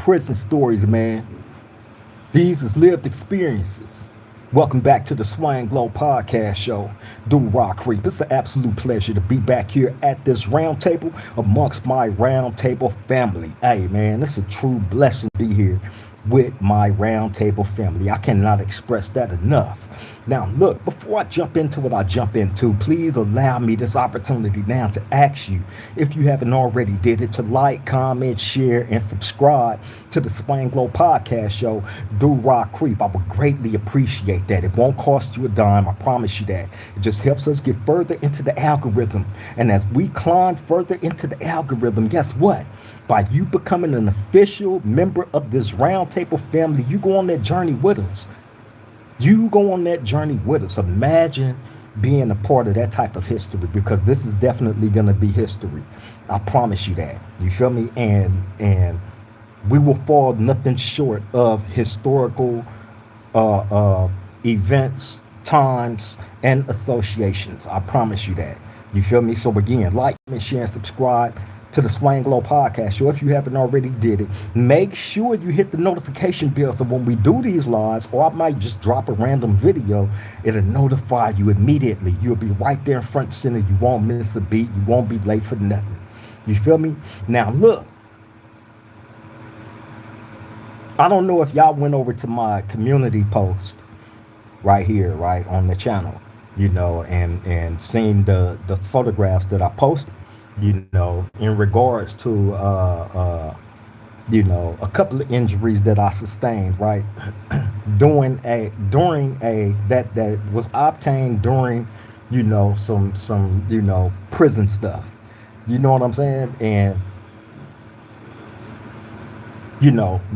prison stories, man. These is lived experiences. Welcome back to the Swang Glow Podcast Show. Do Rock Creep. It's an absolute pleasure to be back here at this round table amongst my round table family. Hey, man, it's a true blessing to be here with my round table family. I cannot express that enough. Now, look, before I jump into what I jump into, please allow me this opportunity now to ask you, if you haven't already did it, to like, comment, share, and subscribe to the Swang Glow Podcast Show, Do Rock Creep. I would greatly appreciate that. It won't cost you a dime, I promise you that. It just helps us get further into the algorithm. And as we climb further into the algorithm, guess what? By you becoming an official member of this roundtable family, you go on that journey with us. You go on that journey with us. Imagine being a part of that type of history, because this is definitely going to be history. I promise you that. You feel me? And we will fall nothing short of historical events, times, and associations. I promise you that. You feel me? So again, like, share, and subscribe to the Swang Glow Podcast Show. If you haven't already did it, make sure you hit the notification bell so when we do these lives, or I might just drop a random video, it'll notify you immediately. You'll be right there in front center. You won't miss a beat. You won't be late for nothing. You feel me? Now look, I don't know if y'all went over to my community post right here, right on the channel, and seen the photographs that I posted, in regards to a couple of injuries that I sustained, right? during a that was obtained during, some prison stuff. You know what I'm saying? And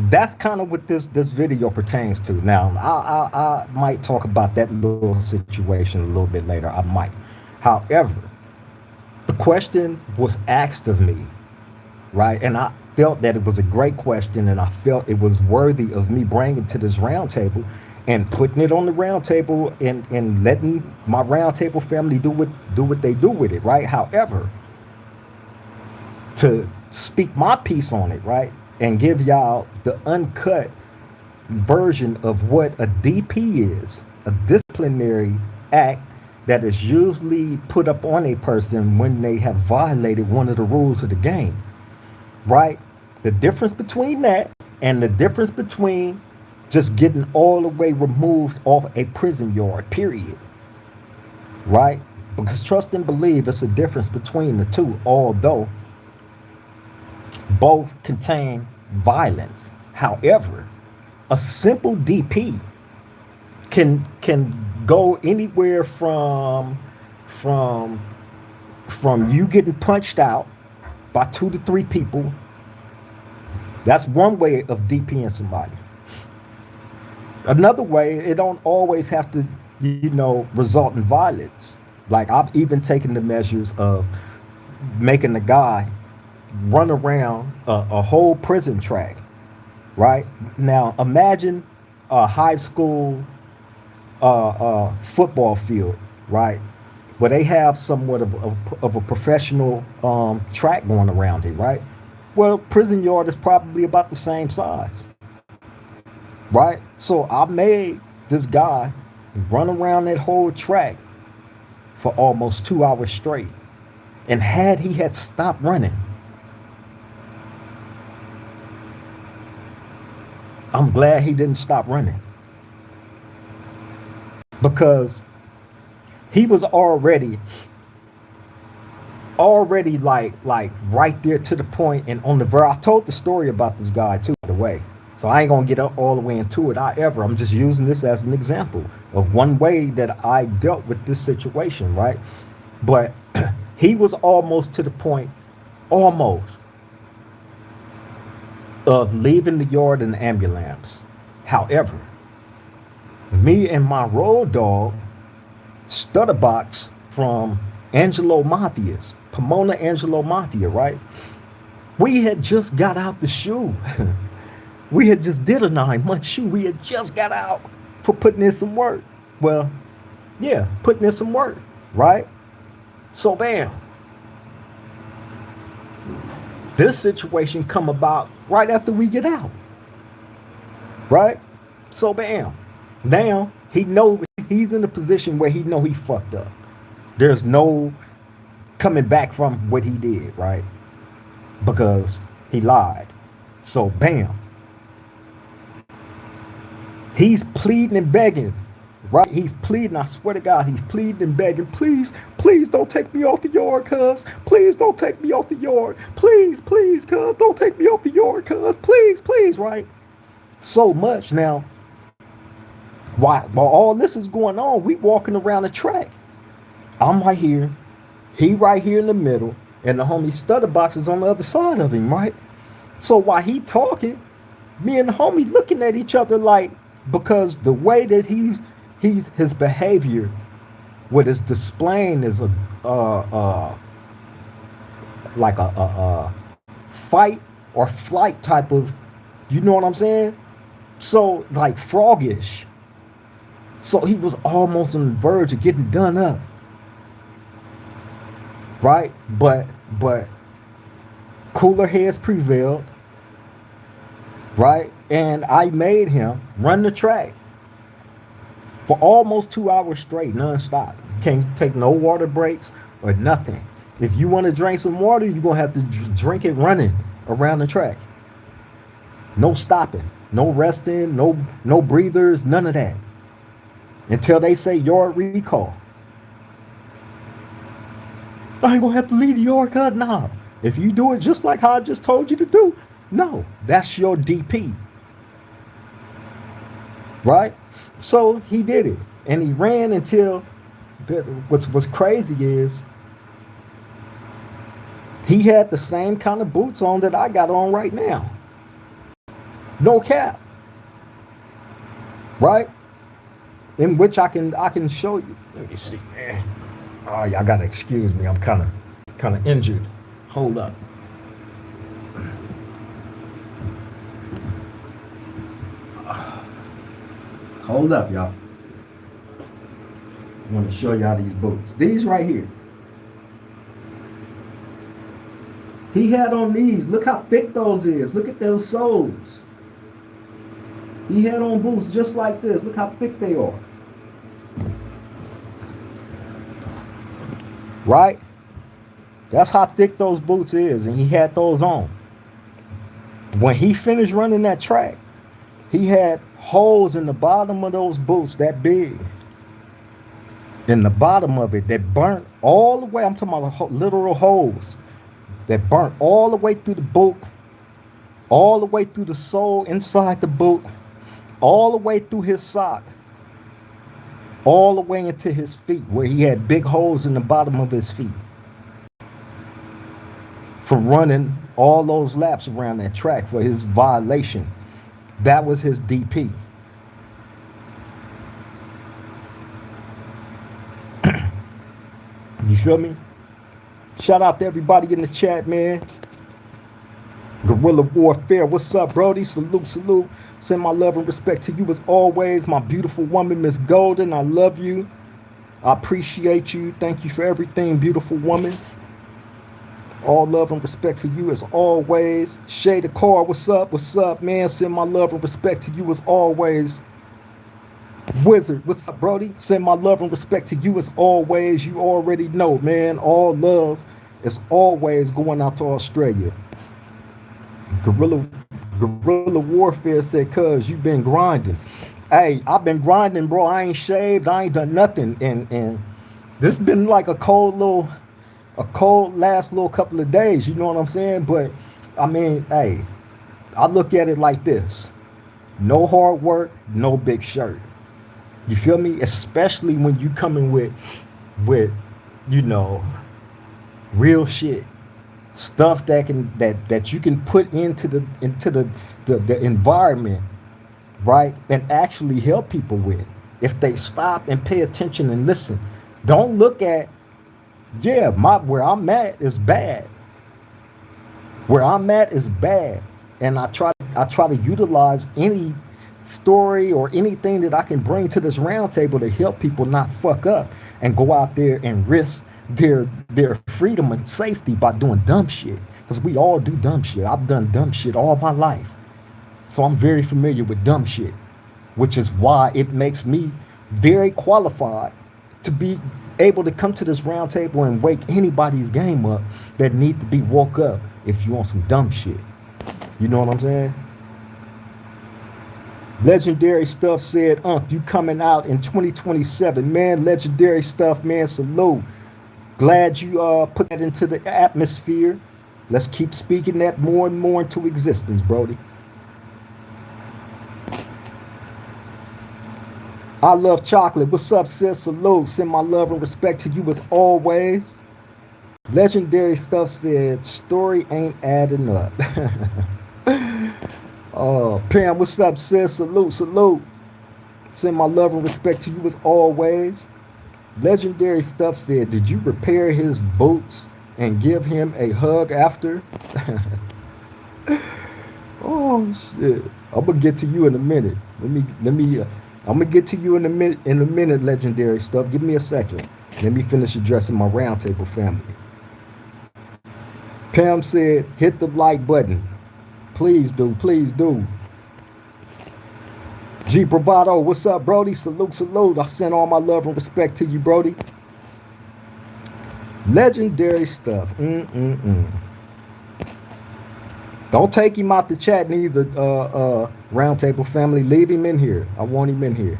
that's kind of what this video pertains to. Now, I might talk about that little situation a little bit later. I might. However, the question was asked of me, right? And I felt that it was a great question, and I felt it was worthy of me bringing to this roundtable and putting it on the roundtable, and letting my roundtable family do what they do with it, right? However, to speak my piece on it, right, and give y'all the uncut version of what a DP is, a disciplinary act that is usually put up on a person when they have violated one of the rules of the game, right? The difference between that and the difference between just getting all the way removed off a prison yard, period, right? Because trust and believe, it's a difference between the two, although both contain violence. However, a simple DP can go anywhere from you getting punched out by 2 to 3 people. That's one way of DPing somebody. Another way, it don't always have to, result in violence. Like, I've even taken the measures of making a guy run around a whole prison track, right? Now, imagine a high school football field, right, where they have somewhat of a professional track going around it, right? Well, prison yard is probably about the same size, right? So I made this guy run around that whole track for almost 2 hours straight. And had he had stopped running, I'm glad he didn't stop running, because he was already like right there to the point and on the verge. I told the story about this guy too, by the way, so I ain't gonna get all the way into it. However, I'm just using this as an example of one way that I dealt with this situation, right? But he was almost to the point, almost, of leaving the yard in the ambulance. However, me and my road dog, Stutterbox from Angelo Mafias, Pomona Angelo Mafia, right? We had just got out the shoe. We had just did a 9-month shoe. We had just got out for putting in some work. Well, yeah, putting in some work, right? So bam, this situation come about right after we get out. Right? So bam. Now he knows he's in a position where he know he fucked up. There's no coming back from what he did, right? Because he lied. So bam. He's pleading and begging, right? He's pleading, I swear to God, he's pleading and begging, please, please don't take me off the yard, cuz. Please don't take me off the yard. Please, please, cuz, don't take me off the yard, cuz. Please, please, right? So much now. While all this is going on, we walking around the track. I'm right here. He right here in the middle. And the homie Stutterbox is on the other side of him, right? So while he talking, me and the homie looking at each other like, because the way that he's his behavior, what is displaying is like a fight or flight type of, you know what I'm saying? So like froggish. So he was almost on the verge of getting done up, right? But cooler heads prevailed, right? And I made him run the track for almost 2 hours straight, nonstop. Can't take no water breaks or nothing. If you want to drink some water, you're going to have to drink it running around the track. No stopping, no resting, no breathers, none of that. Until they say yard recall. I ain't going to have to leave the yard cut now. If you do it just like how I just told you to do, no, that's your DP. Right? So he did it. And he ran until, what's crazy is, he had the same kind of boots on that I got on right now. No cap. Right? In which I can show you. Let me see, man. Oh, y'all gotta excuse me. I'm kind of injured. Hold up. Hold up, y'all. I want to show y'all these boots. These right here. He had on these. Look how thick those is. Look at those soles. He had on boots just like this. Look how thick they are. Right? That's how thick those boots is. And he had those on. When he finished running that track, he had holes in the bottom of those boots that big. In the bottom of it that burnt all the way. I'm talking about literal holes that burnt all the way through the boot, all the way through the sole inside the boot, all the way through his sock, all the way into his feet, where he had big holes in the bottom of his feet from running all those laps around that track for his violation. That was his DP. You feel me? Shout out to everybody in the chat, man. Guerrilla Warfare, what's up, Brody? Salute, salute. Send my love and respect to you as always. My beautiful woman, Miss Golden, I love you. I appreciate you. Thank you for everything, beautiful woman. All love and respect for you as always. Shay the Car, what's up? What's up, man? Send my love and respect to you as always. Wizard, what's up, Brody? Send my love and respect to you as always. You already know, man. All love is always going out to Australia. Guerrilla Warfare said, cuz you've been grinding. Hey, I've been grinding, bro. I ain't shaved. I ain't done nothing. And this been like a cold last little couple of days. You know what I'm saying? But I mean, hey, I look at it like this. No hard work, no big shirt. You feel me? Especially when you coming with, you know, real shit. Stuff that you can put into the environment, right? And actually help people with. If they stop and pay attention and listen. Don't look at, yeah, where I'm at is bad. Where I'm at is bad. And I try to utilize any story or anything that I can bring to this round table to help people not fuck up and go out there and risk their freedom and safety by doing dumb shit. Because we all do dumb shit. I've done dumb shit all my life. So I'm very familiar with dumb shit, which is why it makes me very qualified to be able to come to this round table and wake anybody's game up that need to be woke up if you want some dumb shit. You know what I'm saying? Legendary Stuff said, you coming out in 2027. Man, Legendary Stuff, man, salute. Glad you put that into the atmosphere. Let's keep speaking that more and more into existence, Brody. I love chocolate. What's up, sis? Salute. Send my love and respect to you as always. Legendary Stuff said, story ain't adding up. Pam, what's up, sis? Salute, salute. Send my love and respect to you as always. Legendary Stuff said, did you repair his boots and give him a hug after? Oh shit. I'm gonna get to you in a minute. I'm gonna get to you in a minute, Legendary Stuff. Give me a second. Let me finish addressing my roundtable family. Pam said, hit the like button. Please do, please do. G Bravado, what's up, Brody? Salute, salute. I send all my love and respect to you, Brody. Legendary Stuff. Don't take him out the chat neither, roundtable family. Leave him in here. I want him in here.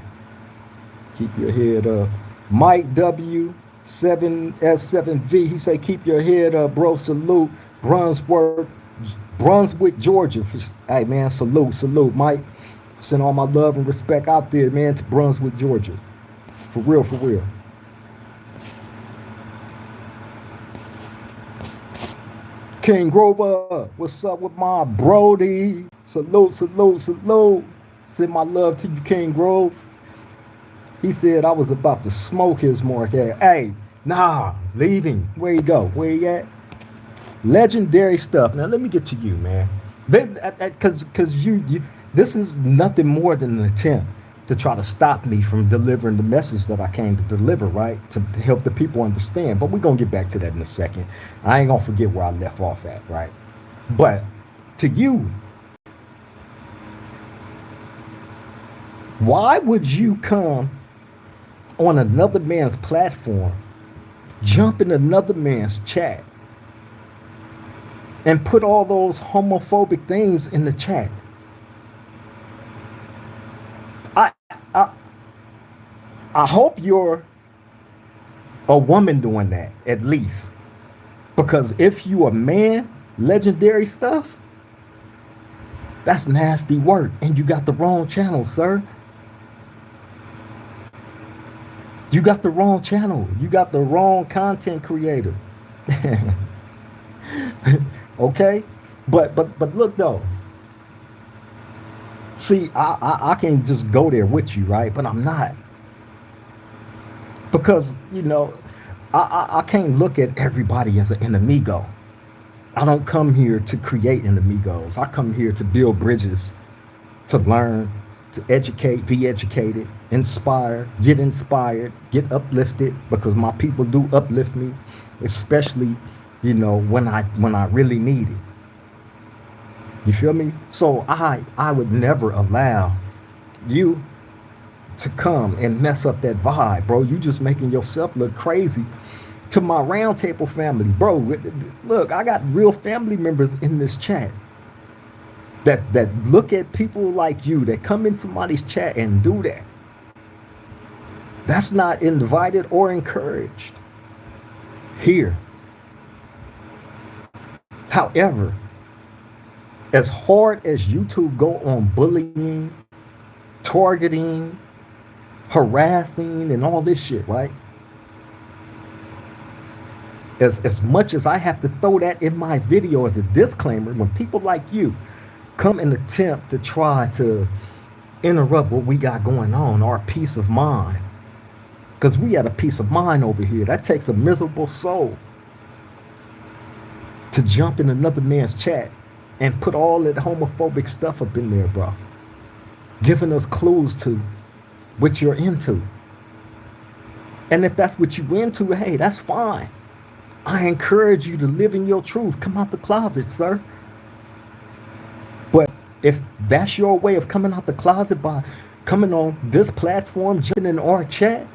Keep your head up. Mike W. 7S7V. He say, keep your head up, bro. Salute. Brunswick, Georgia. Hey, man, salute, salute, Mike. Send all my love and respect out there, man, to Brunswick, Georgia. For real, for real. King Grover, what's up with my Brody? Salute, salute, salute. Send my love to you, King Grove. He said I was about to smoke his mark. Hey, nah, leave him. Where you go? Where you at? Legendary Stuff. Now let me get to you, man. Because you this is nothing more than an attempt to try to stop me from delivering the message that I came to deliver, right? To help the people understand. But we're going to get back to that in a second. I ain't going to forget where I left off at, right? But to you, why would you come on another man's platform, jump in another man's chat, and put all those homophobic things in the chat? I hope you're a woman doing that, at least. Because if you a man, Legendary Stuff, that's nasty work. And you got the wrong channel, sir. You got the wrong channel. You got the wrong content creator. Okay? But look though. See, I can just go there with you, right? But I'm not. Because, you know, I can't look at everybody as an enemigo. I don't come here to create enemigos. I come here to build bridges, to learn, to educate, be educated, inspire, get inspired, get uplifted, because my people do uplift me, especially, you know, when I really need it. You feel me? So I would never allow you to come and mess up that vibe, bro. You just making yourself look crazy to my roundtable family, bro. Look, I got real family members in this chat that look at people like you, that come in somebody's chat and do that. That's not invited or encouraged here. However, as hard as YouTube go on bullying, targeting, harassing, and all this shit, right? As much as I have to throw that in my video as a disclaimer, when people like you come and attempt to try to interrupt what we got going on, our peace of mind, because we had a peace of mind over here. That takes a miserable soul to jump in another man's chat and put all that homophobic stuff up in there, bro. Giving us clues to what you're into. And if that's what you're into, hey, that's fine. I encourage you to live in your truth. Come out the closet, sir. But if that's your way of coming out the closet by coming on this platform, jumping in our chat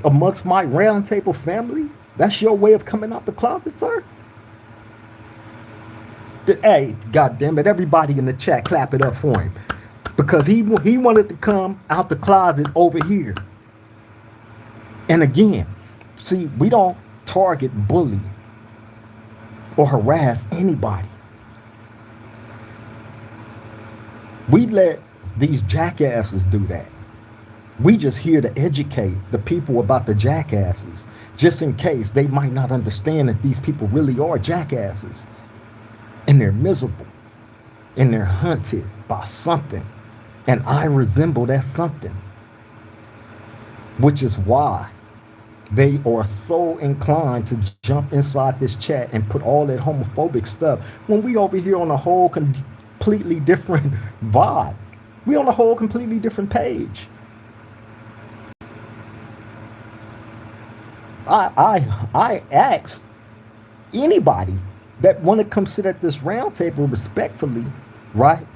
amongst my roundtable family, that's your way of coming out the closet, sir? Hey, God damn it, everybody in the chat, clap it up for him. Because he wanted to come out the closet over here. And again, see, we don't target, bully, or harass anybody. We let these jackasses do that. We just here to educate the people about the jackasses, just in case they might not understand that these people really are jackasses. And they're miserable. And they're hunted by something. And I resemble that something. Which is why they are so inclined to jump inside this chat and put all that homophobic stuff when we over here on a whole completely different vibe. We on a whole completely different page. I asked anybody that want to come sit at this round table respectfully, right?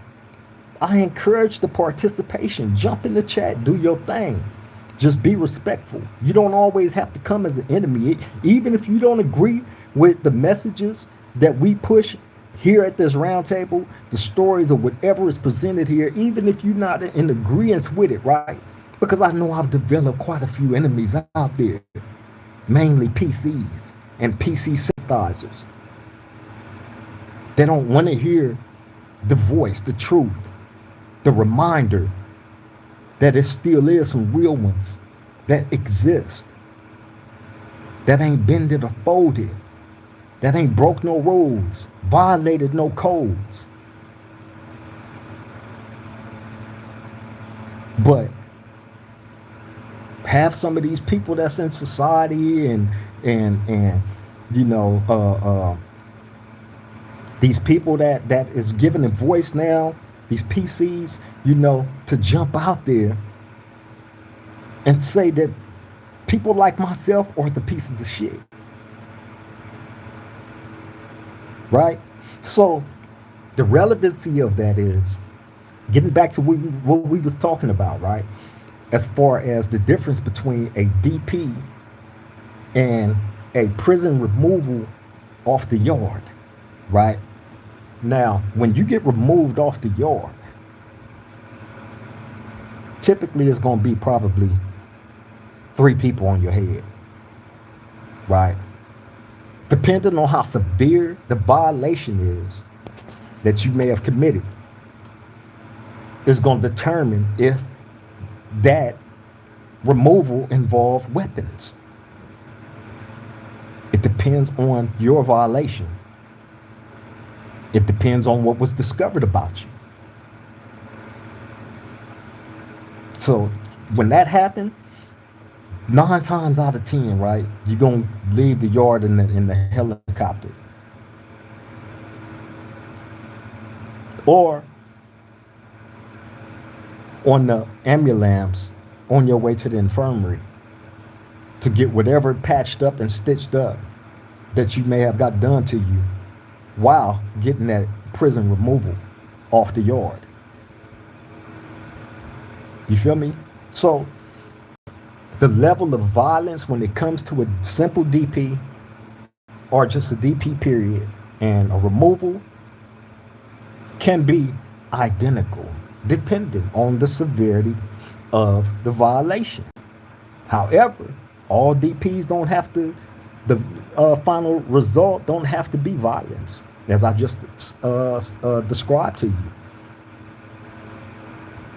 I encourage the participation. Jump in the chat, do your thing. Just be respectful. You don't always have to come as an enemy. Even if you don't agree with the messages that we push here at this round table, the stories or whatever is presented here, even if you're not in agreement with it, right? Because I know I've developed quite a few enemies out there, mainly PCs and PC sympathizers. They don't want to hear the voice, the truth, the reminder that it still is some real ones that exist, that ain't bended or folded, that ain't broke no rules, violated no codes. But have some of these people that's in society and you know, these people that is given a voice now, these PCs, you know, to jump out there and say that people like myself are the pieces of shit. Right? So the relevancy of that is getting back to what we was talking about, right? As far as the difference between a DP and a prison removal off the yard, right? Now, when you get removed off the yard, typically it's going to be probably 3 people on your head, right? Depending on how severe the violation is that you may have committed, is going to determine if that removal involves weapons. It depends on your violation. It depends on what was discovered about you. So when that happened, 9 times out of 10, right, you're going to leave the yard in the helicopter. Or on the ambulance on your way to the infirmary to get whatever patched up and stitched up that you may have got done to you while getting that prison removal off the yard. You feel me? So the level of violence when it comes to a simple DP or just a DP period and a removal can be identical depending on the severity of the violation. However, all DPs don't have to, the final result don't have to be violence, as I just described to you.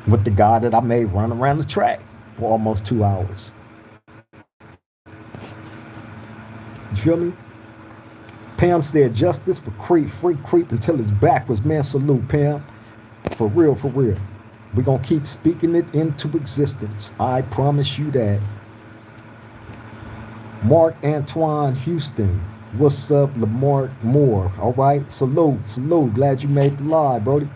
With the guy that I made run around the track for almost 2 hours. You feel me? Pam said, justice for creep, free creep until his back was, man, salute, Pam. For real, for real. We're going to keep speaking it into existence. I promise you that. Mark Antoine Houston. What's up, Lamar Moore? All right. Salute, salute. Glad you made the live, Brody.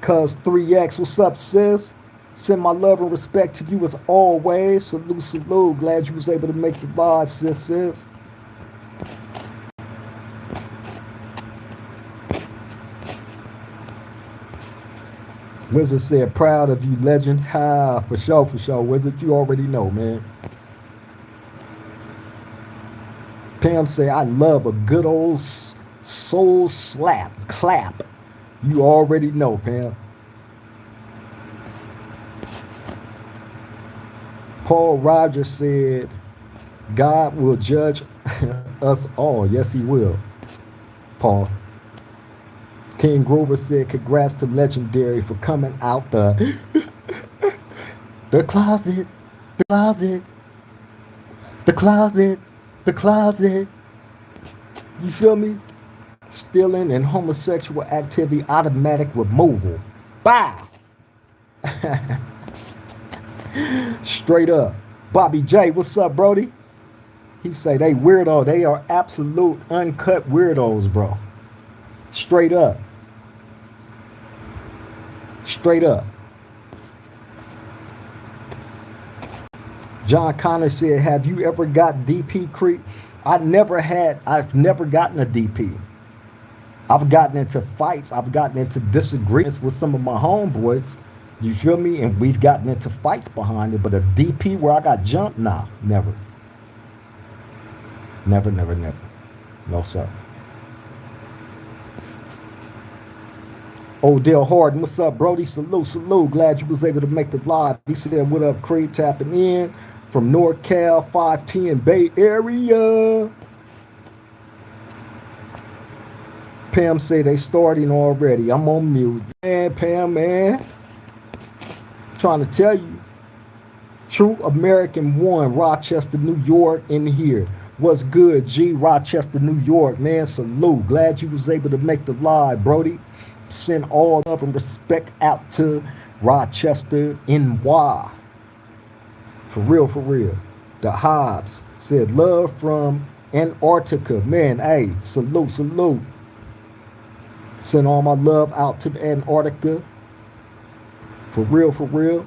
Cuz 3X, what's up, sis? Send my love and respect to you as always. Salute, salute. Glad you was able to make the live, sis. Wizard said, proud of you, legend. Ha, for sure, for sure. Wizard, you already know, man. Pam said, I love a good old soul slap, clap. You already know, Pam. Paul Rogers said, God will judge us all. Yes, he will, Paul. King Grover said, congrats to Legendary for coming out the closet, the closet, the closet, the closet. You feel me? Stealing and homosexual activity, automatic removal. Bow. Straight up. Bobby J, what's up, Brody? He say they weirdo. They are absolute uncut weirdos, bro. Straight up. Straight up. John Connor said, have you ever got DP creep? I've never gotten a DP. I've gotten into fights. I've gotten into disagreements with some of my homeboys. You feel me? And we've gotten into fights behind it. But a DP where I got jumped? Nah, never. Never, never, never. No, sir. Odell Harden, what's up, Brody? Salute, salute. Glad you was able to make the live. He said, what up, Creed? Tapping in from NorCal, 510 Bay Area. Pam say they starting already. I'm on mute. Man, Pam, man. Trying to tell you. True American One, Rochester, New York, in here. What's good, G? Rochester, New York, man. Salute. Glad you was able to make the live, Brody. Send all love and respect out to Rochester, NY. For real, for real. The Hobbs said, love from Antarctica. Man, hey, salute, salute. Send all my love out to Antarctica. For real, for real.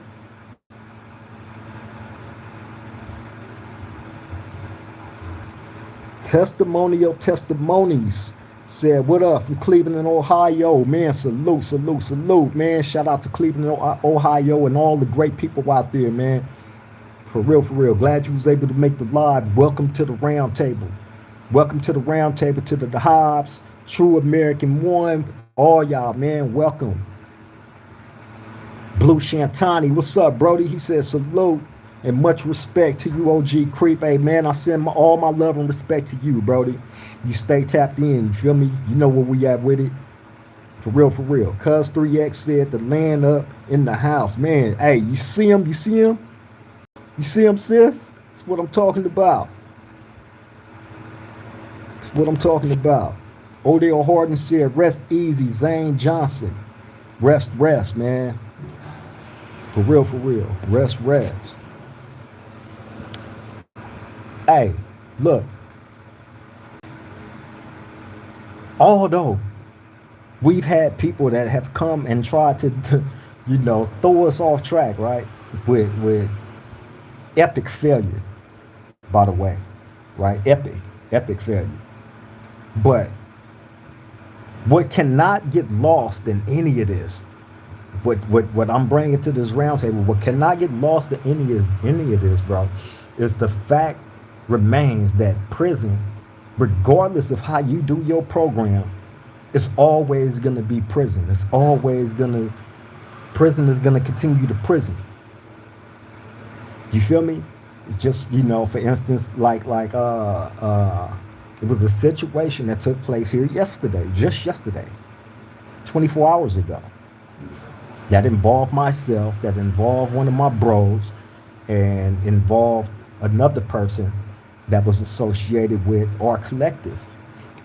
Testimonial Testimonies said, what up from Cleveland, Ohio? Man, salute, salute, salute, man. Shout out to Cleveland, Ohio, and all the great people out there, man. For real, for real. Glad you was able to make the live. Welcome to the round table. Welcome to the round table, to the Hobbs, True American One. All y'all, man, welcome. Blue Shantani, what's up, Brody? He said, salute and much respect to you, OG Creep. Hey, man, I send all my love and respect to you, Brody. You stay tapped in, you feel me? You know where we at with it. For real, for real. Cuz 3X said the land up in the house. Man, hey, you see him? You see him? You see him, sis? That's what I'm talking about. That's what I'm talking about. Odell Harden said, rest easy, Zane Johnson. Rest, rest, man. For real, for real. Rest, rest. Hey, look. Although we've had people that have come and tried to, you know, throw us off track, right? With epic failure, by the way, right? Epic failure. But what cannot get lost in any of this, what I'm bringing to this roundtable, what cannot get lost in any of this, bro, is the fact remains that prison, regardless of how you do your program, it's always going to be prison. It's always going to, prison is going to continue to prison. You feel me? Just, you know, for instance, like it was a situation that took place here yesterday, just yesterday, 24 hours ago, that involved myself, that involved one of my bros, and involved another person that was associated with our collective.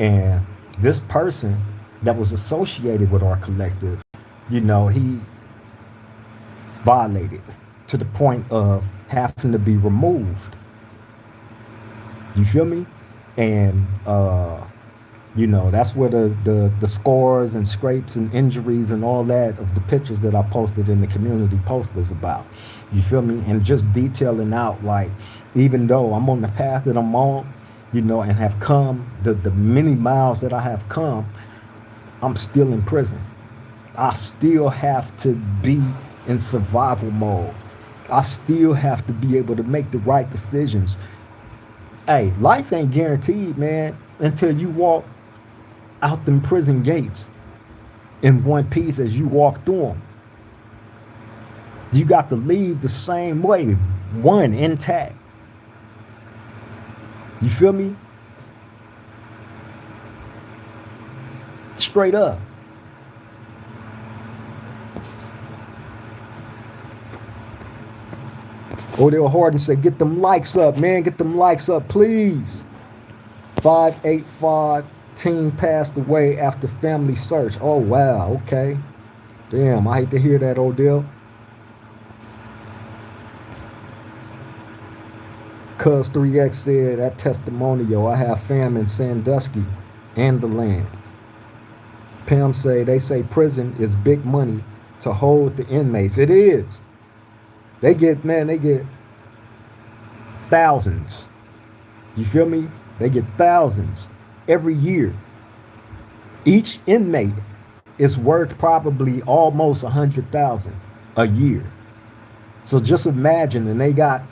And this person that was associated with our collective, you know, he violated to the point of having to be removed. You feel me? And you know, that's where the scars and scrapes and injuries and all that of the pictures that I posted in the community post is about. You feel me? And just detailing out, like, even though I'm on the path that I'm on, you know, and have come the many miles that I have come, I'm still in prison. I still have to be in survival mode. I still have to be able to make the right decisions. Hey, life ain't guaranteed, man, until you walk out them prison gates in one piece as you walk through them. You got to leave the same way, one intact. You feel me? Straight up. Odell Harden said, get them likes up, man. Get them likes up, please. 585 teen passed away after family search. Oh, wow. Okay. Damn, I hate to hear that, Odell. Cuz 3X said, that testimonial, I have fam in Sandusky and the land. Pam say, they say prison is big money to hold the inmates. It is. They get thousands. You feel me? They get thousands every year. Each inmate is worth probably almost 100,000 a year. So just imagine, and they got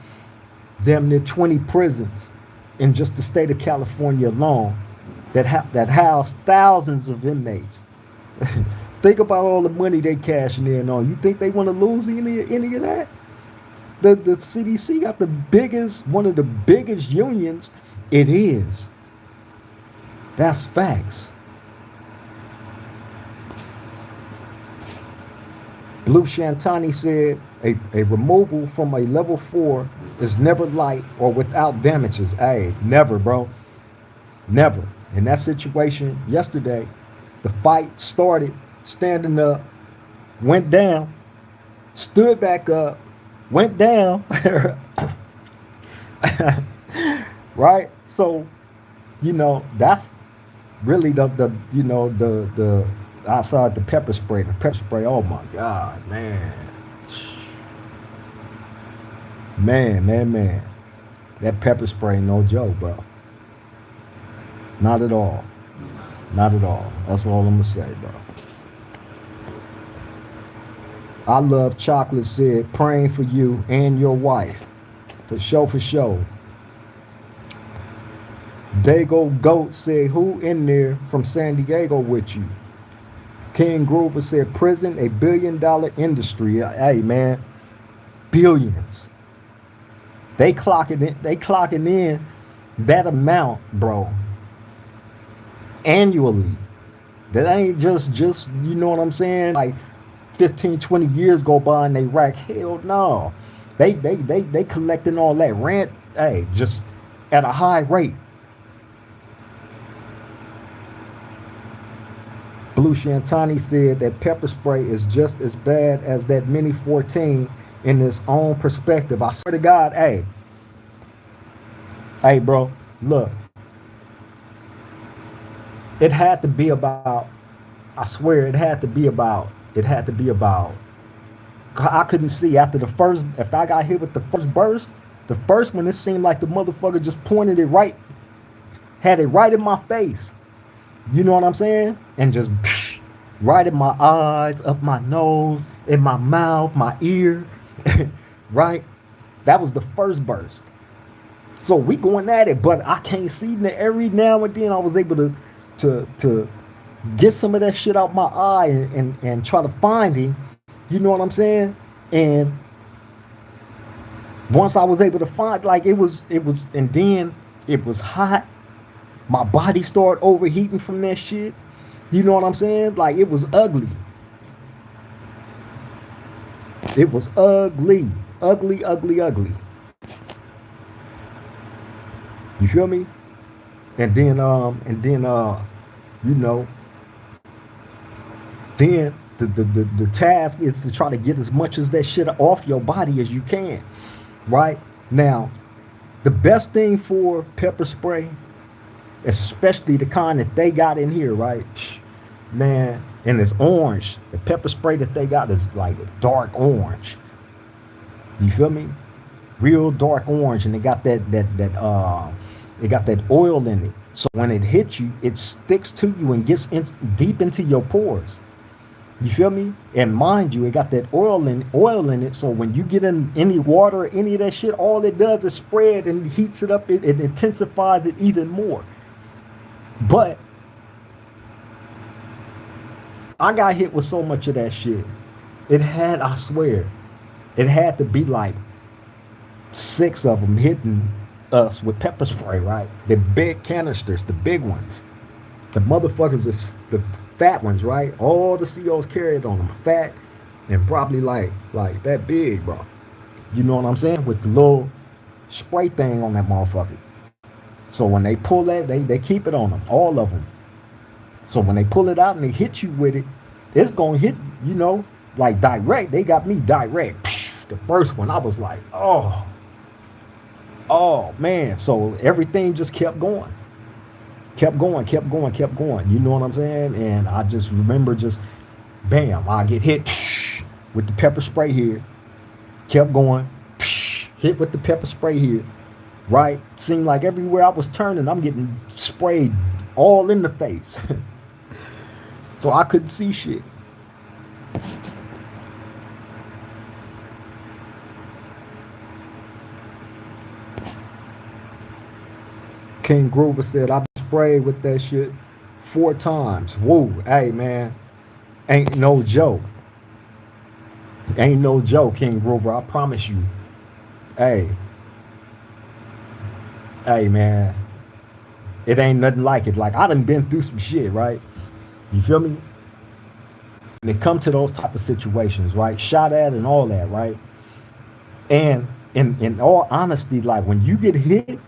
damn near 20 prisons in just the state of California alone that house thousands of inmates. Think about all the money they cashing in on. You think they want to lose any of that? The CDC got one of the biggest unions. It is. That's facts. Blue Shantani said a removal from a level 4 is never light or without damages. Hey, never, bro. Never. In that situation yesterday, the fight started, standing up, went down, stood back up, went down. Right? So, that's really the outside the pepper spray. The pepper spray, oh my God, man. Man. That pepper spray, no joke, bro. Not at all. Not at all. That's all I'm gonna say, bro. I Love Chocolate said, praying for you and your wife. For sure. Dago Goat said, who in there from San Diego with you? King Groover said, prison, $1 billion industry. Hey, man, billions. They clocking in that amount, bro, annually. That ain't just you know what I'm saying? Like 15, 20 years go by and they rack. Hell no. They collecting all that rent, hey, just at a high rate. Blue Shantani said that pepper spray is just as bad as that Mini 14 in its own perspective. I swear to God, hey, bro, look. It had to be about, I swear it had to be about, I couldn't see after the first, if I got hit with the first burst, the first one, it seemed like the motherfucker just pointed it right, had it right in my face. You know what I'm saying? And just right in my eyes, up my nose, in my mouth, my ear, right? That was the first burst. So we going at it, but I can't see every now and then I was able to get some of that shit out my eye and try to find him. You know what I'm saying? And once I was able to find, like it was, and then it was hot. My body started overheating from that shit. You know what I'm saying? Like it was ugly. It was ugly. You feel me? And then then the task is to try to get as much as that shit off your body as you can. Right? Now, the best thing for pepper spray, especially the kind that they got in here, right? Man, and it's orange. The pepper spray that they got is like a dark orange. You feel me? Real dark orange, and they got that oil in it. So when it hits you, it sticks to you and gets deep into your pores. You feel me? And mind you, it got that oil in it. So when you get in any water or any of that shit, all it does is spread and heats it up. It intensifies it even more. But I got hit with so much of that shit. I swear, it had to be like 6 of them hitting us with pepper spray, right? The big canisters, the big ones. The motherfuckers is the fat ones, right? All the COs carried on them, fat and probably like that big, bro. You know what I'm saying? With the little spray thing on that motherfucker. So when they pull that, they keep it on them, all of them. So when they pull it out and they hit you with it, it's gonna hit, like direct. They got me direct. The first one, I was like, oh man. So everything just kept going. Kept going, kept going, kept going. You know what I'm saying? And I just remember just bam, I get hit with the pepper spray here. Kept going, hit with the pepper spray here. Right? Seemed like everywhere I was turning, I'm getting sprayed all in the face. So I couldn't see shit. King Groover said, I've been sprayed with that shit 4 times. Whoa, hey man, ain't no joke. Ain't no joke, King Groover. I promise you. Hey, hey man, it ain't nothing like it. Like I done been through some shit, right? You feel me? And it come to those type of situations, right? Shot at and all that, right? And in all honesty, like when you get hit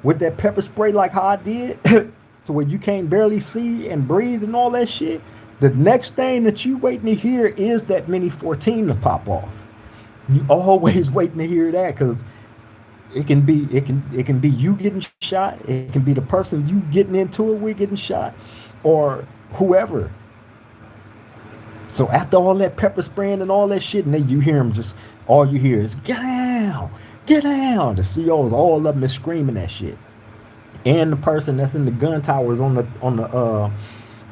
with that pepper spray like how I did, to where you can't barely see and breathe and all that shit, the next thing that you waiting to hear is that Mini 14 to pop off. You always waiting to hear that because it can be you getting shot, it can be the person you getting into it with getting shot, or whoever. So after all that pepper spraying and all that shit, and then you hear them just, all you hear is get down, get down. The COs, all of them is screaming that shit. And the person that's in the gun towers on the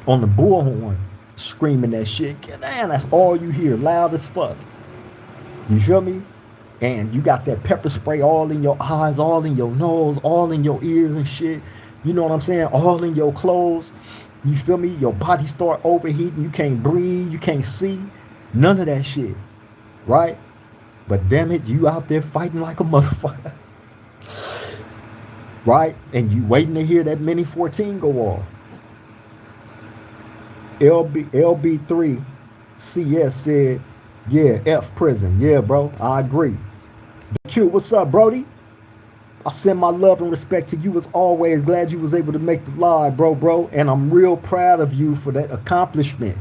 bullhorn screaming that shit, get down. That's all you hear, loud as fuck. You feel me? And you got that pepper spray all in your eyes, all in your nose, all in your ears and shit. You know what I'm saying? All in your clothes. You feel me? Your body start overheating. You can't breathe. You can't see. None of that shit. Right? But damn it, you out there fighting like a motherfucker. Right? And you waiting to hear that Mini 14 go off. LB3 CS said, yeah, F prison. Yeah, bro. I agree. Q, what's up, Brody? I send my love and respect to you as always. Glad you was able to make the live, bro. And I'm real proud of you for that accomplishment.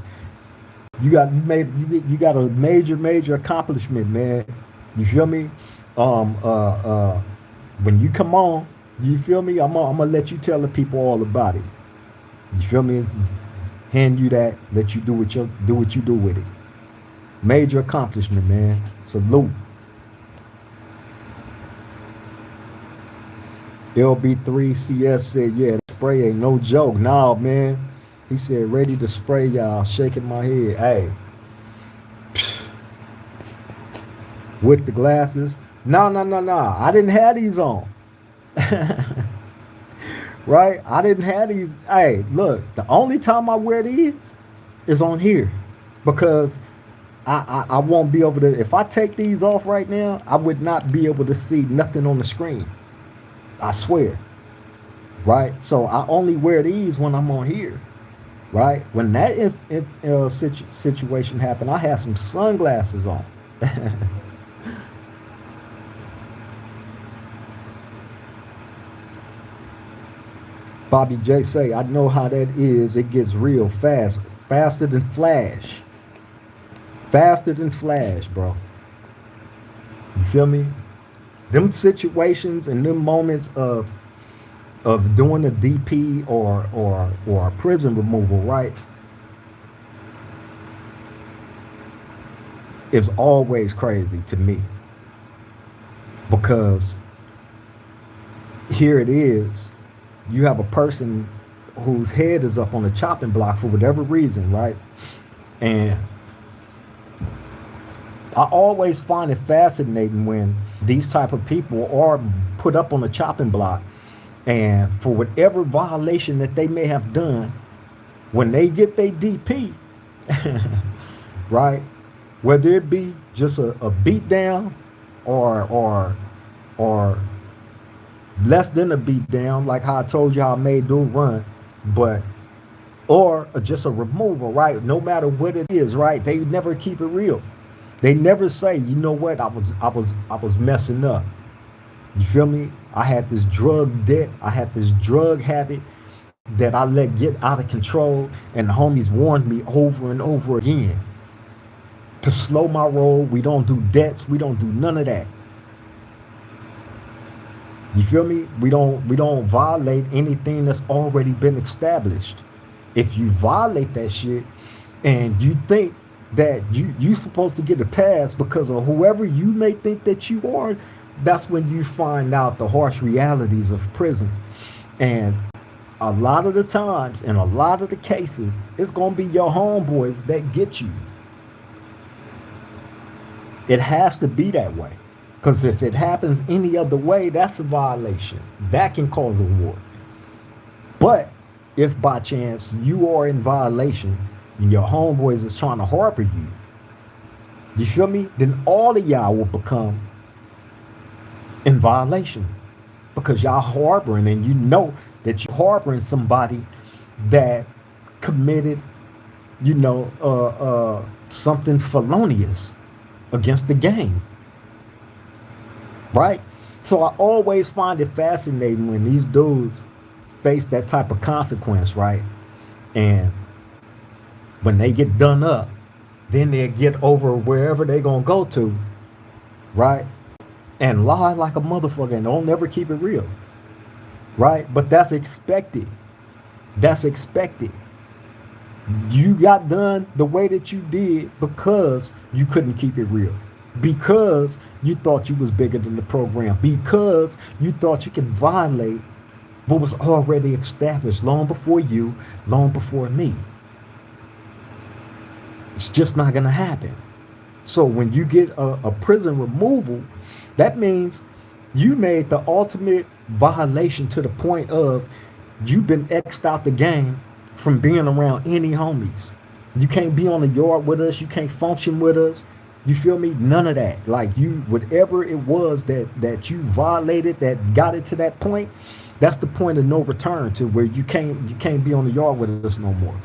You got a major accomplishment, man. You feel me? When you come on, you feel me? I'm gonna let you tell the people all about it. You feel me? Hand you that, let you do what you do with it. Major accomplishment, man. Salute. LB3CS said, yeah, spray ain't no joke. Nah, man. He said, ready to spray, y'all. Shaking my head. Hey. With the glasses. No. I didn't have these on. Right? I didn't have these. Hey, look, the only time I wear these is on here. Because I won't be able to, if I take these off right now, I would not be able to see nothing on the screen. I swear. Right? So I only wear these when I'm on here. Right? When that situation happened, I had some sunglasses on. Bobby J say, I know how that is. It gets real fast. Faster than Flash. Faster than Flash, bro. You feel me? Them situations and them moments of doing a DP or a prison removal, right? It's always crazy to me. Because here it is. You have a person whose head is up on the chopping block for whatever reason, right? And I always find it fascinating when these type of people are put up on the chopping block, and for whatever violation that they may have done, when they get their DP, right? Whether it be just a beat down or less than a beat down, like how I told you how I made dude run, but or just a removal, right? No matter what it is, right? They never keep it real. They never say, you know what, I was messing up. You feel me? I had this drug debt, I had this drug habit that I let get out of control, and the homies warned me over and over again to slow my roll. We don't do debts, we don't do none of that. You feel me? We don't violate anything that's already been established. If you violate that shit and you think that you supposed to get a pass because of whoever you may think that you are, that's when you find out the harsh realities of prison. And a lot of the times, in a lot of the cases, it's gonna be your homeboys that get you. It has to be that way. Because if it happens any other way, that's a violation. That can cause a war. But if by chance you are in violation and your homeboys is trying to harbor you feel me? Then all of y'all will become in violation because y'all harboring, and you know that you're harboring somebody that committed, something felonious against the game. Right? So I always find it fascinating when these dudes face that type of consequence, right? And when they get done up, then they get over wherever they gonna go to, right? And lie like a motherfucker and don't never keep it real, right? But that's expected. That's expected. You got done the way that you did because you couldn't keep it real. Because you thought you was bigger than the program. Because you thought you could violate what was already established long before you, long before me. It's just not going to happen. So when you get a prison removal, that means you made the ultimate violation to the point of you've been X'd out the game from being around any homies. You can't be on the yard with us. You can't function with us. You feel me? None of that. Like you, whatever it was that you violated that got it to that point, that's the point of no return to where you can't be on the yard with us no more.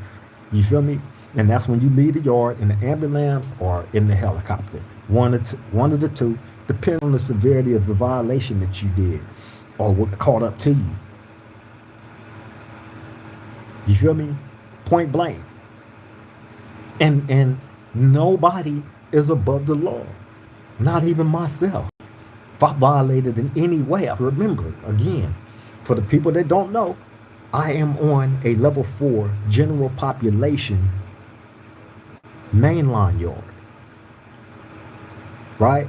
You feel me? And that's when you leave the yard in the ambulance or in the helicopter. One of the two, depending on the severity of the violation that you did or what caught up to you. You feel me? Point blank. And nobody is above the law. Not even myself. If I violated in any way, I remember, again, for the people that don't know, I am on a level 4 general population mainline yard. Right?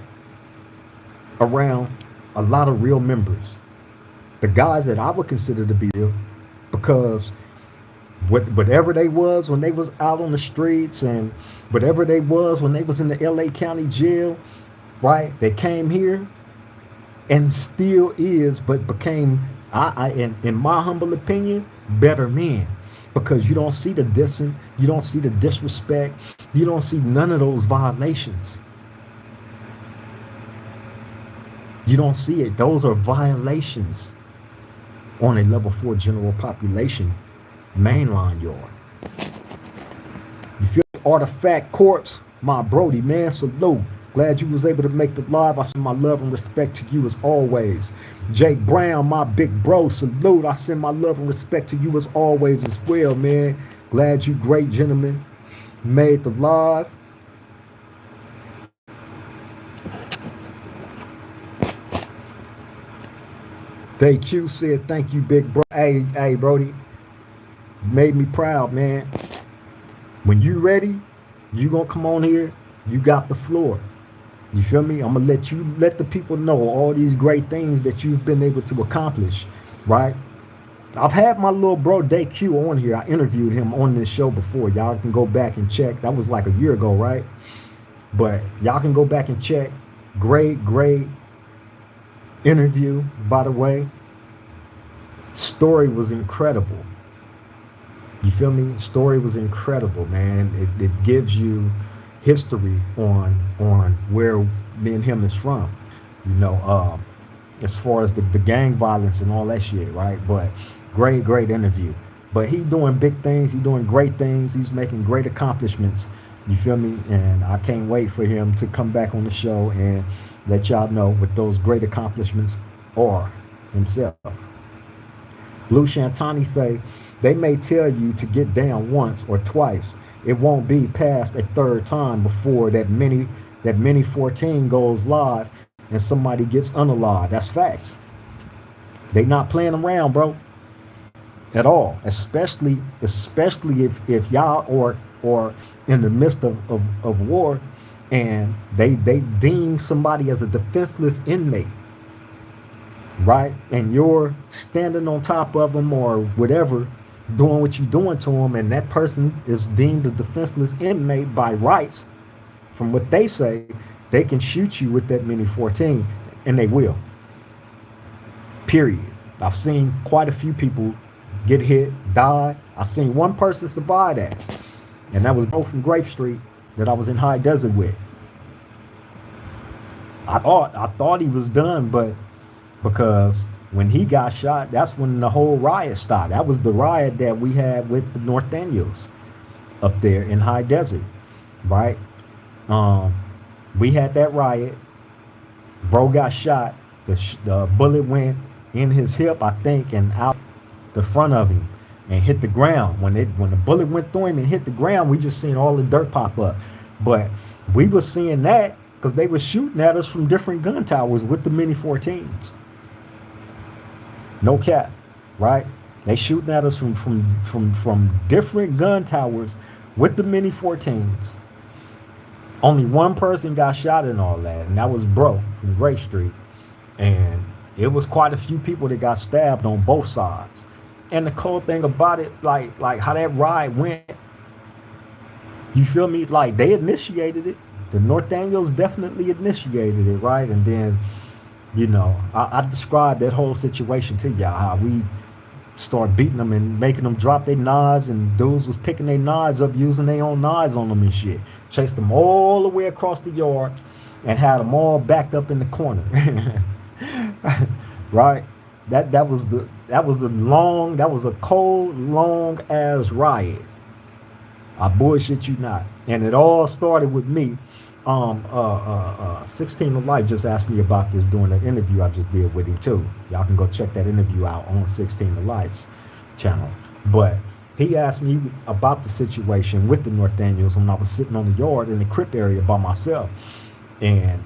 Around a lot of real members. The guys that I would consider to be real, because whatever they was when they was out on the streets and whatever they was when they was in the LA County jail, right? They came here and still is, but became, in my humble opinion, better men. Because you don't see the dissing, you don't see the disrespect, you don't see none of those violations. You don't see it. Those are violations on a level 4 general population mainline yard. You feel Artifact Corpse, my Brody, man, salute. Glad you was able to make the live. I send my love and respect to you as always. Jake Brown, my big bro, salute. I send my love and respect to you as always as well, man. Glad you great gentlemen made the live. DayQ said, thank you, big bro. Hey, Brody. Made me proud, man. When you ready, you gonna come on here. You got the floor. You feel me? I'm gonna let the people know all these great things that you've been able to accomplish, right? I've had my little bro DayQ on here. I interviewed him on this show before. Y'all can go back and check. That was like a year ago, right? But y'all can go back and check. Great interview, by the way. Story was incredible. You feel me? Story was incredible, man. It gives you history on where me and him is from. You know, as far as the gang violence and all that shit, right? But great interview. But he doing big things. He doing great things. He's making great accomplishments. You feel me? And I can't wait for him to come back on the show and let y'all know what those great accomplishments are himself. Blue Shantani say, they may tell you to get down once or twice. It won't be past a third time before that mini 14 goes live and somebody gets unalive. That's facts. They not playing around, bro, at all. Especially if y'all or in the midst of war and they deem somebody as a defenseless inmate, right? And you're standing on top of them or whatever, doing what you're doing to them, and that person is deemed a defenseless inmate by rights. From what they say, they can shoot you with that mini 14, and they will. Period. I've seen quite a few people get hit, die. I've seen one person survive that, and that was Bo from Grape Street that I was in High Desert with. I thought he was done, but because when he got shot, that's when the whole riot started. That was the riot that we had with the North Daniels up there in High Desert, right? We had that riot. Bro got shot. The bullet went in his hip, I think, and out the front of him and hit the ground. When the bullet went through him and hit the ground, we just seen all the dirt pop up. But we were seeing that because they were shooting at us from different gun towers with the mini 14s. No cap, right? They shooting at us from different gun towers with the mini 14s. Only one person got shot in all that, and that was Bro from Grape Street. And it was quite a few people that got stabbed on both sides. And the cool thing about it, like how that ride went, you feel me? Like they initiated it. The North Daniels definitely initiated it, right? And then, you know, I described that whole situation to y'all, how we start beating them and making them drop their knives, and dudes was picking their knives up, using their own knives on them and shit. Chased them all the way across the yard and had them all backed up in the corner. Right? That was a cold, long ass riot. I bullshit you not. And it all started with me. 16 to Life just asked me about this during the interview I just did with him too. Y'all can go check that interview out on 16 to Life's channel. But he asked me about the situation with the North Daniels when I was sitting on the yard in the Crip area by myself. And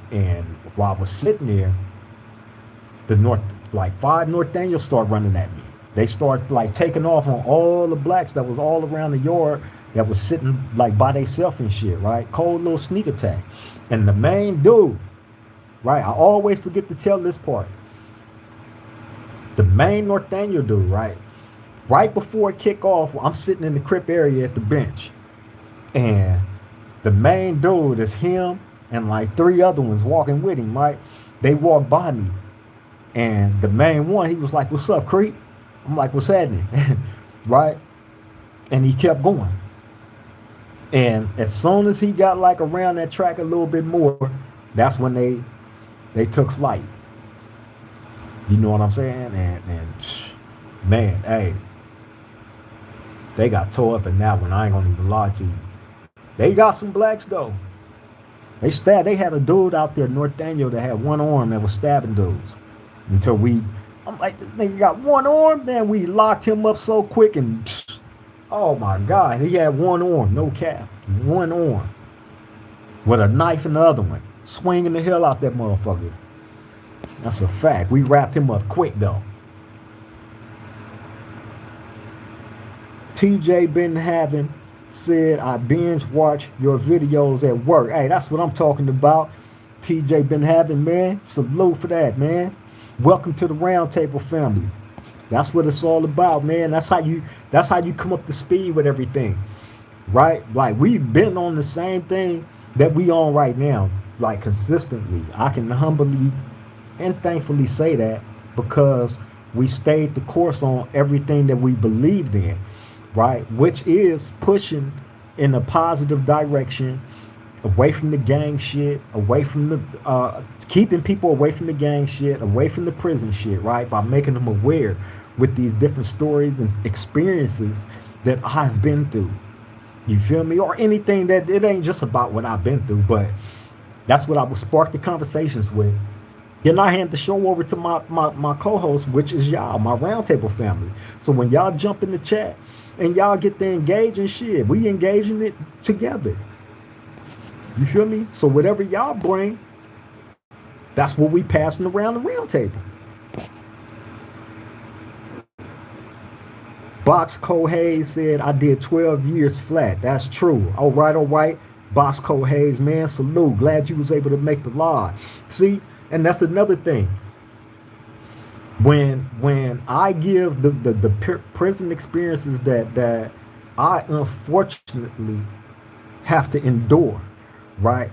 while I was sitting there, five North Daniels start running at me. They start like taking off on all the blacks that was all around the yard that was sitting like by themselves and shit, right? Cold little sneak attack. And the main dude, right? I always forget to tell this part. The main North Daniel dude, right? Right before it kick off, I'm sitting in the Crip area at the bench. And the main dude is him and like three other ones walking with him, right? They walk by me. And the main one, he was like, "What's up, Creep?" I'm like, "What's happening?" Right? And he kept going. And as soon as he got like around that track a little bit more, that's when they took flight. You know what I'm saying? And man, hey, they got tore up in that one. I ain't gonna even lie to you. They got some blacks though. They had a dude out there, North Daniel, that had one arm that was stabbing dudes. I'm like, this nigga got one arm, man. We locked him up so quick and oh my God, he had one arm, no cap, one arm with a knife in the other one, swinging the hell out that motherfucker. That's a fact. We wrapped him up quick though. TJ been having said, I binge watch your videos at work. Hey, that's what I'm talking about. TJ been having, man. Salute for that, man. Welcome to the Roundtable family. That's what it's all about, man. That's how you come up to speed with everything, right? Like we've been on the same thing that we on right now, like consistently. I can humbly and thankfully say that because we stayed the course on everything that we believed in, right? Which is pushing in a positive direction, away from the gang shit, away from the keeping people away from the gang shit, away from the prison shit, right? By making them aware with these different stories and experiences that I've been through. You feel me? Or anything that it ain't just about what I've been through, but that's what I would spark the conversations with. Then I hand the show over to my co-host, which is y'all, my roundtable family. So when y'all jump in the chat and y'all get to engage in shit, we engage in it together. You feel me? So whatever y'all bring, that's what we passing around the roundtable. Boxco Hayes said, I did 12 years flat. That's true. All right, all right. Boxco Hayes, man, salute. Glad you was able to make the live. See, and that's another thing. When I give the prison experiences that I unfortunately have to endure, right?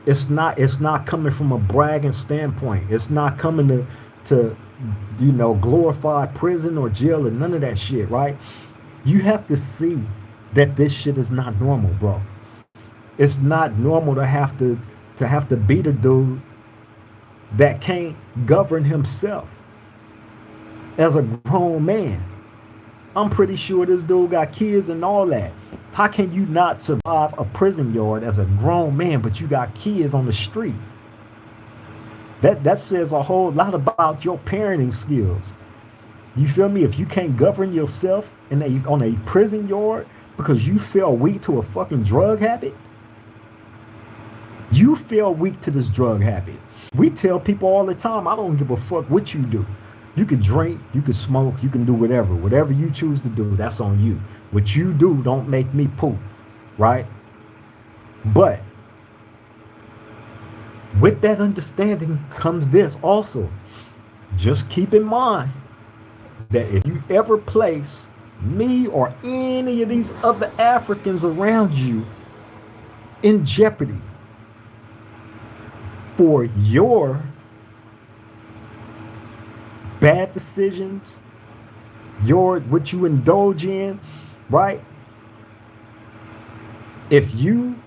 It's not coming from a bragging standpoint. It's not coming to glorify prison or jail or none of that shit, right? You have to see that this shit is not normal, bro. It's not normal to have to beat a dude that can't govern himself as a grown man. I'm pretty sure this dude got kids and all that. How can you not survive a prison yard as a grown man, but you got kids on the street? That says a whole lot about your parenting skills. You feel me? If you can't govern yourself on a prison yard because you feel weak to a fucking drug habit, you feel weak to this drug habit. We tell people all the time, I don't give a fuck what you do. You can drink, you can smoke, you can do whatever. Whatever you choose to do, that's on you. What you do don't make me poop, right? But with that understanding comes this also. Just keep in mind that if you ever place me or any of these other Africans around you in jeopardy for your bad decisions, what you indulge in, right? If you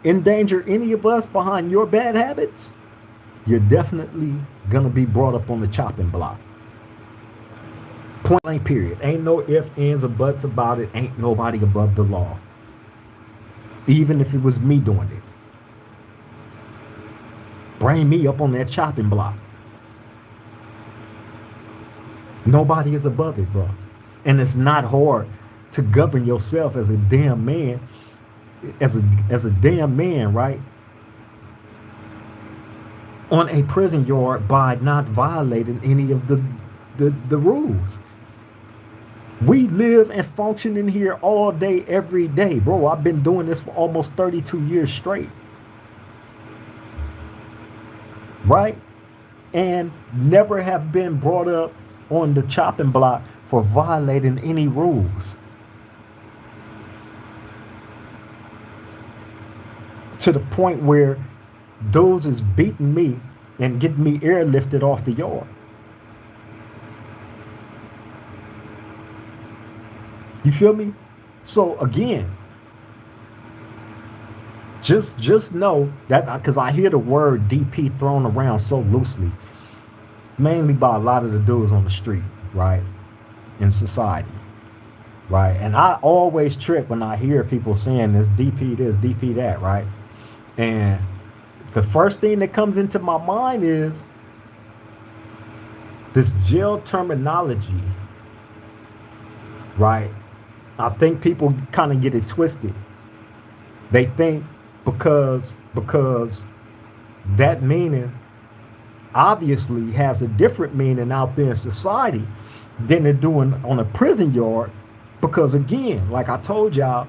endanger any of us behind your bad habits, you're definitely gonna be brought up on the chopping block. Point blank period. Ain't no ifs, ands, or buts about it. Ain't nobody above the law. Even if it was me doing it. Bring me up on that chopping block. Nobody is above it, bro. And it's not hard to govern yourself as a damn man, as a damn man, right? On a prison yard by not violating any of the rules. We live and function in here all day, every day, bro. I've been doing this for almost 32 years straight. Right? And never have been brought up on the chopping block for violating any rules. To the point where dudes is beating me and getting me airlifted off the yard. You feel me? So again, just know that, because I hear the word DP thrown around so loosely, mainly by a lot of the dudes on the street, right? In society, right? And I always trip when I hear people saying this DP that, right? And the first thing that comes into my mind is this jail terminology, right? I think people kind of get it twisted. They think because that meaning obviously has a different meaning out there in society than they're doing on a prison yard. Because again, like I told y'all,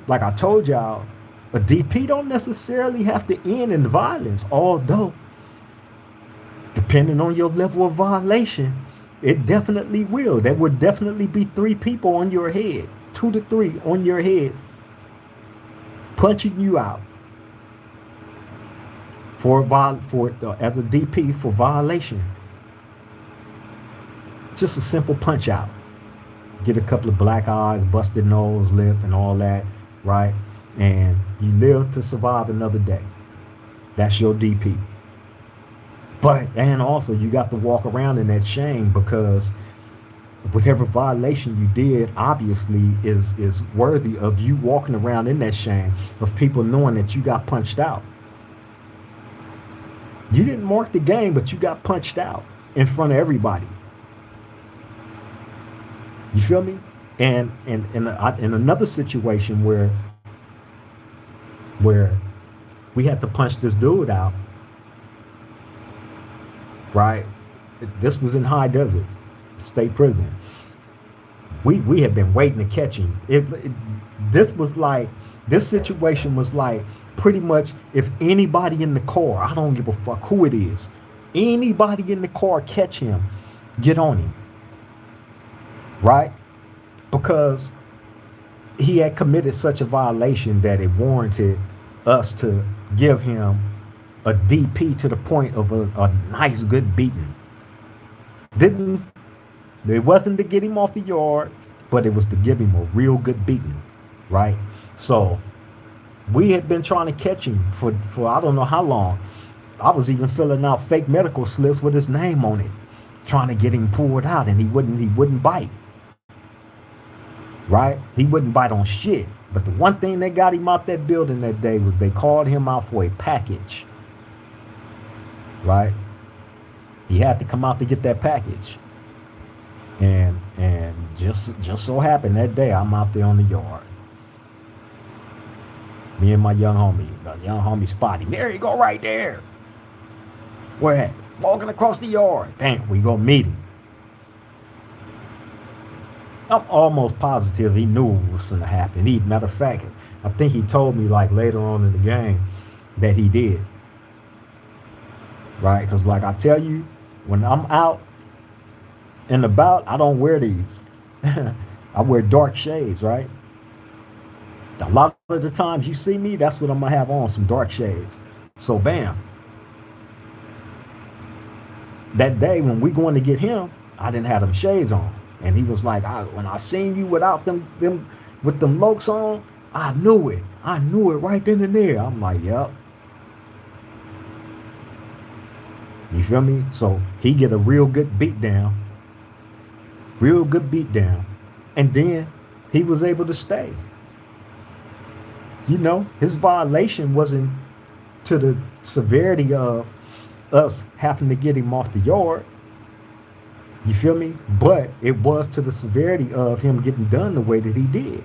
a DP don't necessarily have to end in violence, although depending on your level of violation, it definitely will. There would definitely be 3 people on your head, 2 to 3 on your head, punching you out. as a DP for violation. Just a simple punch out. Get a couple of black eyes, busted nose, lip, and all that, right? And you live to survive another day. That's your DP. And also you got to walk around in that shame, because whatever violation you did obviously is worthy of you walking around in that shame, of people knowing that you got punched out. You didn't mark the game, but you got punched out in front of everybody. You feel me? And in another situation where we had to punch this dude out, right? This was in High Desert State Prison. We had been waiting to catch him. This situation was like, pretty much, if anybody in the car, I don't give a fuck who it is, anybody in the car catch him, get on him. Right? Because he had committed such a violation that it warranted us to give him a DP to the point of a nice good beating. It wasn't to get him off the yard, but it was to give him a real good beating, right? So we had been trying to catch him for I don't know how long. I was even filling out fake medical slips with his name on it, trying to get him pulled out, and he wouldn't bite. Right? He wouldn't bite on shit. But the one thing that got him out that building that day was they called him out for a package. Right? He had to come out to get that package. And just so happened that day I'm out there on the yard. Me and my young homie Spotty. There you go, right there. Where at? Walking across the yard. Damn, we gonna meet him. I'm almost positive he knew what was going to happen. Matter of fact, I think he told me like later on in the game that he did. Right? Because like I tell you, when I'm out and about, I don't wear these. I wear dark shades, right? A lot of the times you see me, that's what I'm going to have on, some dark shades. So bam. That day when we going to get him, I didn't have them shades on. And he was like, when I seen you without them with them lokes on, I knew it. I knew it right then and there. I'm like, yep. You feel me? So he get a real good beat down. And then he was able to stay. You know, his violation wasn't to the severity of us having to get him off the yard. You feel me? But it was to the severity of him getting done the way that he did.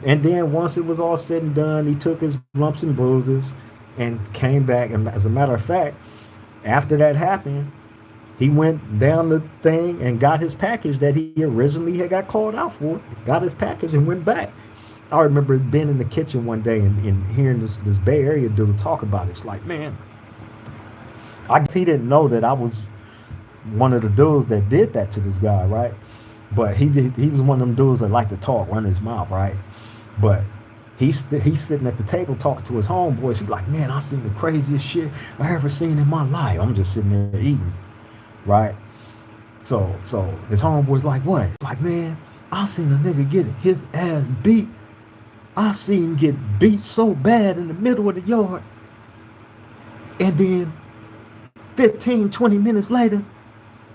And then once it was all said and done, he took his lumps and bruises and came back. And as a matter of fact, after that happened, he went down the thing and got his package that he originally had got called out for. Got his package and went back. I remember being in the kitchen one day and hearing this Bay Area dude talk about it. It's like, man, I guess he didn't know that I was one of the dudes that did that to this guy, right? But he was one of them dudes that like to talk, run his mouth, right? But he's sitting at the table talking to his homeboys. He's like, man, I seen the craziest shit I ever seen in my life. I'm just sitting there eating, right? So his homeboy's like, what? It's like, man, I seen a nigga get his ass beat. I seen him get beat so bad in the middle of the yard. And then 15, 20 minutes later,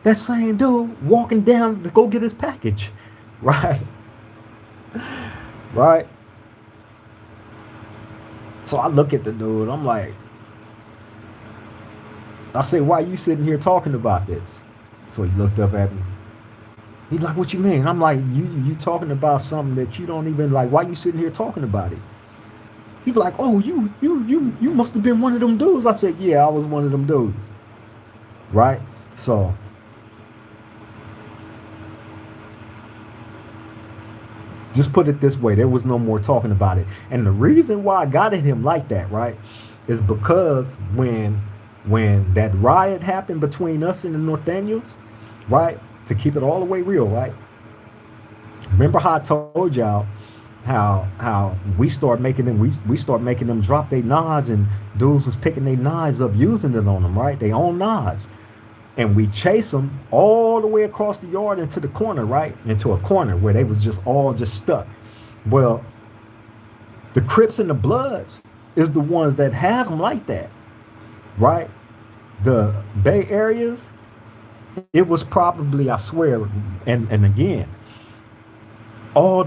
that same dude walking down to go get his package. Right? Right? So I look at the dude, I'm like, I say, why you sitting here talking about this? So he looked up at me. He's like, what you mean? I'm like, you talking about something that you don't even like, why you sitting here talking about it? He's like, oh, you must have been one of them dudes. I said, yeah, I was one of them dudes. Right? So just put it this way, there was no more talking about it. And the reason why I got at him like that, right, is because when that riot happened between us and the Northaniels, right, to keep it all the way real, right, remember how I told y'all how we start making them drop their nods and Dudes was picking their knives up, using it on them, right? They own knives. And we chase them all the way across the yard into the corner, right? Into a corner where they was just all just stuck. Well, the Crips and the Bloods is the ones that have them like that, right? The Bay Areas, it was probably, I swear, and again, a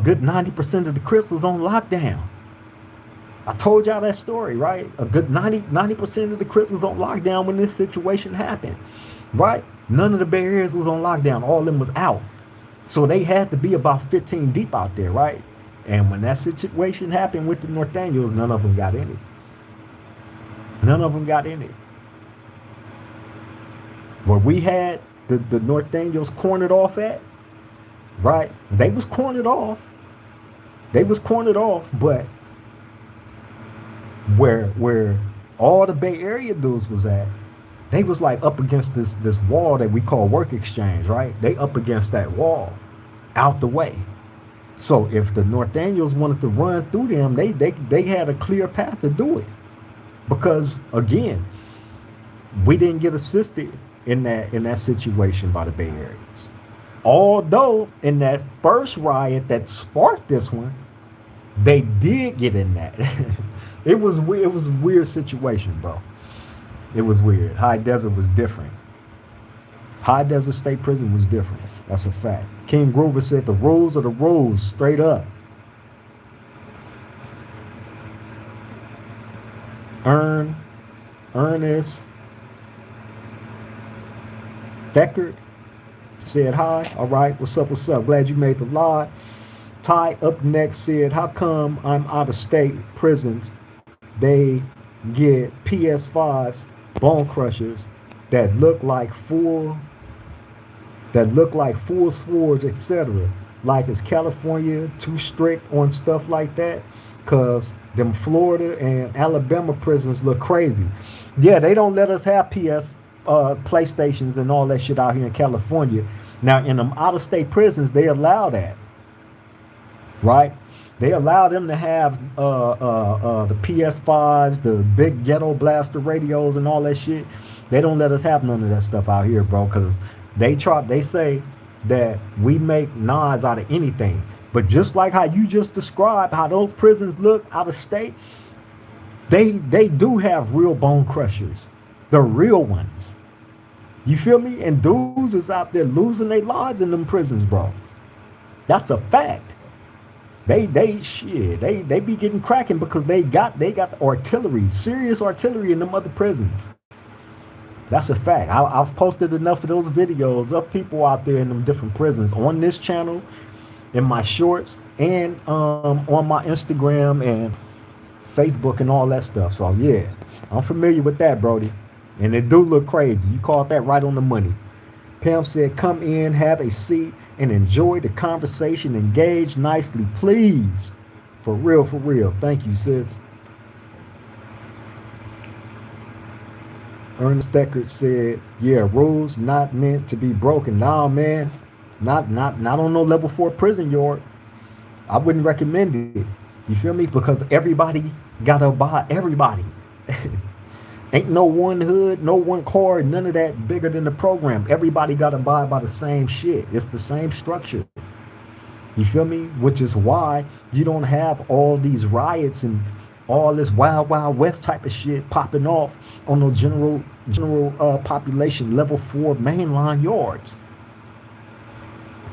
good 90% of the Crips was on lockdown. I told y'all that story, right? A good 90% of the Crips was on lockdown when this situation happened, right? None of the Bay Areas was on lockdown. All of them was out. So they had to be about 15 deep out there, right? And when that situation happened with the Norteños, none of them got in it. None of them got in it. Where we had the Norteños cornered off at, right? They was cornered off. But where all the Bay Area dudes was at, they was like up against this wall that we call Work Exchange, right? They up against that wall, out the way. So if the Norteños wanted to run through them, they had a clear path to do it. Because again, we didn't get assisted in that situation by the Bay Areas. Although in that first riot that sparked this one, they did get in that. It was weird. It was a weird situation, bro. It was weird. High Desert was different. High Desert State Prison was different. That's a fact. King Groover said the rules are the rules, straight up. Ernest Deckard said hi. All right, what's up? Glad you made the live. Ty up next said, how come I'm out of state prisons? They get PS5s, bone crushers that look like full swords, etc. Like, is California too strict on stuff like that? Cause them Florida and Alabama prisons look crazy. Yeah, they don't let us have PlayStations and all that shit out here in California. Now in them out of state prisons, they allow that, right? They allow them to have the PS5s, the big ghetto blaster radios and all that shit. They don't let us have none of that stuff out here, bro, because they say that we make knives out of anything. But just like how you just described how those prisons look out of state, they do have real bone crushers, the real ones. You feel me? And dudes is out there losing their lives in them prisons, bro. That's a fact. They be getting cracking because they got the artillery, serious artillery in them other prisons. That's a fact. I've posted enough of those videos of people out there in them different prisons on this channel, in my shorts, and on my Instagram and Facebook and all that stuff. So yeah, I'm familiar with that, Brody. And it do look crazy. You called that right on the money. Pam said, come in, have a seat, and enjoy the conversation. Engage nicely, please. For real, for real. Thank you, sis. Ernest Deckard said, yeah, rules not meant to be broken. Nah, man. Not on no level 4 prison yard. I wouldn't recommend it. You feel me? Because everybody gotta abide. Everybody. Ain't no one hood, no one car, none of that bigger than the program. Everybody got to abide by the same shit. It's the same structure. You feel me? Which is why you don't have all these riots and all this wild, wild west type of shit popping off on the general population level 4 mainline yards.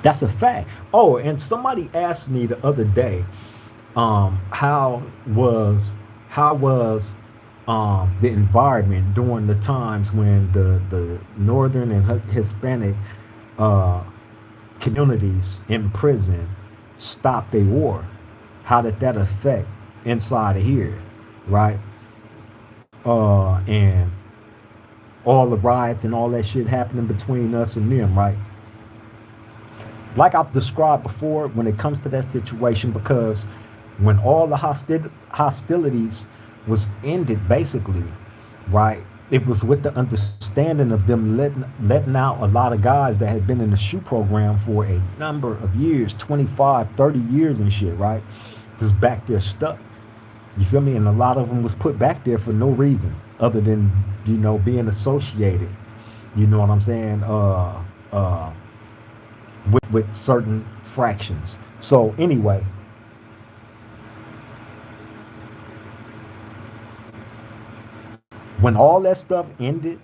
That's a fact. Oh, and somebody asked me the other day, how was the environment during the times when the northern and Hispanic communities in prison stopped their war. How did that affect inside of here, right? And all the riots and all that shit happening between us and them, right? Like I've described before, when it comes to that situation, because when all the hostilities was ended, basically, right, it was with the understanding of them letting out a lot of guys that had been in the SHU program for a number of years, 25, 30 years and shit, right, just back there stuck. You feel me? And a lot of them was put back there for no reason other than, being associated. You know what I'm saying? Uh, with certain fractions. So anyway, when all that stuff ended,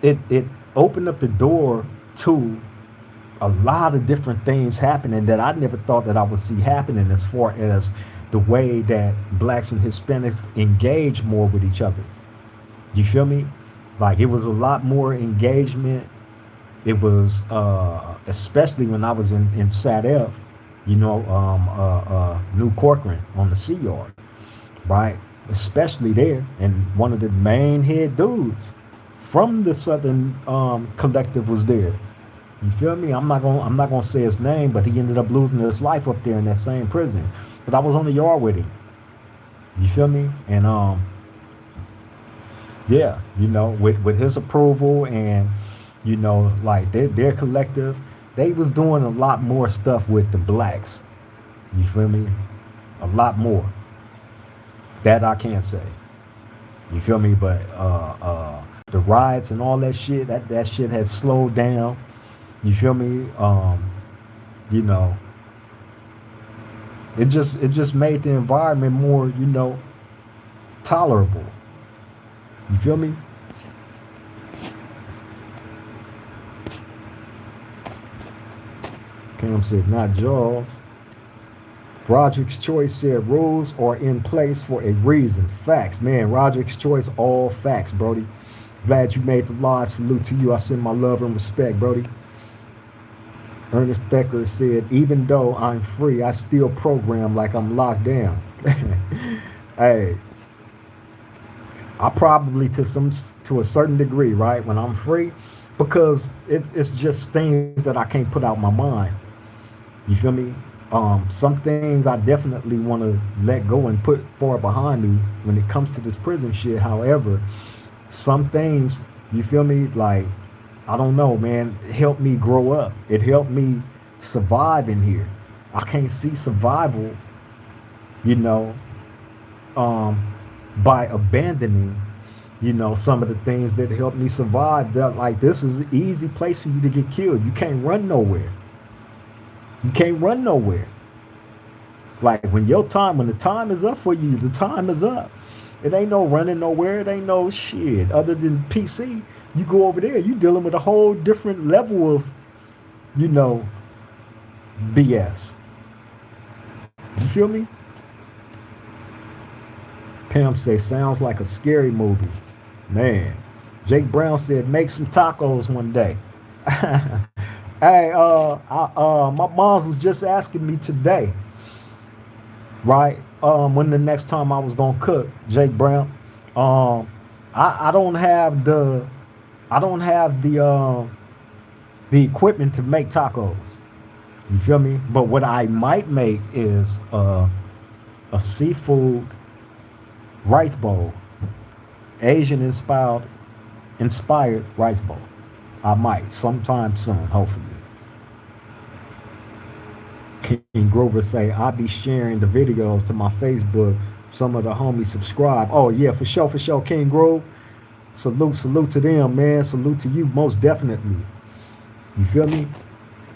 it opened up the door to a lot of different things happening that I never thought that I would see happening, as far as the way that blacks and Hispanics engage more with each other. You feel me? Like, it was a lot more engagement. It was, especially when I was in SATF, New Corcoran on the Sea Yard, right? Especially there, and one of the main head dudes from the Southern Collective was there. You feel me? I'm not gonna say his name, but he ended up losing his life up there in that same prison. But I was on the yard with him. You feel me? And yeah, with his approval, and like their collective, they was doing a lot more stuff with the blacks. You feel me? A lot more. That I can't say. You feel me? But the riots and all that shit, that shit has slowed down. You feel me? You know, it just made the environment more, tolerable. You feel me? Cam said, not Jaws. Roderick's Choice said, rules are in place for a reason. Facts, man. Roderick's Choice, all facts, Brody. Glad you made the lodge. Salute to you. I send my love and respect, Brody. Ernest Thacker said, even though I'm free, I still program like I'm locked down. Hey, I probably to a certain degree, right? When I'm free, because it's just things that I can't put out my mind. You feel me? Some things I definitely want to let go and put far behind me when it comes to this prison shit. However, some things, you feel me? Like, I don't know, man. It helped me grow up. It helped me survive in here. I can't see survival, you know, by abandoning, some of the things that helped me survive. That, like, this is an easy place for you to get killed. You can't run nowhere. You can't run nowhere. Like, when the time is up for you, the time is up. It ain't no running nowhere. It ain't no shit. Other than PC, you go over there, you dealing with a whole different level of, you know, BS. You feel me? Pam say, sounds like a scary movie. Man. Jake Brown said, make some tacos one day. Hey, my mom's was just asking me today, right? When the next time I was gonna cook, Jake Brown. I don't have the equipment to make tacos. You feel me? But what I might make is a seafood rice bowl, Asian inspired rice bowl. I might sometime soon, hopefully. King Grover say, I'll be sharing the videos to my Facebook. Some of the homies subscribe. Oh yeah, for sure, King Grove. Salute to them, man. Salute to you, most definitely. You feel me?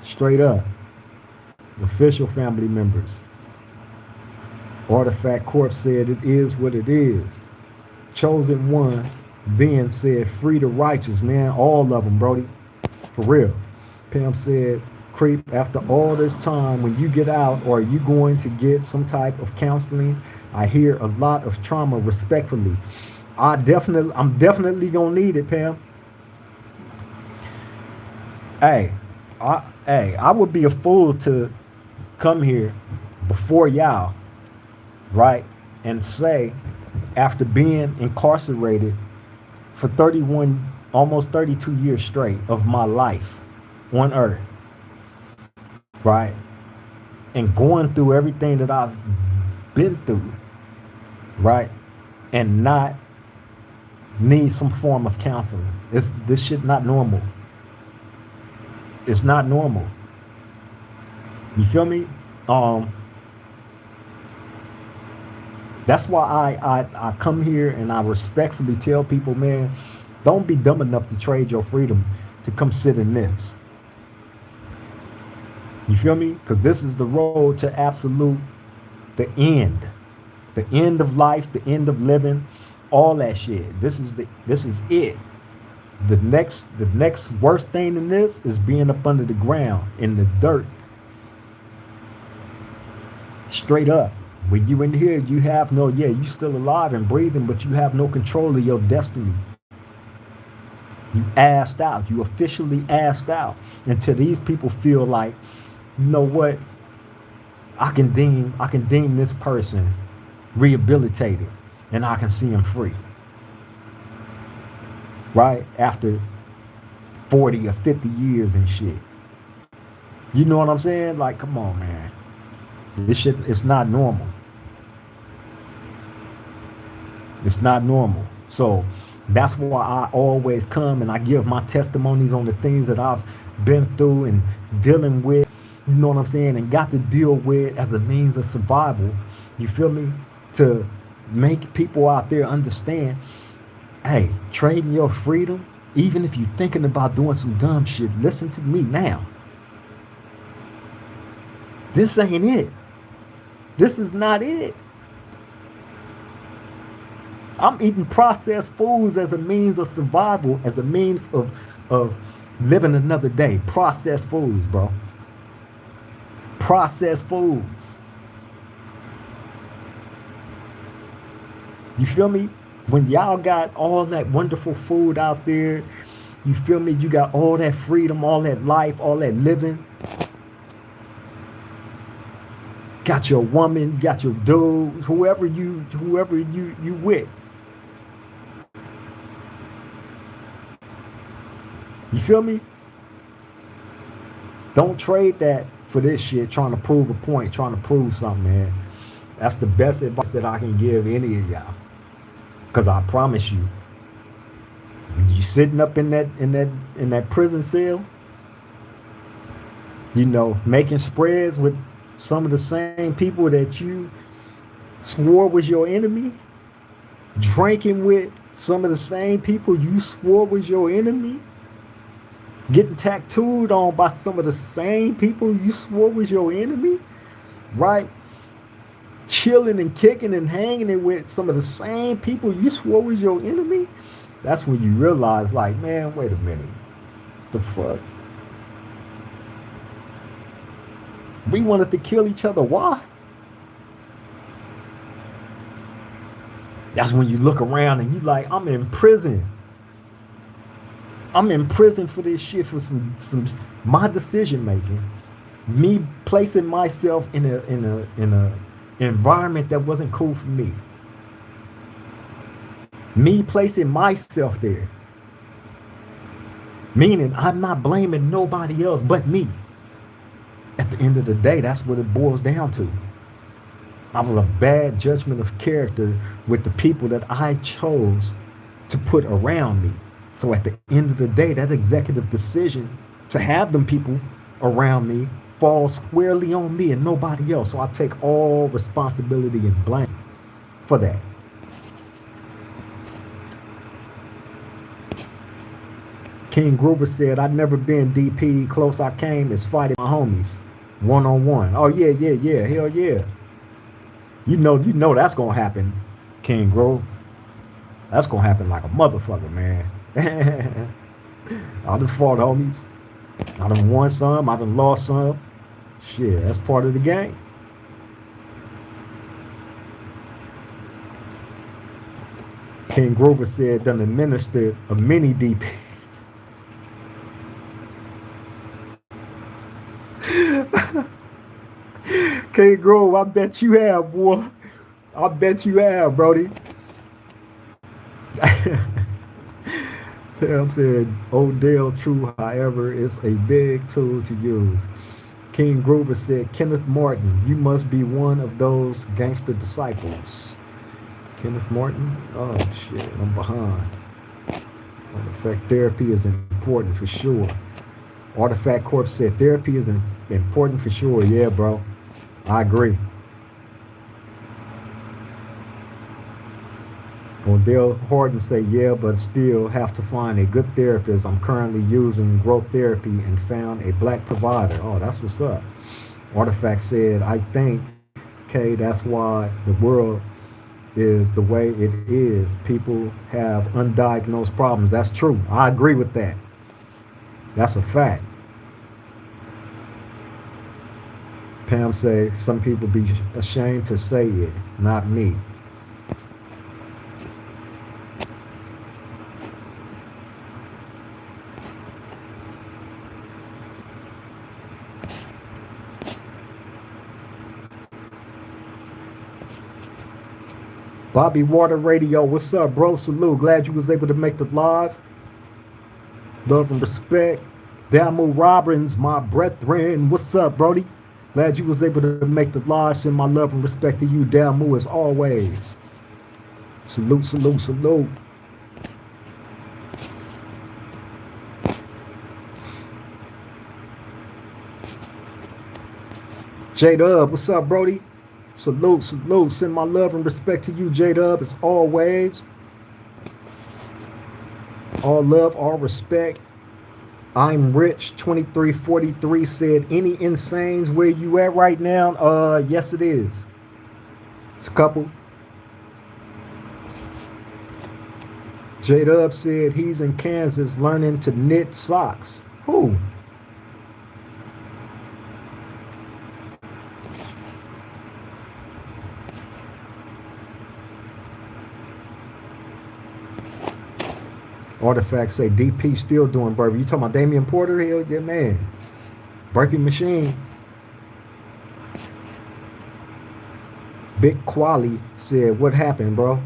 Straight up. Official family members. Artifact Corp said, it is what it is. Chosen One then said, free the righteous, man. All of them, Brody. For real. Pam said, Creep, after all this time, when you get out, or are you going to get some type of counseling? I hear a lot of trauma, respectfully. I'm definitely gonna need it, Pam. I would be a fool to come here before y'all, right, and say, after being incarcerated for 31, almost 32 years straight of my life on earth, right, and going through everything that I've been through, right, and not need some form of counseling. This shit not normal. It's not normal. You feel me? That's why I come here and I respectfully tell people, man, don't be dumb enough to trade your freedom to come sit in this. You feel me? Because this is the road to absolute, the end of life, the end of living, all that shit. This is it. The next worst thing in this is being up under the ground in the dirt, straight up. When you in here, you have no, yeah, you still alive and breathing, but you have no control of your destiny. You asked out. You officially asked out. Until these people feel like, you know what, I can deem this person rehabilitated and I can see him free. Right? After 40 or 50 years and shit. You know what I'm saying? Like, come on, man. This shit is not normal. It's not normal. So that's why I always come and I give my testimonies on the things that I've been through and dealing with, you know what I'm saying, and got to deal with as a means of survival. You feel me? To make people out there understand, hey, trading your freedom, even if you're thinking about doing some dumb shit, listen to me now. This ain't it. This is not it. I'm eating processed foods as a means of survival, as a means of living another day. Processed foods, bro. Processed foods. You feel me? When y'all got all that wonderful food out there, you feel me? You got all that freedom, all that life, all that living. Got your woman, got your dude, whoever you with. You feel me? Don't trade that for this shit, trying to prove a point, trying to prove something, man. That's the best advice that I can give any of y'all. Cause I promise you, when you sitting up in that prison cell, you know, making spreads with some of the same people that you swore was your enemy, drinking with some of the same people you swore was your enemy, getting tattooed on by some of the same people you swore was your enemy, right? Chilling and kicking and hanging it with some of the same people you swore was your enemy. That's when you realize, like, man, wait a minute. The fuck? We wanted to kill each other. Why? That's when you look around and you like, I'm in prison. I'm in prison for this shit, for some my decision making. Me placing myself in a environment that wasn't cool for me. Me placing myself there. Meaning I'm not blaming nobody else but me. At the end of the day, that's what it boils down to. I was a bad judgment of character with the people that I chose to put around me. So at the end of the day, that executive decision to have them people around me falls squarely on me and nobody else. So I take all responsibility and blame for that. King Groover said, I've never been DP. Close I came is fighting my homies one-on-one. Oh, yeah. Hell yeah. You know that's going to happen, King Grove. That's going to happen like a motherfucker, man. I done fought homies. I done won some. I done lost some. Shit, that's part of the game. King Grover said, done administered a mini DP. King Grove, I bet you have, boy. I bet you have, Brody. Pam said, Odell True, however, is a big tool to use. King Grover said, Kenneth Martin, you must be one of those gangster disciples. Kenneth Martin? Oh, shit, I'm behind. Artifact therapy is important for sure. Artifact Corp said, therapy is important for sure. Yeah, bro. I agree. Odell Horton say, yeah, but still have to find a good therapist. I'm currently using growth therapy and found a black provider. Oh, that's what's up. Artifact said, I think, Kay, that's why the world is the way it is. People have undiagnosed problems. That's true. I agree with that. That's a fact. Pam say, some people be ashamed to say it, not me. Bobby Water Radio, what's up, bro? Salute. Glad you was able to make the live. Love and respect. Damu Robbins, my brethren. What's up, Brody? Glad you was able to make the live. Send my love and respect to you, Damu, as always. Salute, salute, salute. J-Dub, what's up, Brody? Salute, salute. Send my love and respect to you, J-Dub, as always. All love, all respect. I'm Rich 2343 said, any insanes where you at right now? Yes, it is. It's a couple. J-Dub said he's in Kansas learning to knit socks. Who? Artifacts say DP still doing burpee. You talking about Damian Porter? Hell yeah, man. Burpee machine. Big Quali said, what happened, bro?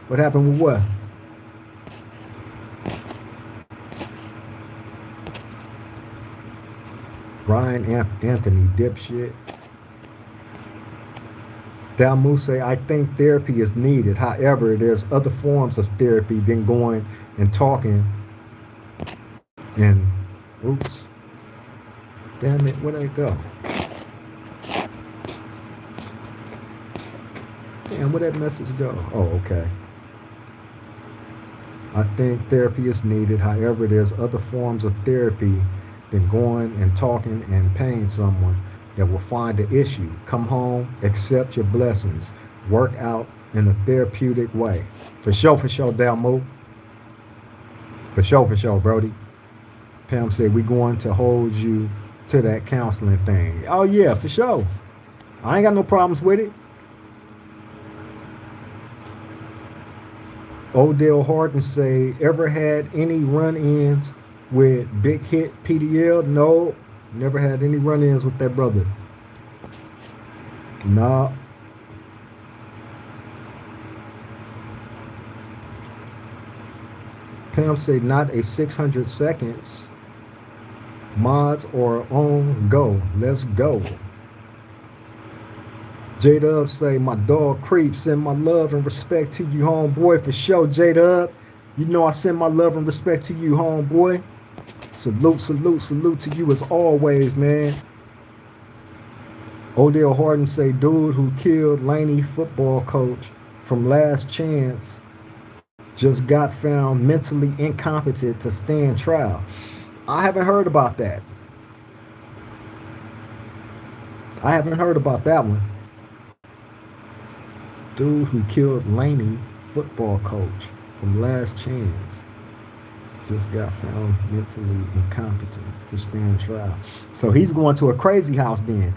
What happened with what? Ryan Anthony, dipshit. Dalmu say, I think therapy is needed. However, there's other forms of therapy than going and talking and, oops. Damn it, where'd I go? Damn, where'd that message go? Oh, okay. I think therapy is needed. However, there's other forms of therapy than going and talking and paying someone that will find the issue. Come home, accept your blessings, work out in a therapeutic way. For sure, Dalmo. For sure, Brody. Pam said, we're going to hold you to that counseling thing. Oh, yeah, for sure. I ain't got no problems with it. Odell Horton say, ever had any run-ins with Big Hit PDL? No. Never had any run-ins with that brother. Nah. Pam say not a 600 seconds. Mods or on go. Let's go. J-Dub say my dog creeps. Send my love and respect to you, homeboy, for sure. J-Dub, you know I send my love and respect to you, homeboy. Salute, salute, salute to you as always, man. Odell Horton say, dude who killed Laney football coach from Last Chance just got found mentally incompetent to stand trial. I haven't heard about that. I haven't heard about that one. Dude who killed Laney football coach from Last Chance just got found mentally incompetent to stand trial. So he's going to a crazy house then.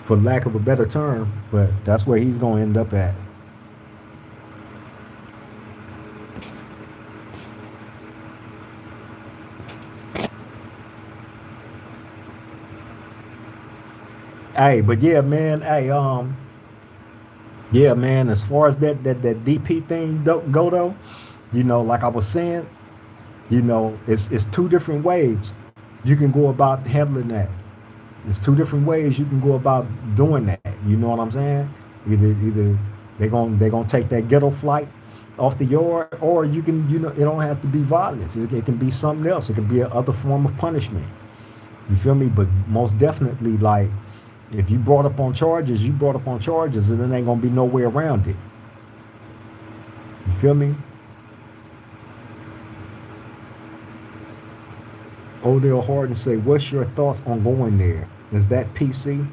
For lack of a better term, but that's where he's going to end up at. Hey, but yeah, man, yeah, man, as far as that DP thing go though, you know, like I was saying, you know, it's two different ways you can go about handling that. There's two different ways you can go about doing that. You know what I'm saying? Either they're gonna take that ghetto flight off the yard, or you can, you know, it don't have to be violence. It can be something else. It can be another form of punishment. You feel me? But most definitely, like, If you brought up on charges, you brought up on charges, and there ain't gonna be no way around it. You feel me? Odell Harden say, "What's your thoughts on going there? Is that PC?"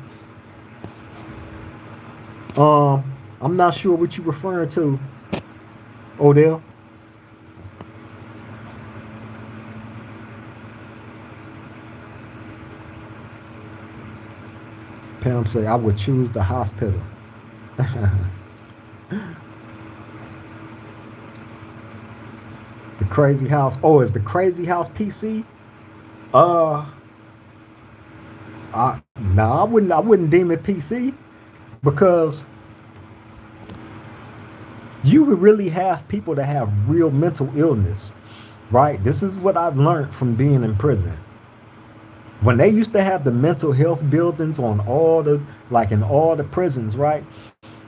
I'm not sure what you're referring to, Odell. Pam say, "I would choose the hospital." The crazy house. Oh, is the crazy house PC? Uh, I wouldn't. I wouldn't deem it PC because you would really have people that have real mental illness, right? This is what I've learned from being in prison. When they used to have the mental health buildings on all the, like in all the prisons, right?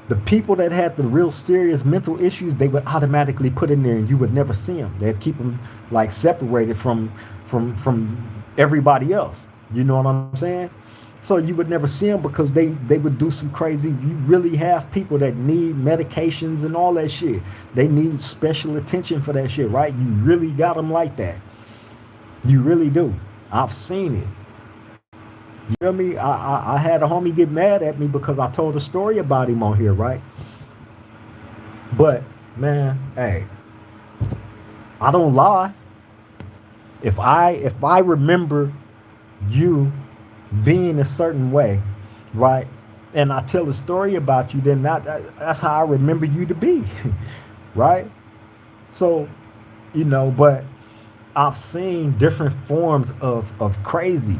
The people that had the real serious mental issues, they would automatically put in there, and you would never see them. They'd keep them like separated from everybody else. You know what I'm saying? So you would never see them because they would do some crazy. You really have people that need medications and all that shit. They need special attention for that shit, right? You really got them like that. You really do. I've seen it. You feel me? I had a homie get mad at me because I told a story about him on here, right? But man, hey, I don't lie. If I remember you being a certain way, right? And I tell a story about you, then that's how I remember you to be, right? So, but I've seen different forms of crazy,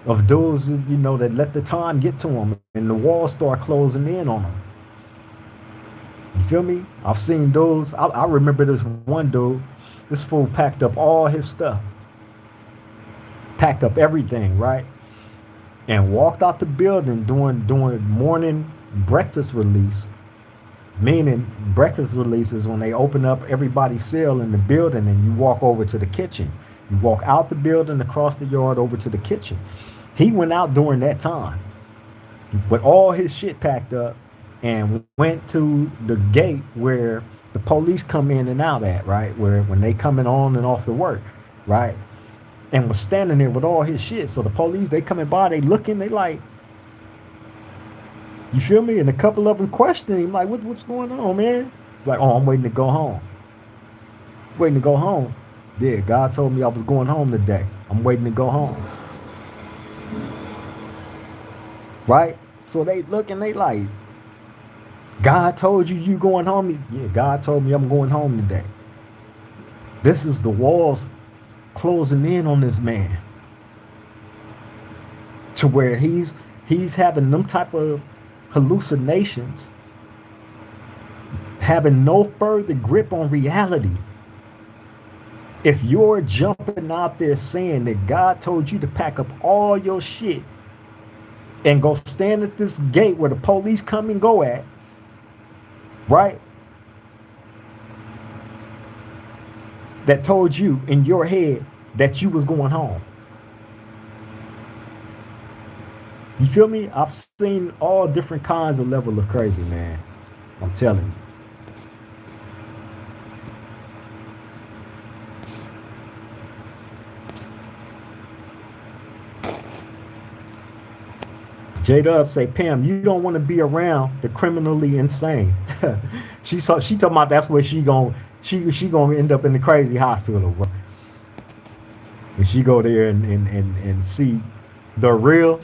of those, that let the time get to them and the walls start closing in on them. You feel me? I've seen those. I remember this one dude, this fool packed up all his stuff, packed up everything, right? And walked out the building doing morning breakfast release. Meaning breakfast release is when they open up everybody's cell in the building and you walk over to the kitchen. You walk out the building, across the yard, over to the kitchen. He went out during that time with all his shit packed up and went to the gate where the police come in and out at, right? Where when they coming on and off the work, right? And was standing there with all his shit. So the police, they coming by, they looking, they like, you feel me? And a couple of them questioning him, like, what's going on, man? Like, oh, I'm waiting to go home. Waiting to go home. Yeah, God told me I was going home today. I'm waiting to go home. Right? So they look and they like, God told you going home? Yeah, God told me I'm going home today. This is the walls closing in on this man. To where he's having them type of hallucinations, having no further grip on reality. If you're jumping out there saying that God told you to pack up all your shit and go stand at this gate where the police come and go at, right? That told you in your head that you was going home. You feel me? I've seen all different kinds of level of crazy, man. I'm telling you. J-Dub say, Pam, you don't want to be around the criminally insane. she talking about that's where she gonna end up in the crazy hospital, bro. And she go there and see the real.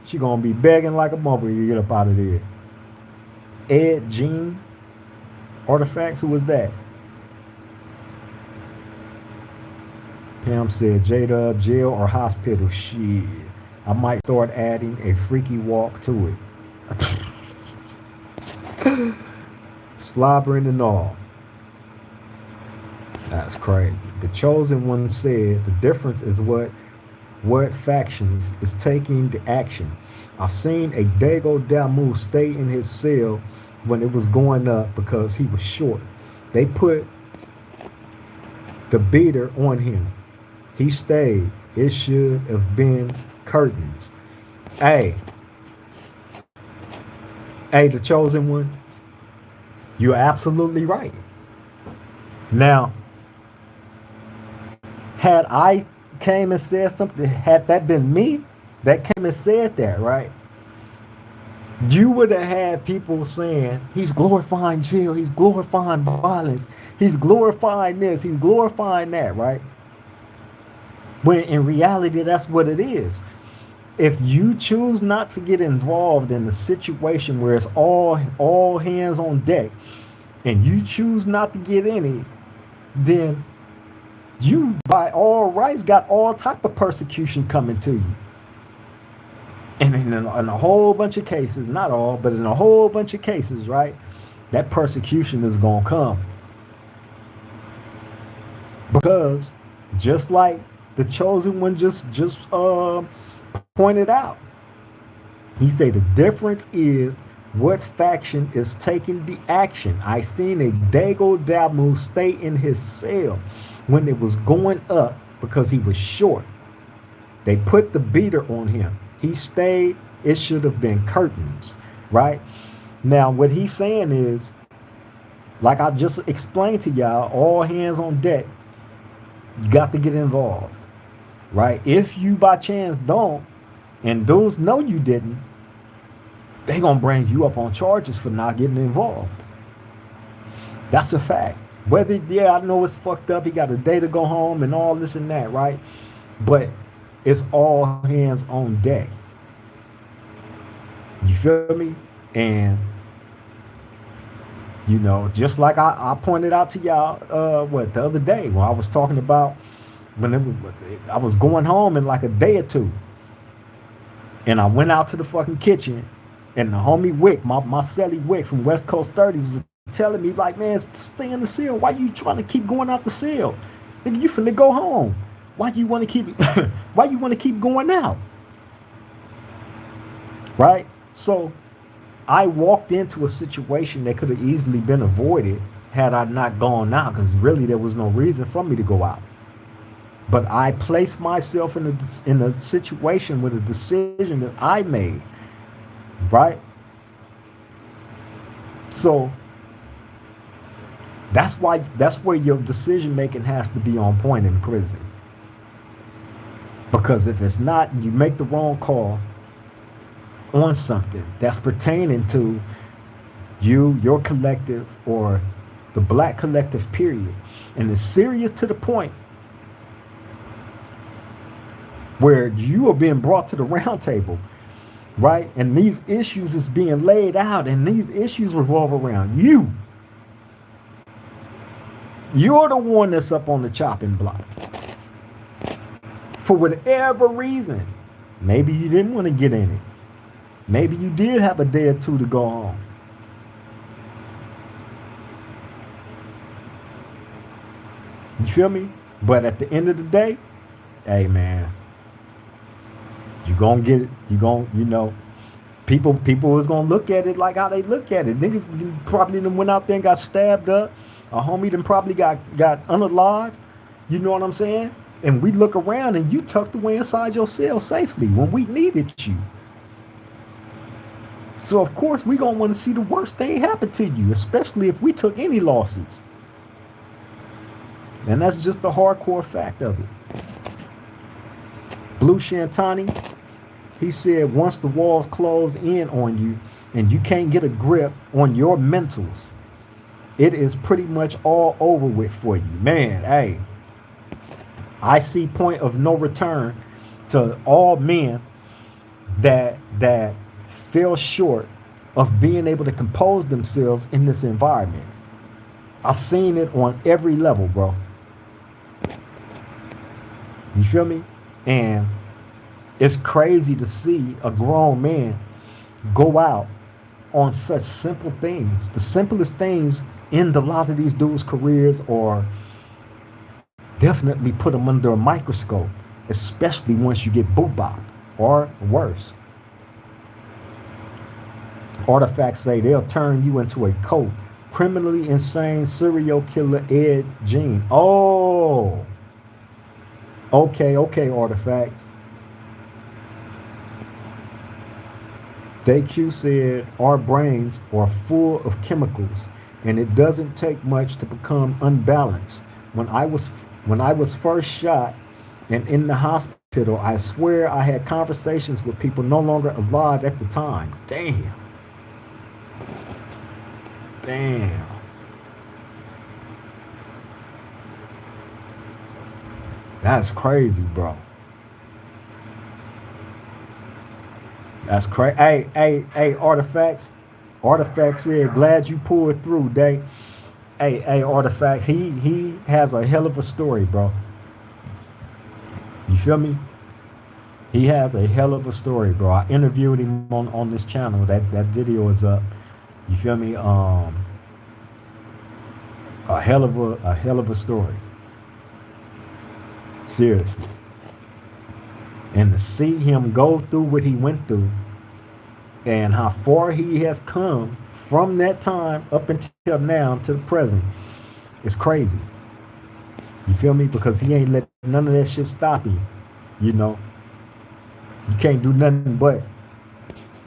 She gonna be begging like a mother to get up out of there. Ed Jean Artifacts, who was that? Pam said, J-Dub, jail or hospital? Shit. I might start adding a freaky walk to it. Slobbering and all. That's crazy. The Chosen One said the difference is what factions is taking the action. I seen a Dago Damu stay in his cell when it was going up because he was short. They put the beater on him. He stayed. It should have been curtains. Hey, Hey, the chosen one, you're absolutely right. Now, had I came and said something, had that been me that came and said that, right? You would have had people saying he's glorifying jail, he's glorifying violence, he's glorifying this, he's glorifying that, right? When in reality, that's what it is. If you choose not to get involved in the situation where it's all hands on deck, and you choose not to get in it, then you by all rights got all type of persecution coming to you. And in a whole bunch of cases, not all, but in a whole bunch of cases, right, that persecution is gonna come because just like the chosen one just pointed out, he said the difference is what faction is taking the action. I seen a Dago Damu stay in his cell when it was going up because he was short. They put the beater on him. He stayed. It should have been curtains, right? Now, what he's saying is, like I just explained to y'all, all hands on deck. You got to get involved, right? If you by chance don't, and those know you didn't, they gonna bring you up on charges for not getting involved. That's a fact. Whether, yeah, I know it's fucked up. He got a day to go home and all this and that, right? But it's all hands on deck. You feel me? And just like I pointed out to y'all, the other day when I was talking about I was going home in like a day or two, and I went out to the fucking kitchen, and the homie Wick, my celly Wick from West Coast 30 was telling me like, man, stay in the cell. Why you trying to keep going out the cell? Nigga, you finna go home. Why you want to keep why you want to keep going out? Right? So I walked into a situation that could have easily been avoided had I not gone out, because really there was no reason for me to go out. But I placed myself in a situation with a decision that I made, right? So that's where your decision making has to be on point in prison. Because if it's not, you make the wrong call on something that's pertaining to you, your collective, or the black collective, period. And it's serious to the point where you are being brought to the round table, right? And these issues is being laid out, and these issues revolve around you. You're the one that's up on the chopping block. For whatever reason, maybe you didn't want to get in it. Maybe you did have a day or two to go home. You feel me? But at the end of the day, hey man, you gonna get it. People is gonna look at it like how they look at it. Niggas probably done went out there and got stabbed up. A homie done probably got unalived. You know what I'm saying? And we look around and you tucked away inside your cell safely when we needed you. So of course we gonna want to see the worst thing happen to you, especially if we took any losses. And that's just the hardcore fact of it. Blue Shantani, he said once the walls close in on you and you can't get a grip on your mentals, it is pretty much all over with for you. Man, hey, I see point of no return to all men that fell short of being able to compose themselves in this environment. I've seen it on every level, bro. You feel me? And it's crazy to see a grown man go out on such simple things. The simplest things in a lot of these dudes' careers are definitely put them under a microscope, especially once you get boop-bopped or worse. Artifacts say they'll turn you into a cult. Criminally insane serial killer Ed Gein. Oh, okay, Artifacts. DayQ said our brains are full of chemicals and it doesn't take much to become unbalanced. When I was when I was first shot and in the hospital, I swear I had conversations with people no longer alive at the time. Damn. Damn. That's crazy, bro. That's crazy. Hey, Artifacts. Artifacts said, glad you pulled through, Day. Hey, Artifact. He has a hell of a story, bro. You feel me? He has a hell of a story, bro. I interviewed him on this channel. That video is up. You feel me? A hell of a story. Seriously. And to see him go through what he went through and how far he has come from that time up until now to the present is crazy. You feel me? Because he ain't let none of that shit stop him. You know, you can't do nothing but,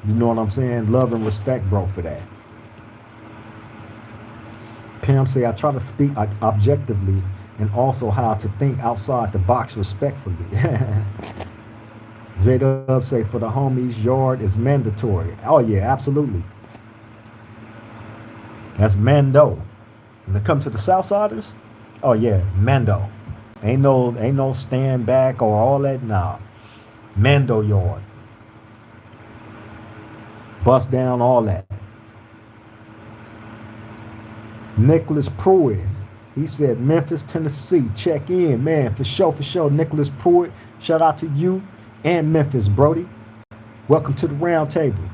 you know what I'm saying, love and respect, bro, for that. Pam say, I try to speak objectively and also how to think outside the box respectfully. J-Dub say, for the homies, yard is mandatory. Oh, yeah, absolutely. That's Mando. When it comes to the Southsiders, oh, yeah, Mando. Ain't no stand back or all that. Nah. Mando yard. Bust down all that. Nicholas Pruitt. He said, Memphis, Tennessee. Check in, man. For sure, for sure. Nicholas Pruitt. Shout out to you and Memphis, Brody. Welcome to the round table.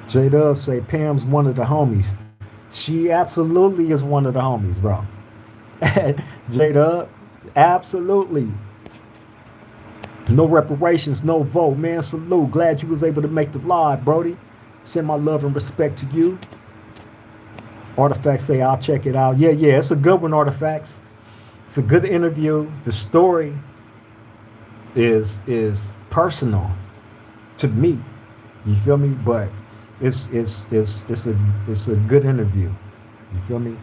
J-Dub say Pam's one of the homies. She absolutely is one of the homies, bro. J-Dub, absolutely. No reparations, no vote. Man, salute. Glad you was able to make the live, Brody. Send my love and respect to you. Artifacts say, I'll check it out. Yeah, it's a good one, Artifacts. It's a good interview. The story is personal to me. You feel me? But it's a good interview. You feel me?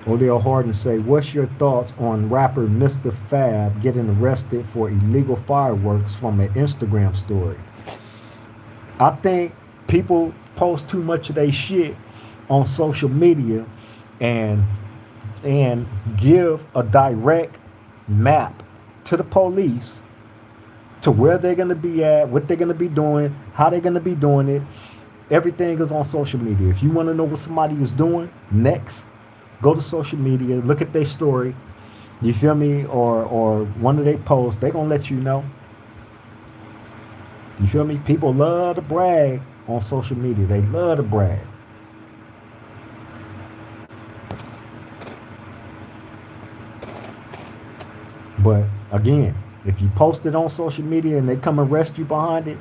Odell Harden say, what's your thoughts on rapper Mr. Fab getting arrested for illegal fireworks from an Instagram story? I think people post too much of their shit on social media and give a direct map to the police to where they're going to be at, what they're going to be doing, how they're going to be doing it. Everything is on social media. If you want to know what somebody is doing next, go to social media, look at their story, you feel me, or one of their posts, they're going to let you know. You feel me? People love to brag on social media. They love to brag. But again, if you post it on social media and they come arrest you behind it,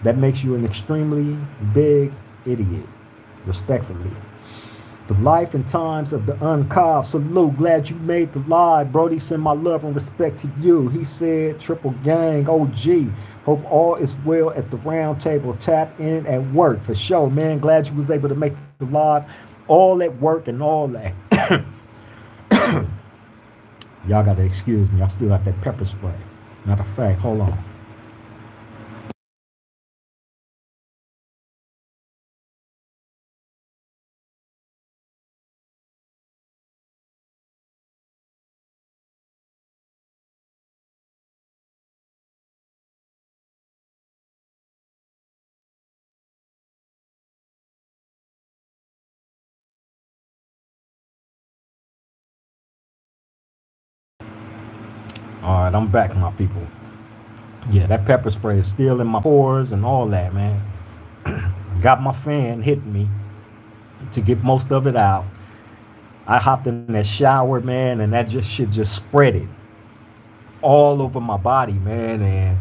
that makes you an extremely big idiot, respectfully. The life and times of the uncarved. Salute. Glad you made the live, Brody. Send my love and respect to you. He said, Triple Gang, OG. Hope all is well at the round table. Tap in at work. For sure, man. Glad you was able to make the live. All at work and all that. Y'all got to excuse me. I still got that pepper spray. Matter of fact, hold on. All right, I'm back, my people. Yeah, that pepper spray is still in my pores and all that, man. Got my fan hitting me to get most of it out. I hopped in that shower, man, and that just shit just spread it all over my body, man. And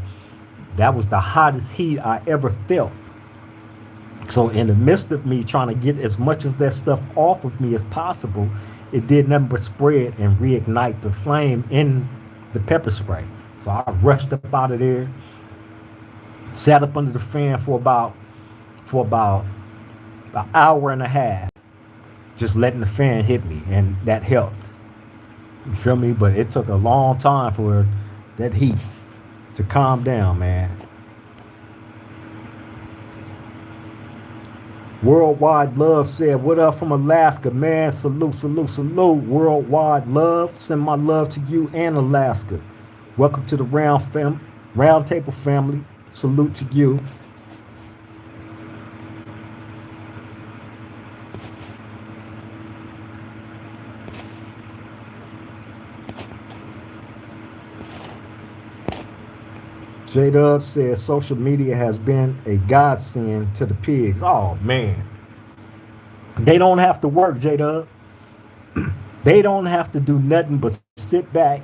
that was the hottest heat I ever felt So in the midst of me trying to get as much of that stuff off of me as possible, it did nothing but spread and reignite the flame in the pepper spray. So I rushed up out of there, sat up under the fan for about an hour and a half, just letting the fan hit me, and that helped. You feel me? But it took a long time for that heat to calm down, man. Worldwide Love said, "What up from Alaska, man? Salute, salute, salute. Worldwide Love, send my love to you and Alaska. Welcome to the round table family. Salute to you." J Dub says social media has been a godsend to the pigs. Oh man, they don't have to work, J Dub. They don't have to do nothing but sit back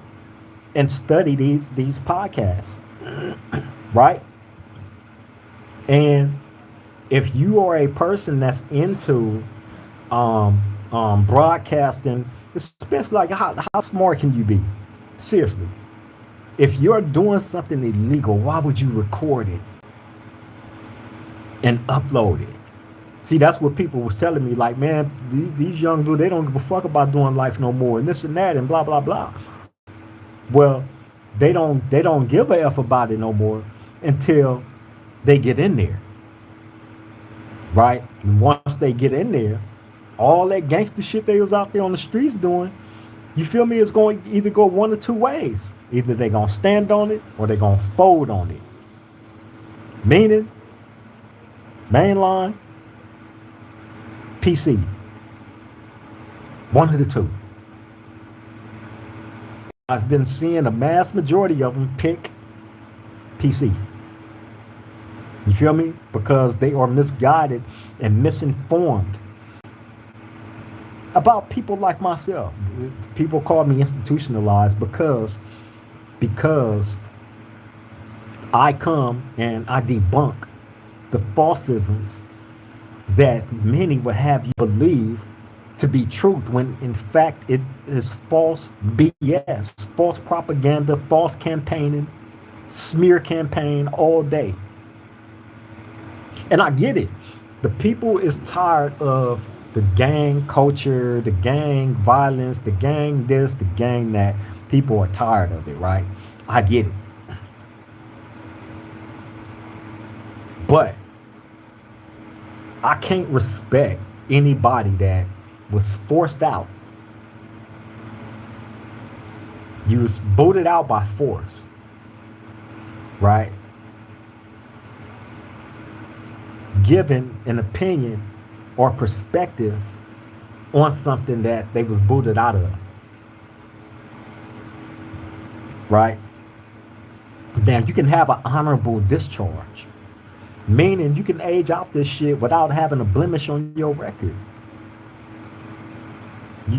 and study these podcasts, right? And if you are a person that's into broadcasting, especially like how smart can you be? Seriously, if you're doing something illegal, why would you record it and upload it? See, that's what people was telling me. Like, man, these young dudes, they don't give a fuck about doing life no more, and this and that, and blah blah blah. Well, they don't give a f about it no more until they get in there, right? And once they get in there, all that gangster shit they was out there on the streets doing, you feel me? It's going to either go one or two ways. Either they're going to stand on it or they're going to fold on it. Meaning, mainline, PC. One of the two. I've been seeing a mass majority of them pick PC. You feel me? Because they are misguided and misinformed about people like myself. People call me institutionalized because I come and I debunk the falsisms that many would have you believe to be truth when in fact it is false BS, false propaganda, false campaigning, smear campaign all day. And I get it. The people is tired of the gang culture, the gang violence, the gang this, the gang that. People are tired of it, right? I get it. But I can't respect anybody that was forced out. You was booted out by force, right? Given an opinion or perspective on something that they was booted out of, right? Now you can have an honorable discharge, meaning you can age out this shit without having a blemish on your record.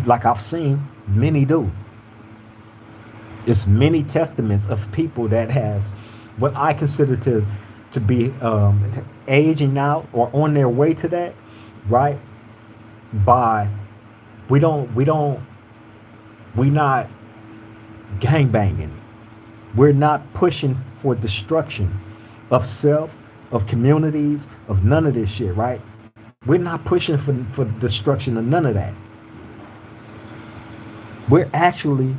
Like I've seen many do. It's many testaments of people that has what I consider to be aging out or on their way to that, right? By we not gang banging. We're not pushing for destruction of self, of communities, of none of this shit, right? We're not pushing for destruction of none of that. We're actually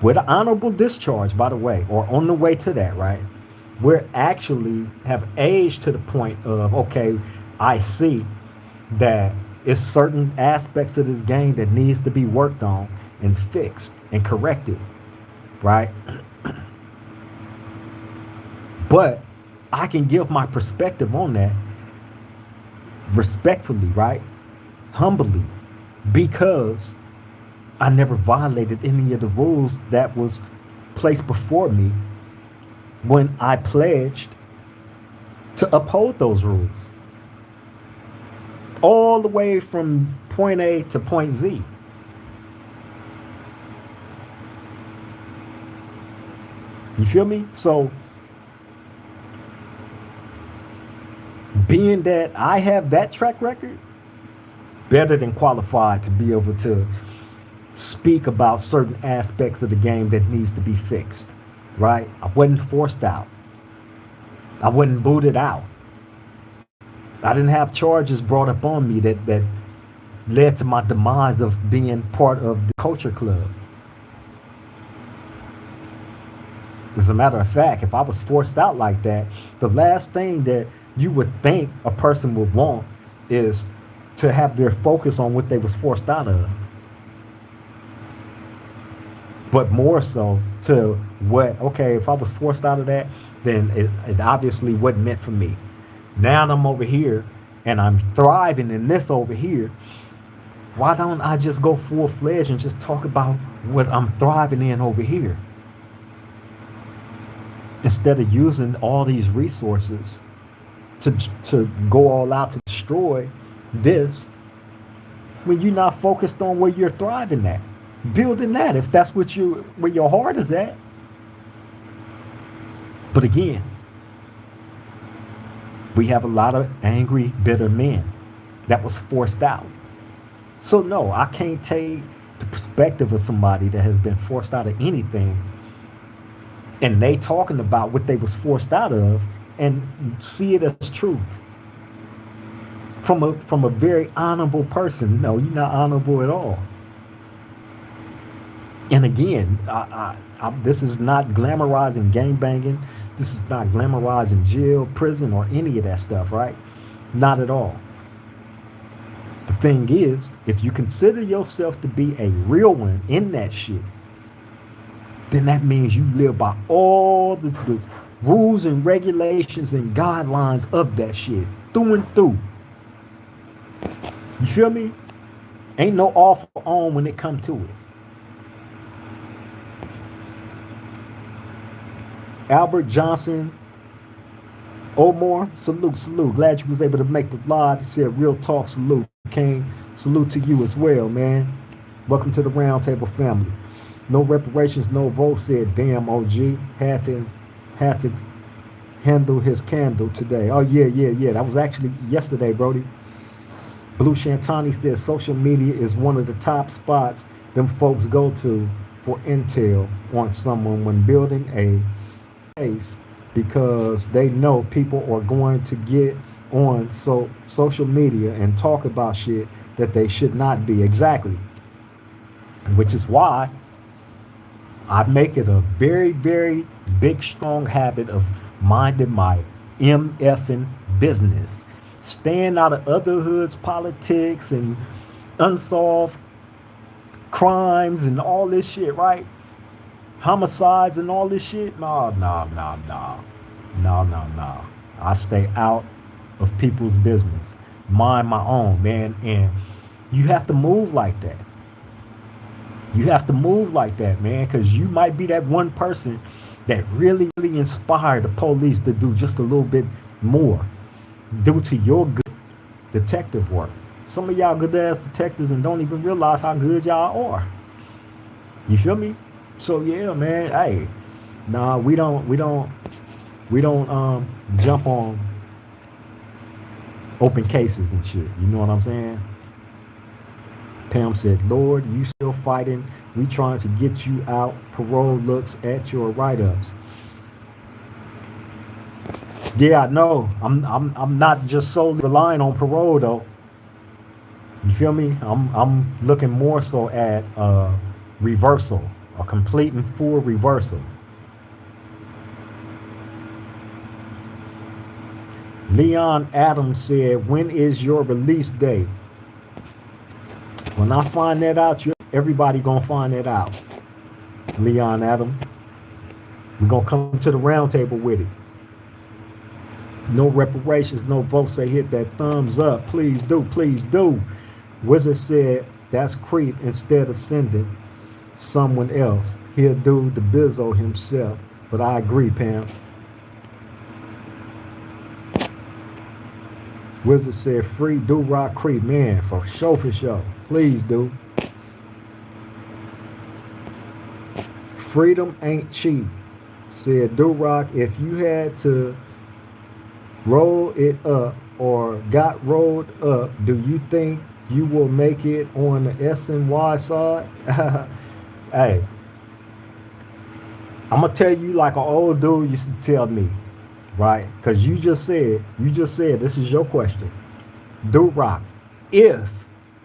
with an honorable discharge, by the way, or on the way to that, right? We're actually have aged to the point of, okay, I see that it's certain aspects of this game that needs to be worked on and fixed and corrected, right? But I can give my perspective on that respectfully, right? Humbly, because I never violated any of the rules that was placed before me when I pledged to uphold those rules. All the way from point A to point Z. You feel me? So being that I have that track record, better than qualified to be able to speak about certain aspects of the game that needs to be fixed. Right? I wasn't forced out. I wasn't booted out. I didn't have charges brought up on me that led to my demise of being part of the culture club. As a matter of fact, if I was forced out like that, the last thing that you would think a person would want is to have their focus on what they was forced out of. But more so to what, okay, if I was forced out of that, then it obviously wasn't meant for me. Now I'm over here and I'm thriving in this over here. Why don't I just go full fledged and just talk about what I'm thriving in over here? Instead of using all these resources to go all out to destroy this when you're not focused on where you're thriving at. Building that if that's where your heart is at. But again, we have a lot of angry, bitter men that was forced out. So no, I can't take the perspective of somebody that has been forced out of anything and they talking about what they was forced out of and see it as truth from a very honorable person. No, you're not honorable at all. And again, this is not glamorizing gangbanging. This is not glamorizing jail, prison, or any of that stuff, right? Not at all. The thing is, if you consider yourself to be a real one in that shit, then that means you live by all the rules and regulations and guidelines of that shit, through and through. You feel me? Ain't no off or on when it come to it. Albert Johnson, Omar, salute. Glad you was able to make the live. He said, real talk, salute. King, salute to you as well, man. Welcome to the Roundtable family. No reparations, no votes, said damn OG. Had to handle his candle today. Oh, yeah. That was actually yesterday, Brody. Blue Shantani said social media is one of the top spots them folks go to for intel on someone when building a case because they know people are going to get on social media and talk about shit that they should not be. Exactly. Which is why I make it a very, very big, strong habit of minding my MFing business. Staying out of other hoods, politics, and unsolved crimes and all this shit, right? Homicides and all this shit. No. I stay out of people's business. Mind my own, man. And you have to move like that. You have to move like that, man, because you might be that one person that really inspired the police to do just a little bit more due to your good detective work. Some of y'all good ass detectives and don't even realize how good y'all are. You feel me? So yeah, man. Hey, nah, we don't jump on open cases and shit. You know what I'm saying? Pam said, Lord, you still fighting. We trying to get you out. Parole looks at your write-ups. Yeah, I know. I'm not just solely relying on parole though. You feel me? I'm looking more so at reversal, a complete and full reversal. Leon Adams said, when is your release date? When I find that out, everybody gonna find that out. Leon Adams. We're gonna come to the round table with it. No reparations, no votes. Say hit that thumbs up. Please do. Wizard said that's creep instead of sending someone else. He'll do the bizzo himself. But I agree, Pam. Wizard said free do rock creep, man, for sure. Please do. Freedom ain't cheap, said Do Rock. If you had to roll it up or got rolled up, do you think you will make it on the S and Y side? Hey, I'm gonna tell you like an old dude used to tell me, right? Because you just said this is your question. Dude Rock, if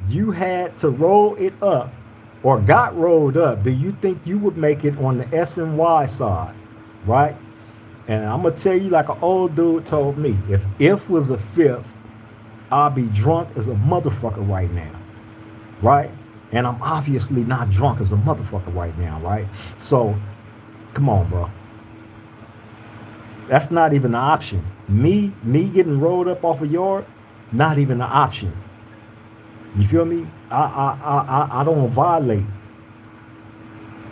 you had to roll it up or got rolled up, do you think you would make it on the S and Y side? Right? And I'm gonna tell you like an old dude told me, if was a fifth, I'll be drunk as a motherfucker right now. Right? And I'm obviously not drunk as a motherfucker right now, right? So come on, bro. That's not even an option. Me getting rolled up off a yard, not even an option. You feel me? I don't violate.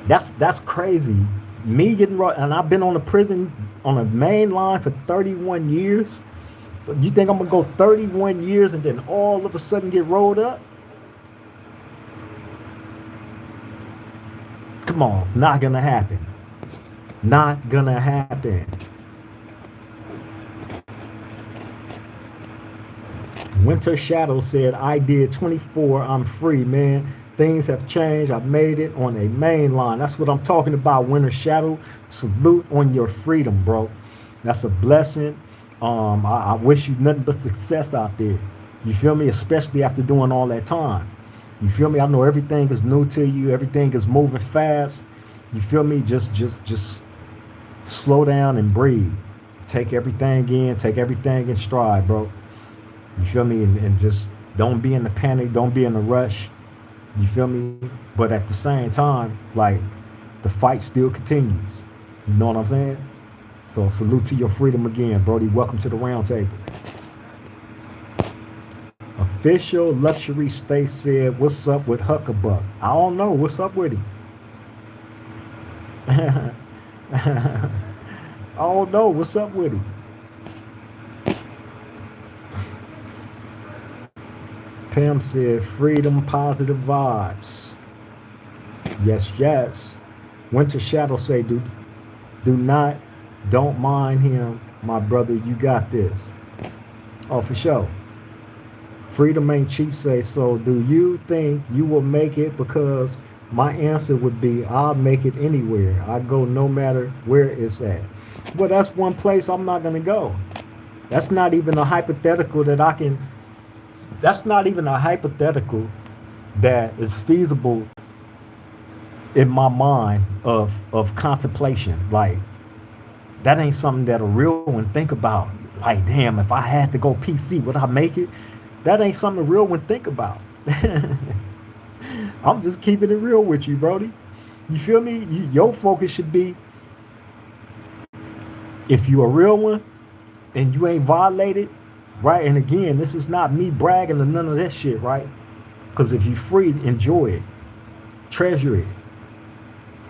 That's crazy. Me getting rolled, and I've been on the prison on the main line for 31 years. But you think I'm gonna go 31 years and then all of a sudden get rolled up? Come on, not gonna happen. Not gonna happen. Winter Shadow said, I did 24, I'm free, man. Things have changed. I've made it on a main line. That's what I'm talking about, Winter Shadow. Salute on your freedom, bro. That's a blessing. I wish you nothing but success out there. You feel me? Especially after doing all that time. You feel me? I know everything is new to you. Everything is moving fast. You feel me? Just slow down and breathe. Take everything in. Take everything in stride, bro. You feel me? And just don't be in the panic. Don't be in a rush. You feel me? But at the same time, like, the fight still continues. You know what I'm saying? So salute to your freedom again, Brody. Welcome to the round table. Official Luxury Stay said, what's up with Huckabuck? I don't know. What's up with him? I don't know. What's up with him? Pam said, freedom, positive vibes. Yes, yes. Winter Shadow say, don't mind him, my brother, you got this. Oh, for sure. Freedom ain't cheap say, so do you think you will make it? Because my answer would be, I'll make it anywhere. I go no matter where it's at. Well, that's one place I'm not going to go. That's not even a hypothetical that's not even a hypothetical that is feasible in my mind of contemplation. Like, that ain't something that a real one think about. Like, damn, if I had to go PC, would I make it? That ain't something a real one think about. I'm just keeping it real with you, Brody. You feel me? Your focus should be, if you a real one and you ain't violated, right? And again, this is not me bragging or none of that shit, right? Because if you free, enjoy it, treasure it,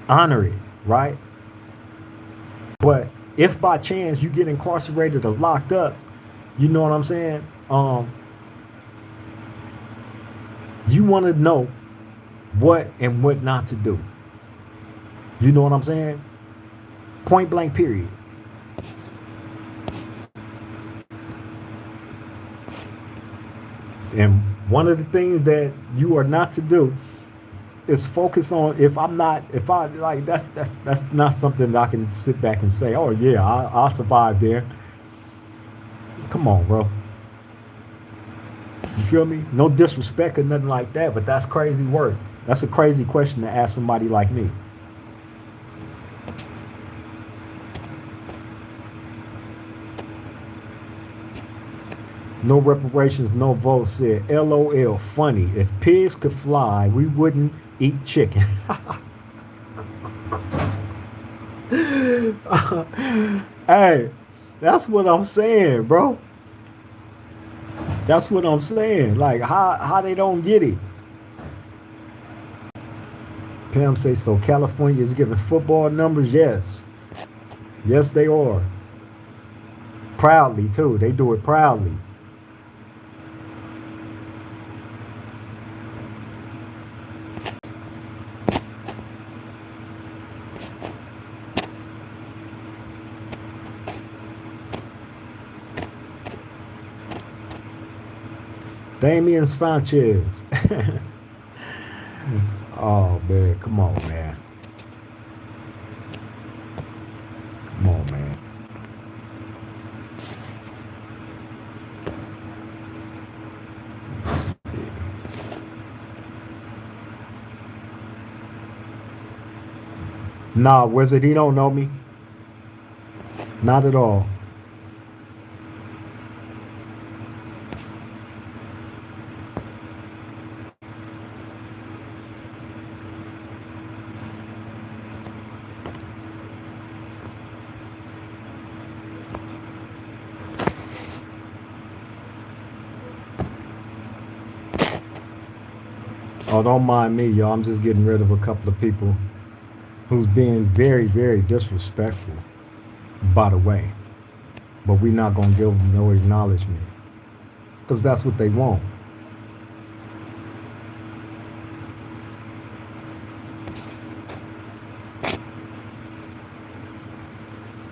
honor it, right? But if by chance you get incarcerated or locked up, you know what I'm saying? You want to know what and what not to do. You know what I'm saying? Point blank, period. And one of the things that you are not to do is focus on, if I like, that's not something that I can sit back and say, oh yeah, I'll survive there. Come on, bro. You feel me? No disrespect or nothing like that, but that's crazy work. That's a crazy question to ask somebody like me. No reparations, no votes said, LOL, funny. If pigs could fly, we wouldn't eat chicken. Hey, that's what I'm saying, bro. That's what I'm saying. Like, how they don't get it. Pam say, so California is giving football numbers? Yes. Yes, they are. Proudly, too. They do it proudly. Damian Sanchez. Oh man, come on, man. Come on, man. Nah, Wizard, he don't know me. Not at all. Oh, don't mind me, y'all. I'm just getting rid of a couple of people who's being very, very disrespectful, by the way. But we're not going to give them no acknowledgement because that's what they want.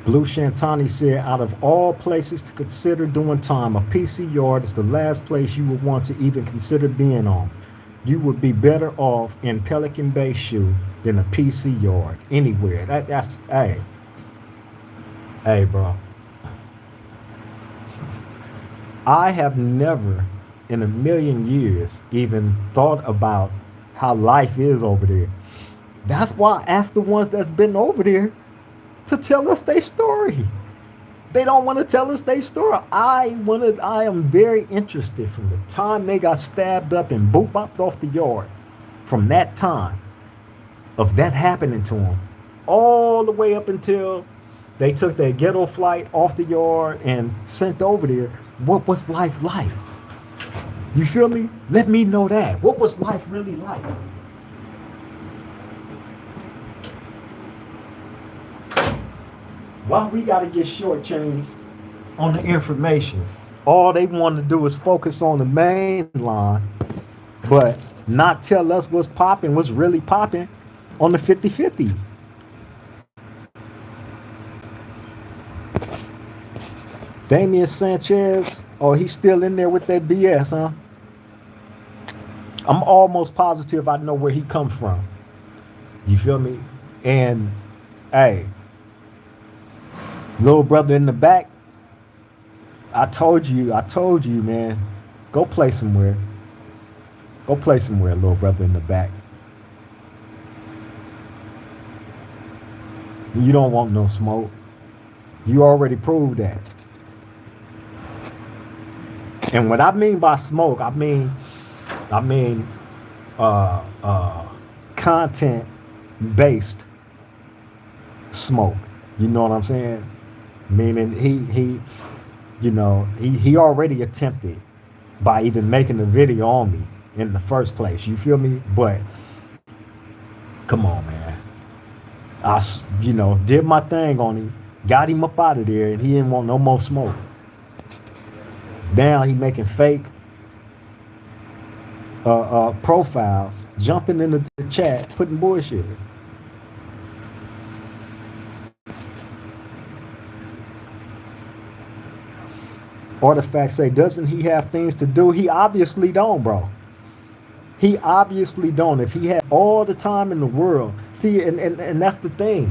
Blue Shantani said, out of all places to consider doing time, a PC yard is the last place you would want to even consider being on. You would be better off in Pelican Bay shoe than a PC yard anywhere. That's hey, bro. I have never in a million years even thought about how life is over there. That's why I asked the ones that's been over there to tell us their story. They don't want to tell us their story. I am very interested from the time they got stabbed up and boop bopped off the yard, from that time of that happening to them, all the way up until they took their ghetto flight off the yard and sent over there. What was life like? You feel me? Let me know that. What was life really like? Why we got to get shortchanged on the information? All they want to do is focus on the main line, but not tell us what's popping, what's really popping on the 50-50. Damian Sanchez, oh, he's still in there with that BS, huh? I'm almost positive I know where he comes from. You feel me? And, hey, little brother in the back, I told you, man. Go play somewhere. Go play somewhere, little brother in the back. You don't want no smoke. You already proved that. And what I mean by smoke, I mean content based smoke. You know what I'm saying? Meaning he already attempted by even making a video on me in the first place. You feel me? But come on, man. I did my thing on him, got him up out of there, and he didn't want no more smoke. Now he making fake profiles, jumping into the chat, putting bullshit. Artifacts say, doesn't he have things to do? He obviously don't, bro. He obviously don't. If he had all the time in the world. See, and that's the thing.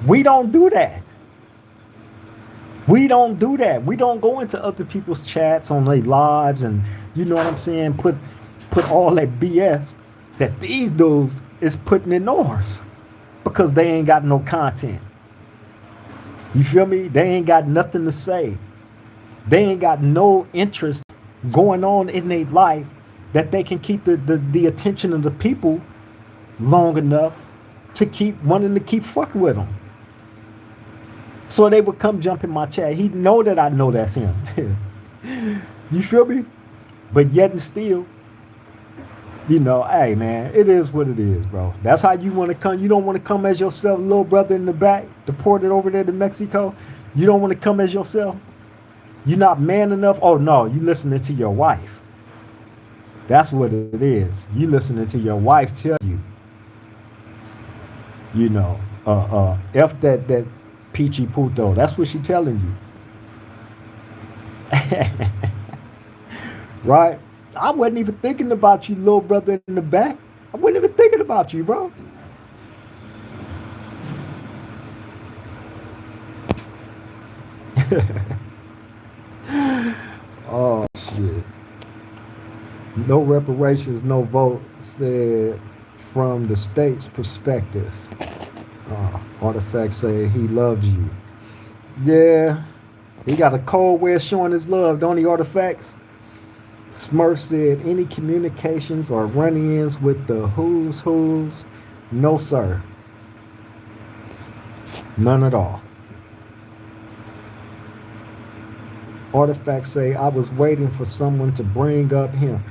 We don't do that. We don't do that. We don't go into other people's chats on their lives and, you know what I'm saying, put all that BS that these dudes is putting in ours because they ain't got no content. You feel me? They ain't got nothing to say. They ain't got no interest going on in their life that they can keep the attention of the people long enough to keep wanting to keep fucking with them. So they would come jump in my chat. He know that I know that's him. You feel me? But yet and still, hey man, it is what it is, bro. That's how you want to come. You don't want to come as yourself, little brother in the back, deported over there to Mexico. You don't want to come as yourself. You're not man enough. Oh no, you listening to your wife. That's what it is. You listening to your wife tell you. F that peachy puto. That's what she telling you. Right? I wasn't even thinking about you, little brother in the back. I wasn't even thinking about you, bro. Oh shit. No reparations, no vote, said from the state's perspective. Artifact say he loves you. Yeah, he got a cold way of showing his love, don't he, Artifacts? Smurf said any communications or run-ins with the who's? No, sir. None at all. Artifacts say I was waiting for someone to bring up him.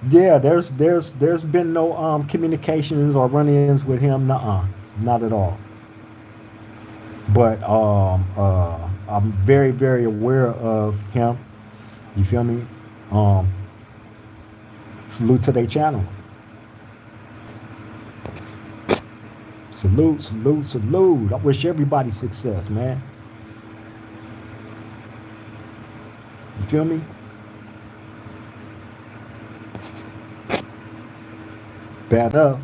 Yeah, there's been no communications or run-ins with him. Nuh-uh, not at all. But I'm very very aware of him. You feel me? Um, Salute to their channel. Salute, salute, salute. I wish everybody success, man. You feel me? Bad enough,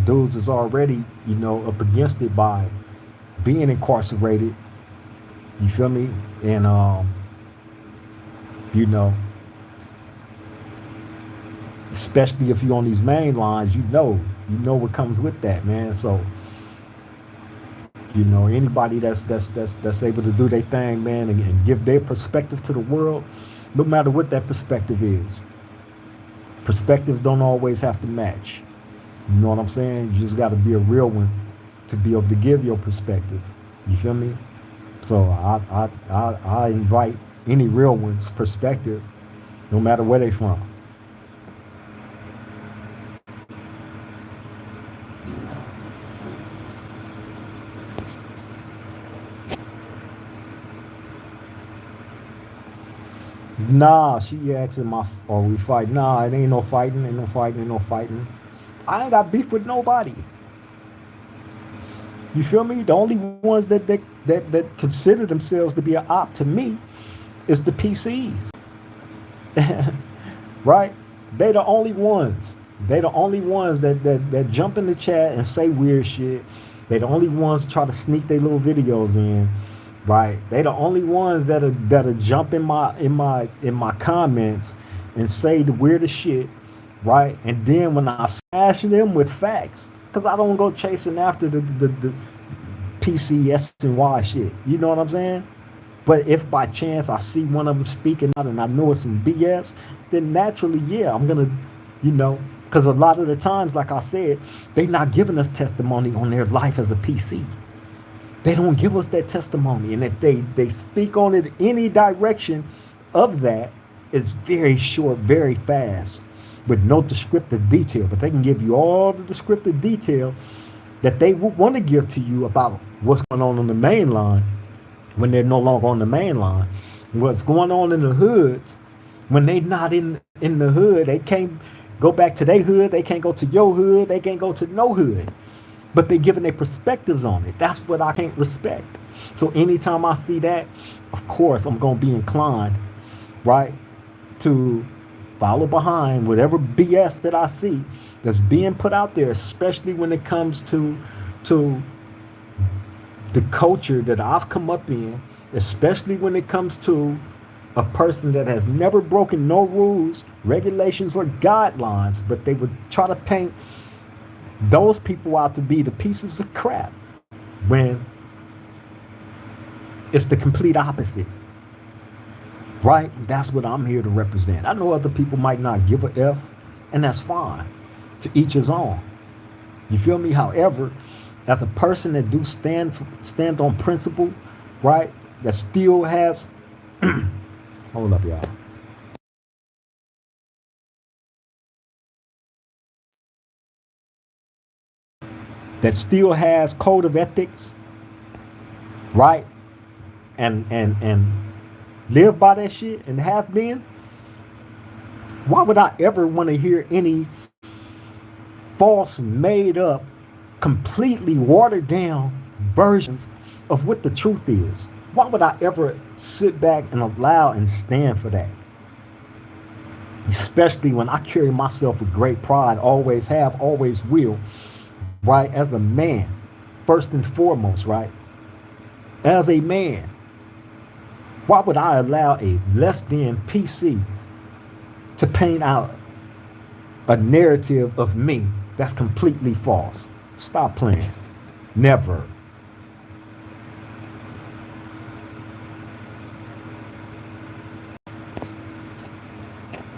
dudes is already, up against it by being incarcerated. You feel me? And you know, especially if you're on these main lines, what comes with that, man. So, anybody that's able to do their thing, man, and give their perspective to the world, no matter what that perspective is. Perspectives don't always have to match. You know what I'm saying? You just got to be a real one to be able to give your perspective. You feel me? So I invite any real one's perspective, no matter where they from. Nah, she asking are we fighting? Nah, it ain't no fighting, ain't no fighting, ain't no fighting. I ain't got beef with nobody. You feel me? The only ones that consider themselves to be an op to me is the PCs. Right? They the only ones. They the only ones that jump in the chat and say weird shit. They the only ones try to sneak their little videos in. Right? They the only ones that'll jump in my comments and say the weirdest shit, right? And then when I smash them with facts, because I don't go chasing after the PCS and Y shit. You know what I'm saying? But if by chance I see one of them speaking out and I know it's some BS, then naturally, yeah, I'm gonna, because a lot of the times, like I said, they not giving us testimony on their life as a PC. They don't give us that testimony. And if they speak on it any direction of that, it's very short, very fast, with no descriptive detail. But they can give you all the descriptive detail that they would want to give to you about what's going on the main line when they're no longer on the main line. What's going on in the hoods when they not in the hood. They can't go back to their hood. They can't go to your hood. They can't go to no hood. But they're giving their perspectives on it. That's what I can't respect. So anytime I see that, of course, I'm going to be inclined, right, to follow behind whatever BS that I see that's being put out there, especially when it comes to the culture that I've come up in, especially when it comes to a person that has never broken no rules, regulations, or guidelines, but they would try to paint those people out to be the pieces of crap when it's the complete opposite. Right? That's what I'm here to represent. I know other people might not give a F, and that's fine. To each his own. You feel me? However, as a person that do stand on principle, right? That still has hold up, y'all. That still has code of ethics, right? And live by that shit and have been. Why would I ever want to hear any false, made up, completely watered down versions of what the truth is? Why would I ever sit back and allow and stand for that? especially when I carry myself with great pride, always have, always will, right? As a man, first and foremost, right? As a man, why would I allow a less than PC to paint out a narrative of me that's completely false? Stop playing. Never.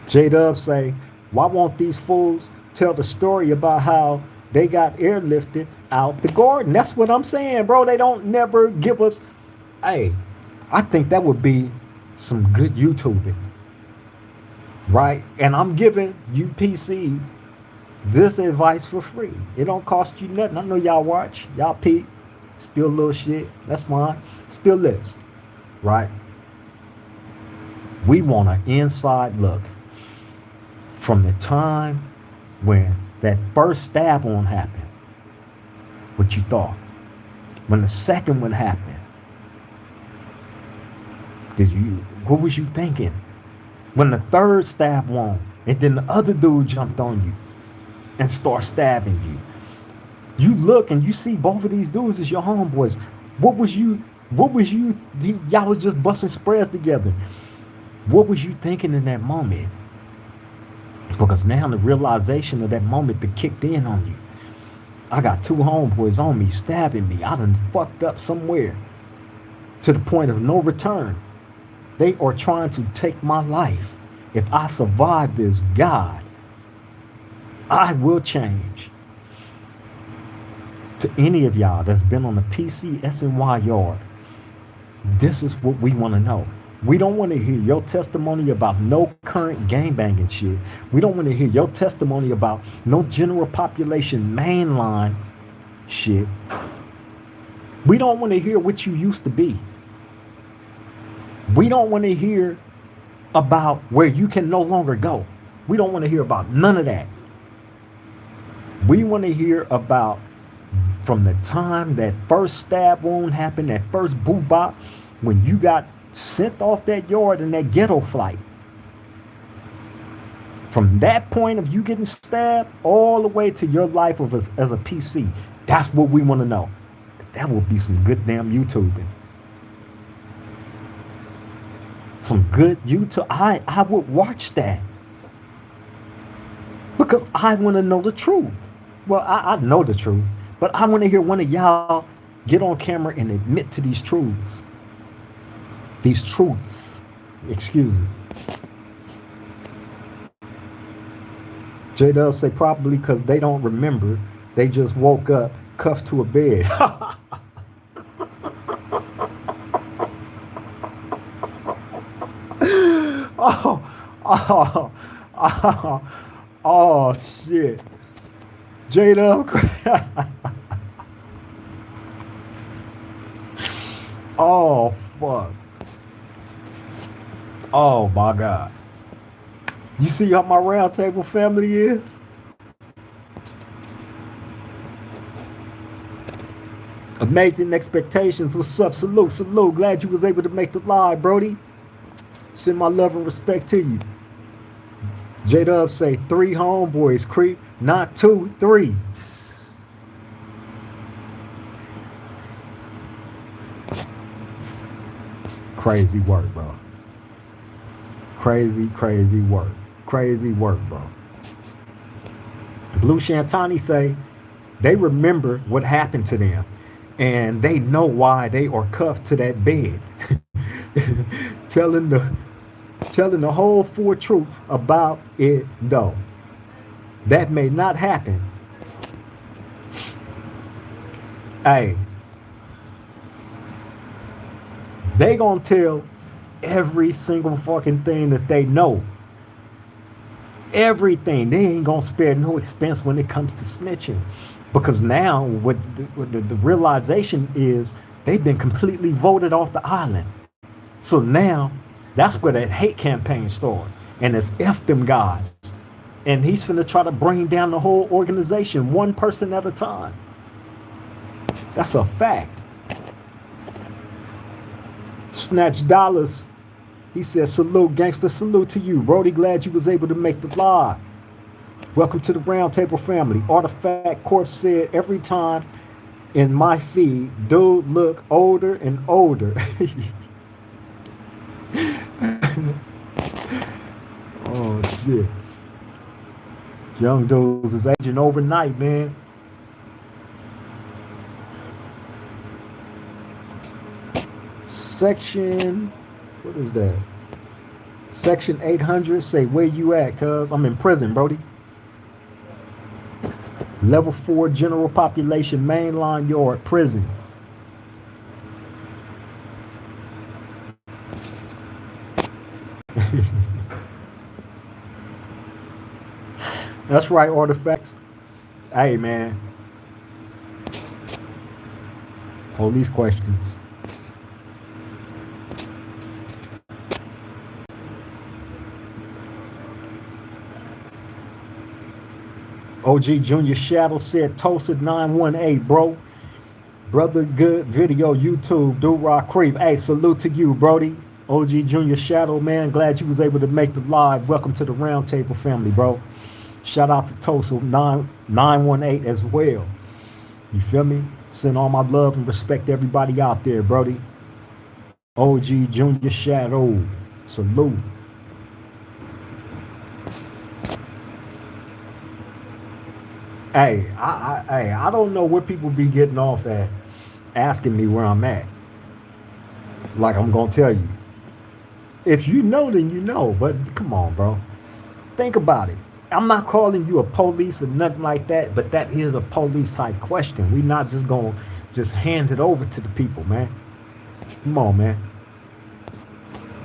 J-Dub say, why won't these fools tell the story about how they got airlifted out the garden? That's what I'm saying, bro. They don't never give us. Hey, I think that would be some good YouTubing, right? And I'm giving you PCs this advice for free. It don't cost you nothing. I know y'all watch, y'all peep, still a little shit. That's fine. Still list, right? We want an inside look from the time when that first stab one happened. What you thought? When the second one happened, what was you thinking? When the third stab one, and then the other dude jumped on you and start stabbing you. You look and you see both of these dudes as your homeboys. What was you, y'all was just busting spreads together. What was you thinking in that moment? Because now the realization of that moment that kicked in on you. I got two homeboys on me, stabbing me. I done fucked up somewhere to the point of no return. They are trying to take my life. If I survive this, God, I will change. To any of y'all that's been on the PC SNY yard, this is what we want to know. We don't want to hear your testimony about no current gangbanging shit. We don't want to hear your testimony about no general population mainline shit. We don't want to hear what you used to be. We don't want to hear about where you can no longer go. We don't want to hear about none of that. We want to hear about from the time that first stab wound happened, that first boo bop, when you got sent off that yard in that ghetto flight. From that point of you getting stabbed all the way to your life as a PC. That's what we want to know. That will be some good damn YouTubing. Some good YouTube. I would watch that. Because I want to know the truth. Well, I know the truth. But I want to hear one of y'all get on camera and admit to these truths. These truths. Excuse me. J-Dub say probably because they don't remember. They just woke up cuffed to a bed. Oh, shit. J-Dub. Oh, fuck. Oh, my God. You see how my round table family is? Amazing expectations. What's up? Salute, salute. Glad you was able to make the live, Brody. Send my love and respect to you. J-Dub say 3 homeboys creep, not 2, 3. Crazy work, bro. Crazy work. Crazy work, bro. Blue Shantani say they remember what happened to them and they know why they are cuffed to that bed. telling the whole full truth about it though. That may not happen. Hey, they gonna tell every single fucking thing that they know. Everything. They ain't gonna spare no expense when it comes to snitching. Because now what the realization is they've been completely voted off the island. So now that's where that hate campaign started. And it's F them guys. And he's finna try to bring down the whole organization one person at a time. That's a fact. Snatch dollars He said, salute, gangster, salute to you. Brody, glad you was able to make the live. Welcome to the Roundtable family. Artifact Corp said, every time in my feed, dude look older and older. Oh, shit. Young dudes is aging overnight, man. Section, what is that? Section 800, say, where you at, cuz? I'm in prison, Brody. Level 4 general population, mainline yard, prison. That's right, Artifacts. Hey, man. Police questions. OG Junior Shadow said, Toasted 918, bro. Brother, good video, YouTube, Do Rock Creep. Hey, salute to you, Brody. OG Junior Shadow, man. Glad you was able to make the live. Welcome to the Roundtable family, bro. Shout out to Tosa 918 as well. You feel me? Send all my love and respect to everybody out there, Brody. OG Junior Shadow. Salute. Hey, I don't know where people be getting off at asking me where I'm at. Like I'm gonna tell you. If you know, then you know. But come on, bro. Think about it. I'm not calling you a police or nothing like that, but that is a police type question. We're not just gonna just hand it over to the people, man. Come on, man.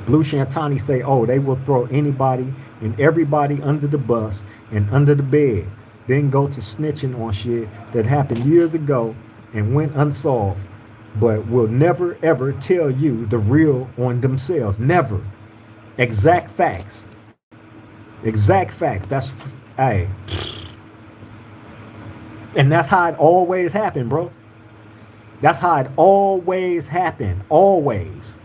Blue Shantani say, oh, they will throw anybody and everybody under the bus and under the bed, then go to snitching on shit that happened years ago and went unsolved, but will never ever tell you the real on themselves. Never. Exact facts. Exact facts. That's, hey. And that's how it always happened, bro. That's how it always happened. Always.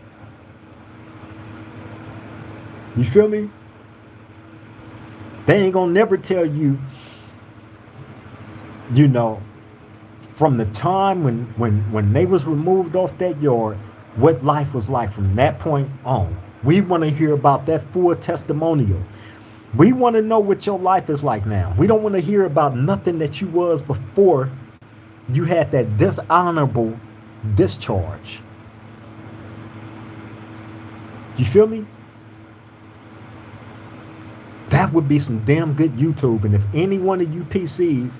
You feel me? They ain't gonna never tell you, you know, from the time when they was removed off that yard, what life was like from that point on. We want to hear about that full testimonial. We want to know what your life is like now. We don't want to hear about nothing that you was before you had that dishonorable discharge. You feel me? That would be some damn good YouTube. And if any one of you PCs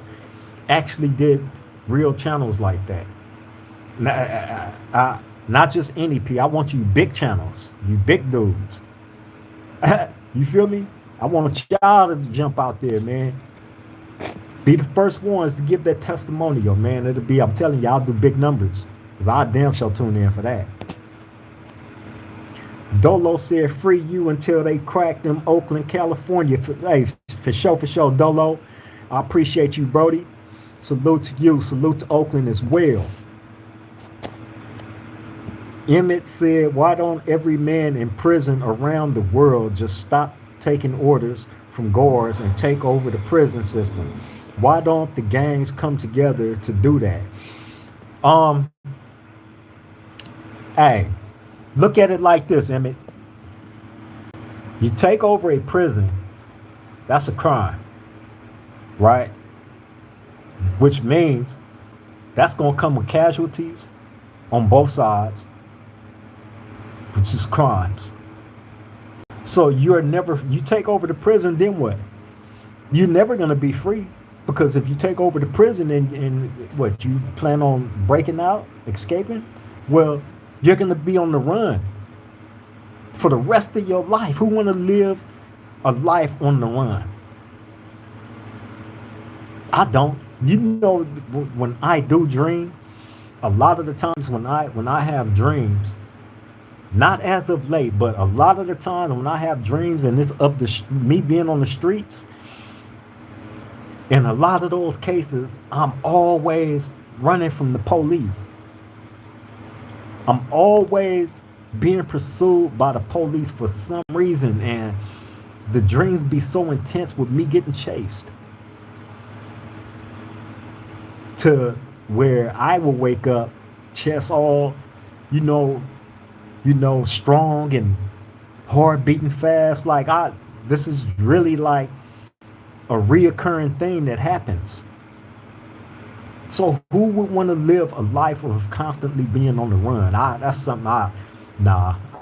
actually did real channels like that, not just any P, I want you big channels, you big dudes. You feel me? I want y'all to jump out there, man. Be the first ones to give that testimonial, man. It'll be, I'm telling you, I'll do big numbers. Because I damn sure tune in for that. Dolo said, free you until they crack them Oakland, California. Hey, for sure, Dolo. I appreciate you, Brody. Salute to you. Salute to Oakland as well. Emmett said, why don't every man in prison around the world just stop taking orders from guards and take over the prison system? Why don't the gangs come together to do that? Hey, look at it like this, Emmett. You take over a prison, that's a crime, right? Which means that's going to come with casualties on both sides, which is crimes. So you take over the prison, then what? You're never going to be free, because if you take over the prison and what, you plan on breaking out, escaping, well, you're going to be on the run for the rest of your life. Who want to live a life on the run? I don't. You know, when I do dream, a lot of the times when I have dreams, not as of late, but a lot of the times when I have dreams and it's of me being on the streets, in a lot of those cases, I'm always running from the police. I'm always being pursued by the police for some reason, and the dreams be so intense with me getting chased to where I will wake up, chest all, you know, strong and heart beating fast. Like this is really like a reoccurring thing that happens. So who would want to live a life of constantly being on the run? That's something I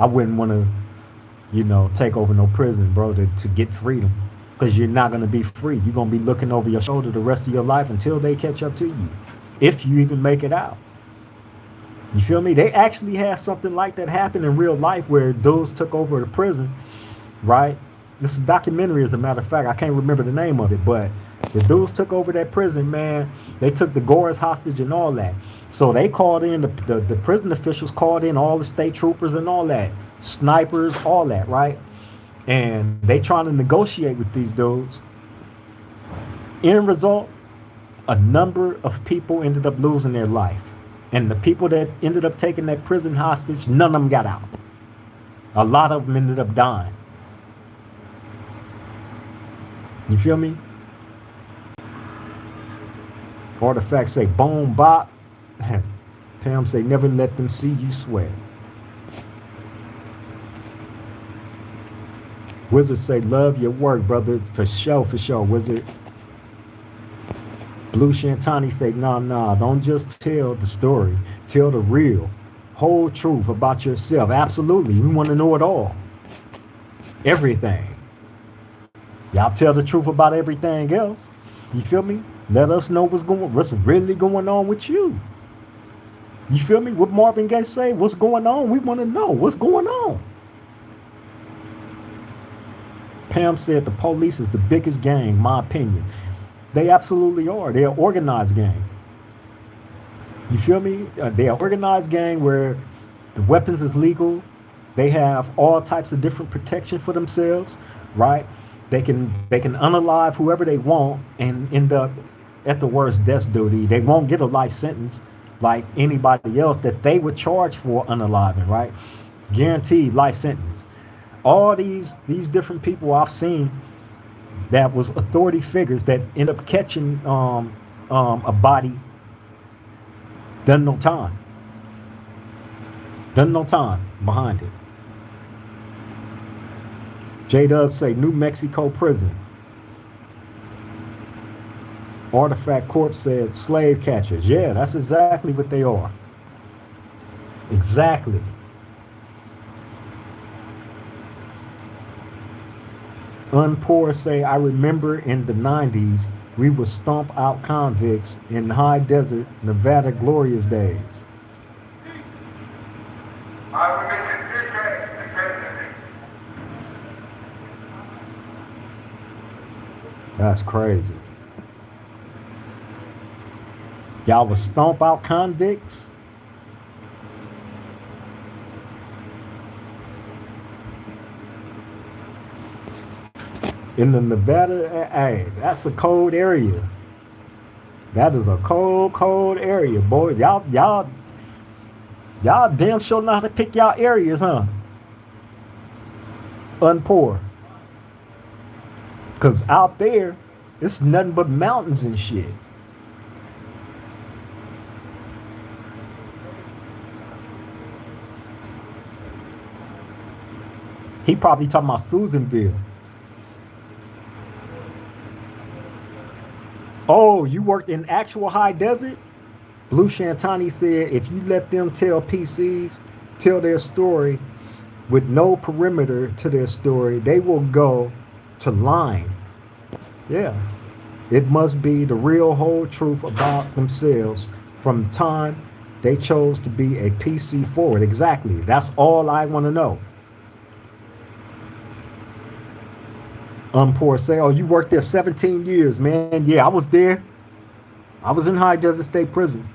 wouldn't want to, take over no prison, bro, to get freedom. Because you're not going to be free. You're going to be looking over your shoulder the rest of your life until they catch up to you, if you even make it out. You feel me? They actually had something like that happen in real life where dudes took over the prison, right? This is a documentary, as a matter of fact. I can't remember the name of it, but the dudes took over that prison, man. They took the guards hostage and all that. So they called in, the prison officials called in all the state troopers and all that, snipers, all that, right? And they trying to negotiate with these dudes. End result, a number of people ended up losing their life. And the people that ended up taking that prison hostage, none of them got out. A lot of them ended up dying. You feel me? Artifacts say boom bop. Pam say never let them see you sweat. Wizard say love your work, brother. For sure, Wizard. Blue Shantani say nah, don't just tell the story. Tell the real, whole truth about yourself. Absolutely, we want to know it all. Everything. Y'all tell the truth about everything else. You feel me? Let us know what's really going on with you. You feel me? What Marvin Gaye say? What's going on? We want to know what's going on. Pam said the police is the biggest gang, my opinion. They absolutely are. They're an organized gang. You feel me? They're an organized gang where the weapons is legal. They have all types of different protection for themselves, right? They can unalive whoever they want and end up at the worst death duty. They won't get a life sentence like anybody else that they would charge for unaliving, right? Guaranteed life sentence. All these different people I've seen that was authority figures that end up catching a body, done no time behind it. J-Dub say New Mexico prison. Artifact Corp said slave catchers. Yeah, that's exactly what they are. Exactly. Unpoor say, I remember in the 90s, we would stomp out convicts in high desert, Nevada glorious days. That's crazy. Y'all would stomp out convicts? In the Nevada, hey, that's a cold area. That is a cold area, boy. Y'all damn sure know how to pick y'all areas, huh? Unpoor. Cause out there, it's nothing but mountains and shit. He probably talking about Susanville. Oh, you worked in actual high desert? Blue Shantani said if you let them tell PCs, tell their story with no perimeter to their story, they will go to line. Yeah. It must be the real whole truth about themselves from the time they chose to be a PC forward. Exactly. That's all I want to know. Unpoor say, oh, you worked there 17 years, man. Yeah, I was there. I was in High Desert State Prison.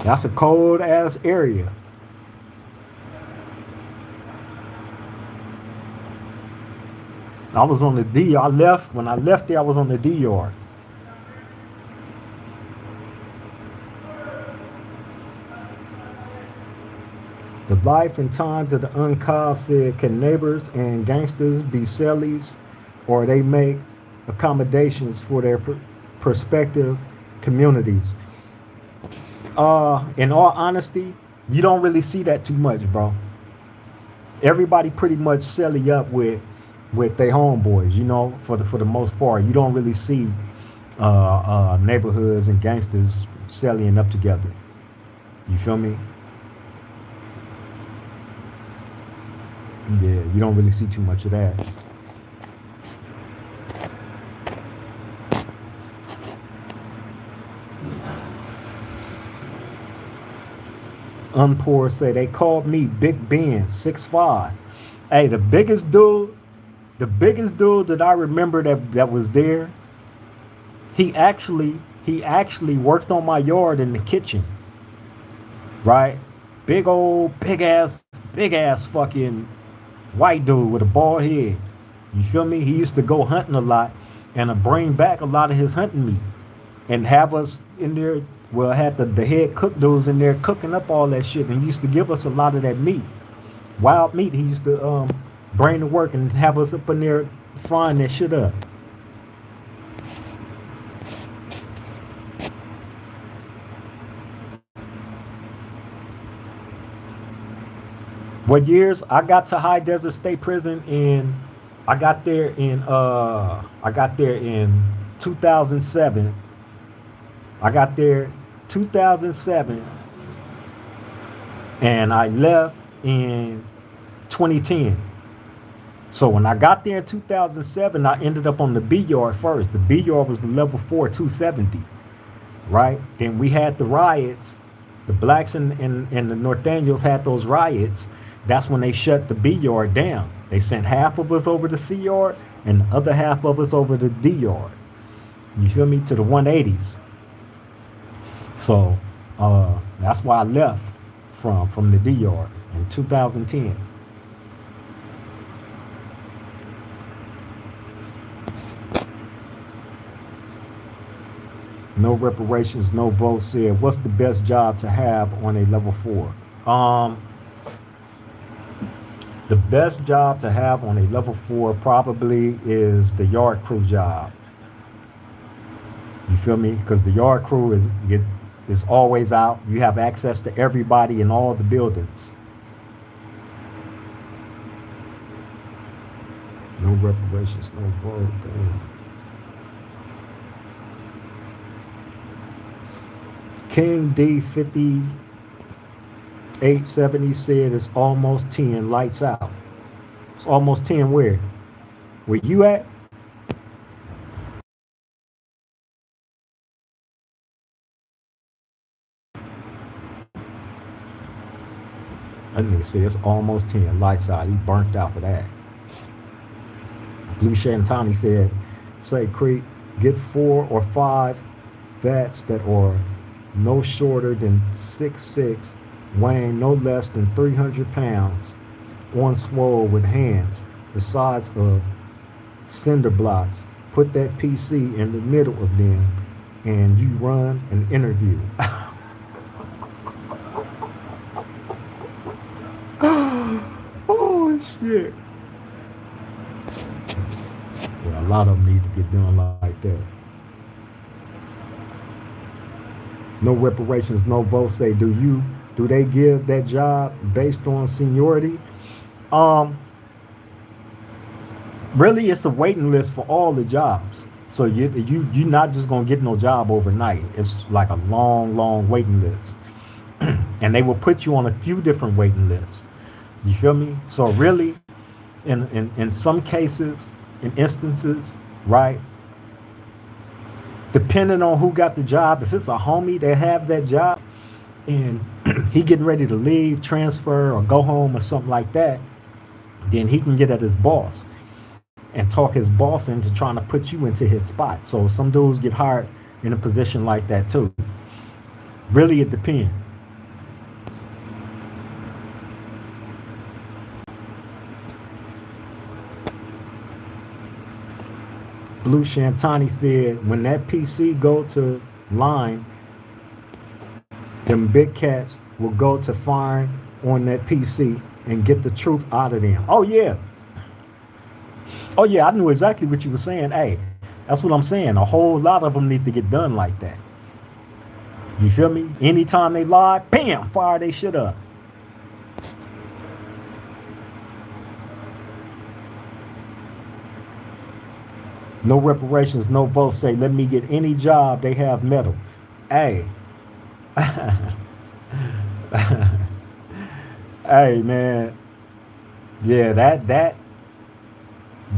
That's a cold ass area. I was on the D. When I left there, I was on the D yard. The life and times of the uncarved said, can neighbors and gangsters be sellies, or they make accommodations for their prospective communities? In all honesty, you don't really see that too much, bro. Everybody pretty much selly up with their homeboys, for the most part. You don't really see neighborhoods and gangsters selling up together. You feel me? Yeah, you don't really see too much of that. Unpoor say they called me Big Ben 6'5". Hey, the biggest dude that I remember that was there, he actually worked on my yard in the kitchen, right? Big ass fucking white dude with a bald head. You feel me? He used to go hunting a lot and bring back a lot of his hunting meat and have us in there. Well, had the head cook dudes in there cooking up all that shit, and he used to give us a lot of that meat, wild meat. He used to bring to work and have us up in there frying that shit up. What years? I got to High Desert State Prison in I got there in 2007. I got there 2007 and I left in 2010. So when I got there in 2007, I ended up on the B yard first. The B yard was the level 4 270, right? Then we had the riots. The blacks in the North Daniels had those riots. That's when they shut the B yard down. They sent half of us over to C yard and the other half of us over to D yard. You feel me? To the 180s. So that's why I left from the D yard in 2010. No reparations, no votes said. What's the best job to have on a level 4? The best job to have on a level 4 probably is the yard crew job. You feel me? Because the yard crew is always out. You have access to everybody in all the buildings. No reparations, no vote. King D 5870 said it's almost 10. Lights out. It's almost 10 where? Where you at? I nigga say it's almost 10. Lights out. He burnt out for that. Blue Shantani said, say Creek, get 4 or 5 vets that are no shorter than 6'6", weighing no less than 300 pounds, on swole with hands the size of cinder blocks. Put that PC in the middle of them and you run an interview. Oh shit. Yeah, a lot of them need to get done like that. No reparations, no votes say, do they give that job based on seniority? Really it's a waiting list for all the jobs. So you're not just gonna get no job overnight. It's like a long waiting list. And they will put you on a few different waiting lists. You feel me? So really, in some cases, in instances, right? Depending on who got the job, if it's a homie that have that job and he getting ready to leave, transfer, or go home or something like that, then he can get at his boss and talk his boss into trying to put you into his spot. So some dudes get hired in a position like that too. Really, it depends. Blue Shantani said, when that PC go to line, them big cats will go to firing on that PC and get the truth out of them. Oh yeah. Oh yeah, I knew exactly what you were saying. Hey, that's what I'm saying. A whole lot of them need to get done like that. You feel me? Anytime they lie, bam, fire they shit up. No reparations, no votes. Say, let me get any job they have metal. Hey. Hey man. Yeah, that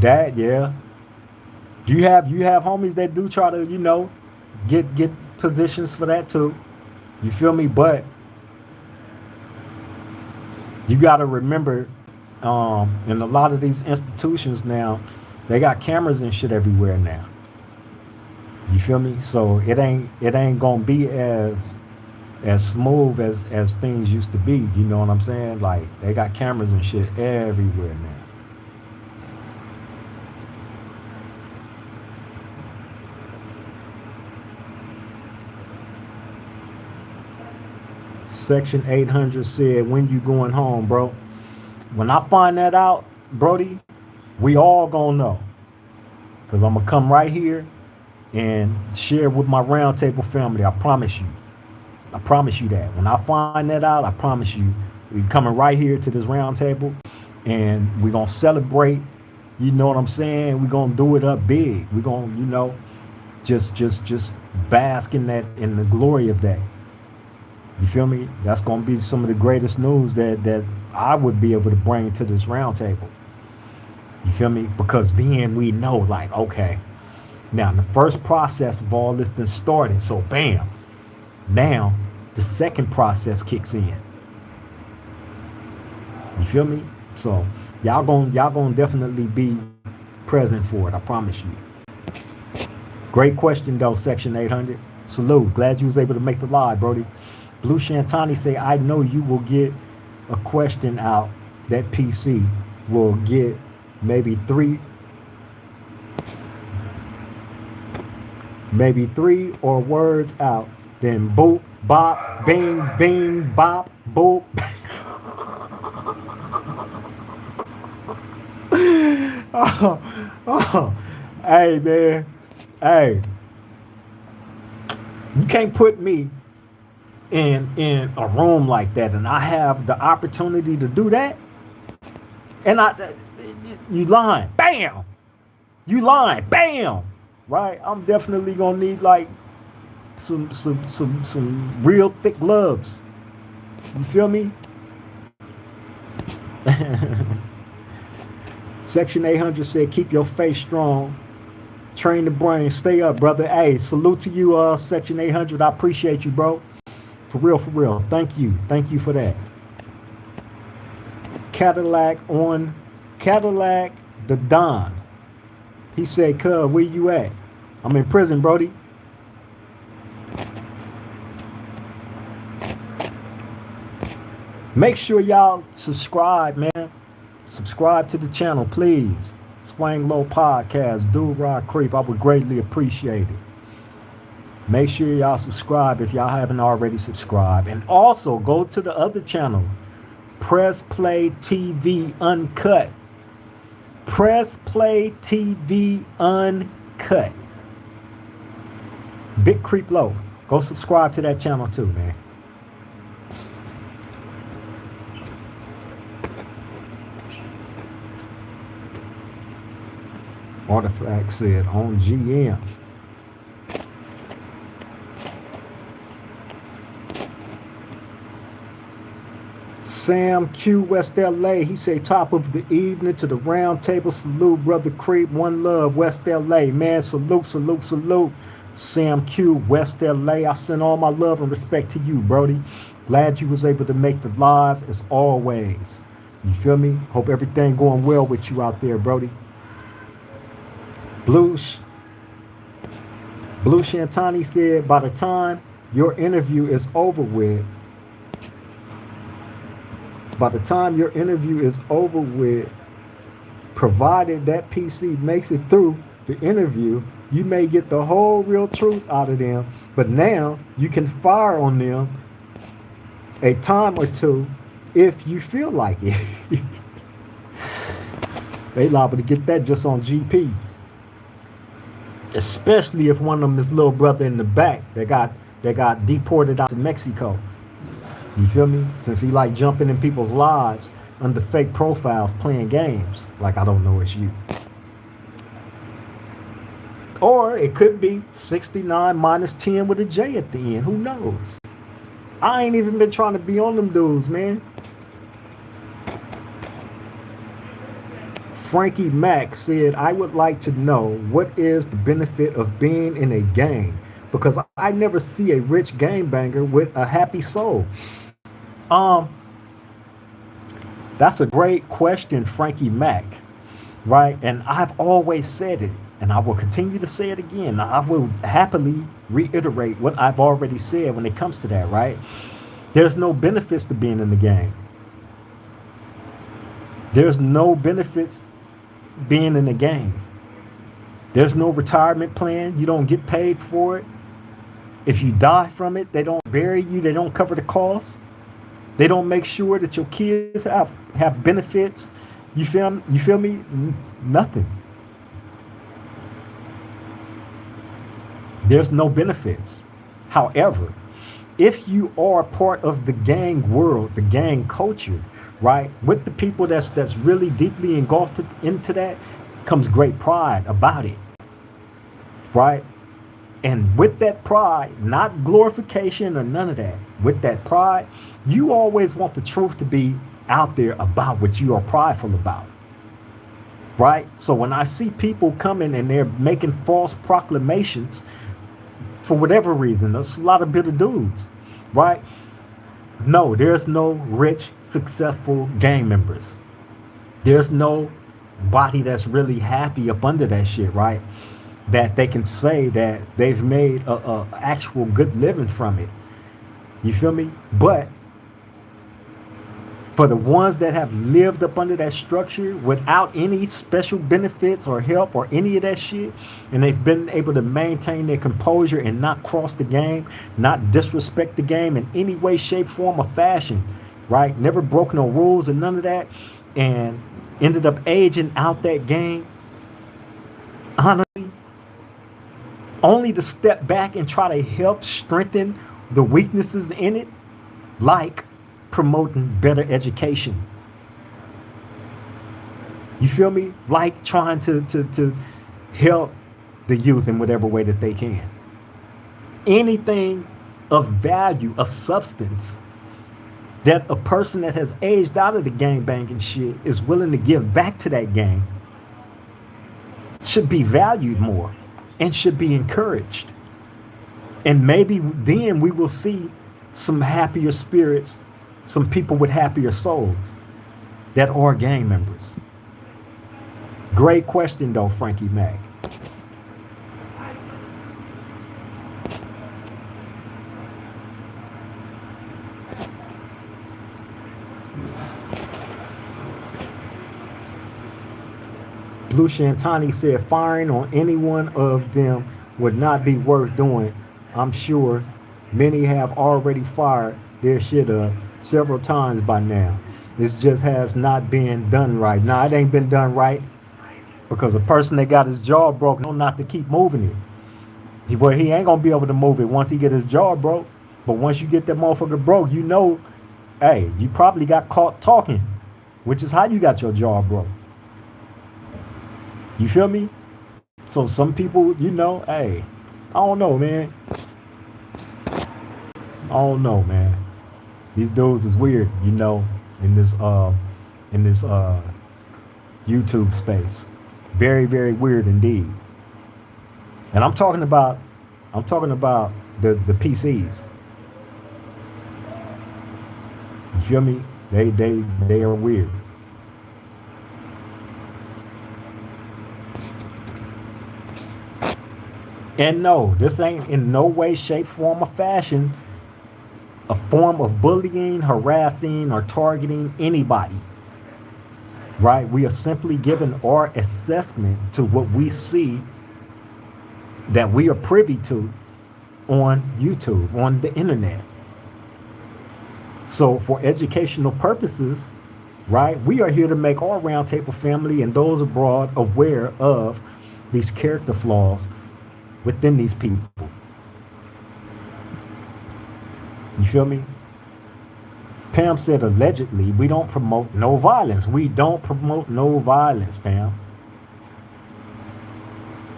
yeah. You have homies that do try to, get positions for that too. You feel me? But you gotta remember, in a lot of these institutions now, they got cameras and shit everywhere now. You feel me? So it ain't gonna be as smooth as things used to be. You know what I'm saying? Like they got cameras and shit everywhere now. Section 800 said, when you going home, bro? When I find that out, Brody, we all gonna know. Because I'm gonna come right here and share with my roundtable family. I promise you. I promise you that. When I find that out, I promise you, we coming right here to this roundtable and we're gonna celebrate. You know what I'm saying? We're gonna do it up big. We're gonna, just bask in that, in the glory of that. You feel me? That's gonna be some of the greatest news that I would be able to bring to this roundtable. You feel me? Because then we know, like, okay, now the first process of all this then started. So bam, now the second process kicks in. You feel me? So y'all gonna definitely be present for it. I promise you. Great question though, Section 800. Salute. Glad you was able to make the live, Brody. Blue Shantani say, I know you will get a question out. That PC will get maybe three or words out. Then boop, bop, bing, bing, bop, boop. oh, hey man, hey, you can't put me in a room like that, and I have the opportunity to do that, and you lying, bam, you lying, bam, right? I'm definitely gonna need like some real thick gloves. You feel me? Section 800 said, keep your face strong, train the brain, stay up, brother. Hey, salute to you, Section 800. I appreciate you, bro. For real. Thank you for that. Cadillac the Don. He said, cuz, where you at? I'm in prison, Brody. Make sure y'all subscribe, man. Subscribe to the channel, please. Swang Low Podcast, Do Rock Creep. I would greatly appreciate it. Make sure y'all subscribe if y'all haven't already subscribed. And also go to the other channel, Press Play TV Uncut. Press Play TV Uncut. Big Creep Low. Go subscribe to that channel too, man. Artifact said on GM. Sam Q, West LA, he say, top of the evening to the round table. Salute, brother Creep. One love, West LA. Man, salute. Sam Q, West LA. I send all my love and respect to you, Brody. Glad you was able to make the live as always. You feel me? Hope everything going well with you out there, Brody. Blue Shantani said, by the time your interview is over with, provided that PC makes it through the interview, you may get the whole real truth out of them. But now you can fire on them a time or two if you feel like it. They liable to get that just on GP. Especially if one of them is little brother in the back that got deported out to Mexico. You feel me? Since he like jumping in people's lives under fake profiles playing games. Like I don't know it's you. Or it could be 69 minus 10 with a J at the end. Who knows? I ain't even been trying to be on them dudes, man. Frankie Mack said, I would like to know what is the benefit of being in a gang because I never see a rich gangbanger with a happy soul. That's a great question, Frankie Mack, right? And I've always said it, and I will continue to say it again. I will happily reiterate what I've already said when it comes to that, right? There's no benefits to being in the gang. There's no benefits being in the gang. There's no retirement plan. You don't get paid for it. If you die from it, they don't bury you. They don't cover the costs. They don't make sure that your kids have benefits. You feel me? Nothing. There's no benefits. However, if you are part of the gang world, the gang culture, right, with the people that's really deeply engulfed into that, comes great pride about it, right? And with that pride, not glorification or none of that, with that pride, you always want the truth to be out there about what you are prideful about, right? So when I see people coming and they're making false proclamations for whatever reason, there's a lot of bitter dudes, right? No, there's no rich, successful gang members. There's no body that's really happy up under that shit, right? That they can say that they've made a actual good living from it. You feel me? But for the ones that have lived up under that structure without any special benefits or help or any of that shit, and they've been able to maintain their composure and not cross the game, not disrespect the game in any way, shape, form, or fashion, right? Never broke no rules and none of that, and ended up aging out that game, honestly, only to step back and try to help strengthen the weaknesses in it, like promoting better education. You feel me? Like trying to help the youth in whatever way that they can. Anything of value, of substance, that a person that has aged out of the gang banging shit is willing to give back to that gang should be valued more and should be encouraged. And maybe then we will see some happier spirits, some people with happier souls that are gang members. Great question though, Frankie Mack. Blue Shantani said firing on any one of them would not be worth doing. I'm sure many have already fired their shit up several times by now. This just has not been done right. Now, it ain't been done right because a person that got his jaw broken don't not to keep moving it. He ain't gonna be able to move it once he get his jaw broke. But once you get that motherfucker broke, you know, hey, you probably got caught talking, which is how you got your jaw broke. You feel me? So some people, you know, hey, I don't know, man. I don't know, man. These dudes is weird, you know, in this YouTube space. Very, very weird indeed. And I'm talking about the PCs. You feel me? They are weird. And no, this ain't in no way, shape, form, or fashion a form of bullying, harassing, or targeting anybody. Right? We are simply giving our assessment to what we see that we are privy to on YouTube, on the internet. So for educational purposes, right, we are here to make our roundtable family and those abroad aware of these character flaws within these people. You feel me? Pam said allegedly, we don't promote no violence. We don't promote no violence, Pam.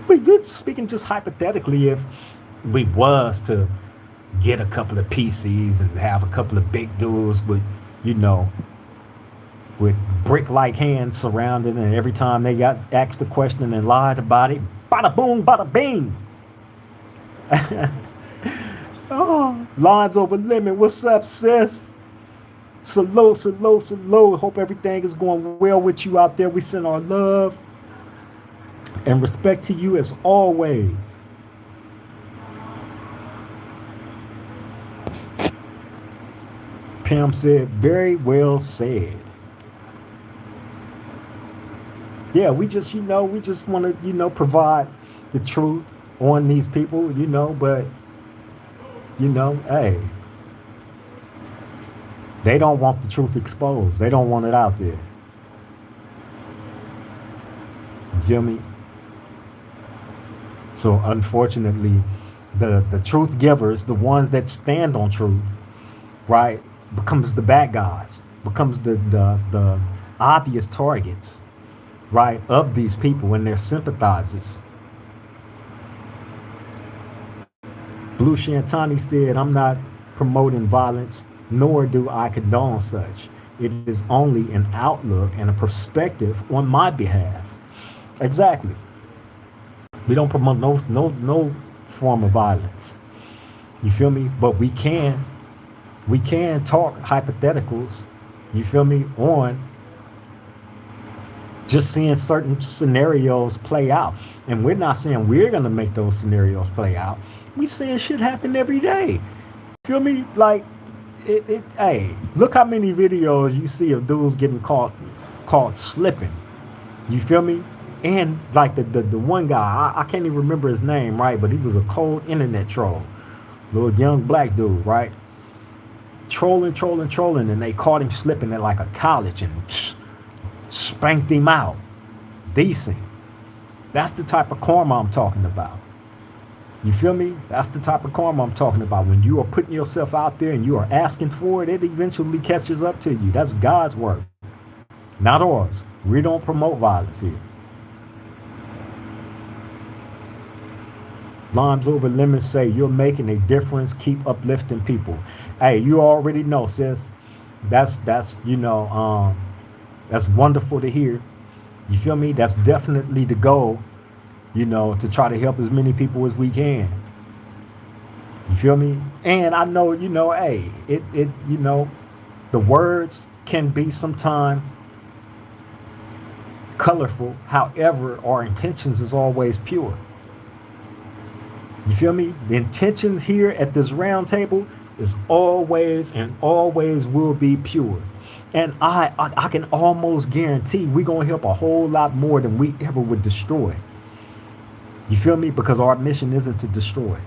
We did, speaking just hypothetically, if we was to get a couple of PCs and have a couple of big dudes with, you know, with brick-like hands surrounded, and every time they got asked a question and lied about it, bada boom, bada bing. Oh, limes over lemon. What's up, sis? Salute, salute, salute. Hope everything is going well with you out there. We send our love and respect to you as always. Pam said, very well said. Yeah, we just, we just want to, provide the truth on these people, but, hey, they don't want the truth exposed. They don't want it out there. You feel me? So unfortunately, the truth givers, the ones that stand on truth, right, becomes the bad guys, becomes the obvious targets, right, of these people and their sympathizers. Blue Shantani said, I'm not promoting violence, nor do I condone such. It is only an outlook and a perspective on my behalf. Exactly. We don't promote no form of violence. You feel me? But we can talk hypotheticals, you feel me, on just seeing certain scenarios play out. And we're not saying we're gonna make those scenarios play out. We seeing shit happen every day. Feel me? Like hey, look how many videos you see of dudes getting caught slipping. You feel me? And like the one guy, I can't even remember his name, right? But he was a cold internet troll. Little young black dude, right? Trolling, and they caught him slipping at like a college and spanked him out. Decent. That's the type of karma I'm talking about. You feel me? That's the type of karma I'm talking about. When you are putting yourself out there and you are asking for it, it eventually catches up to you. That's God's work, not ours. We don't promote violence here. Limes over lemons say you're making a difference. Keep uplifting people. Hey, you already know, sis. That's that's wonderful to hear. You feel me? That's definitely the goal. To try to help as many people as we can. You feel me? And I know, hey, the words can be sometimes colorful. However, our intentions is always pure. You feel me? The intentions here at this round table is always and always will be pure. And I can almost guarantee we're going to help a whole lot more than we ever would destroy. You feel me? Because our mission isn't to destroy.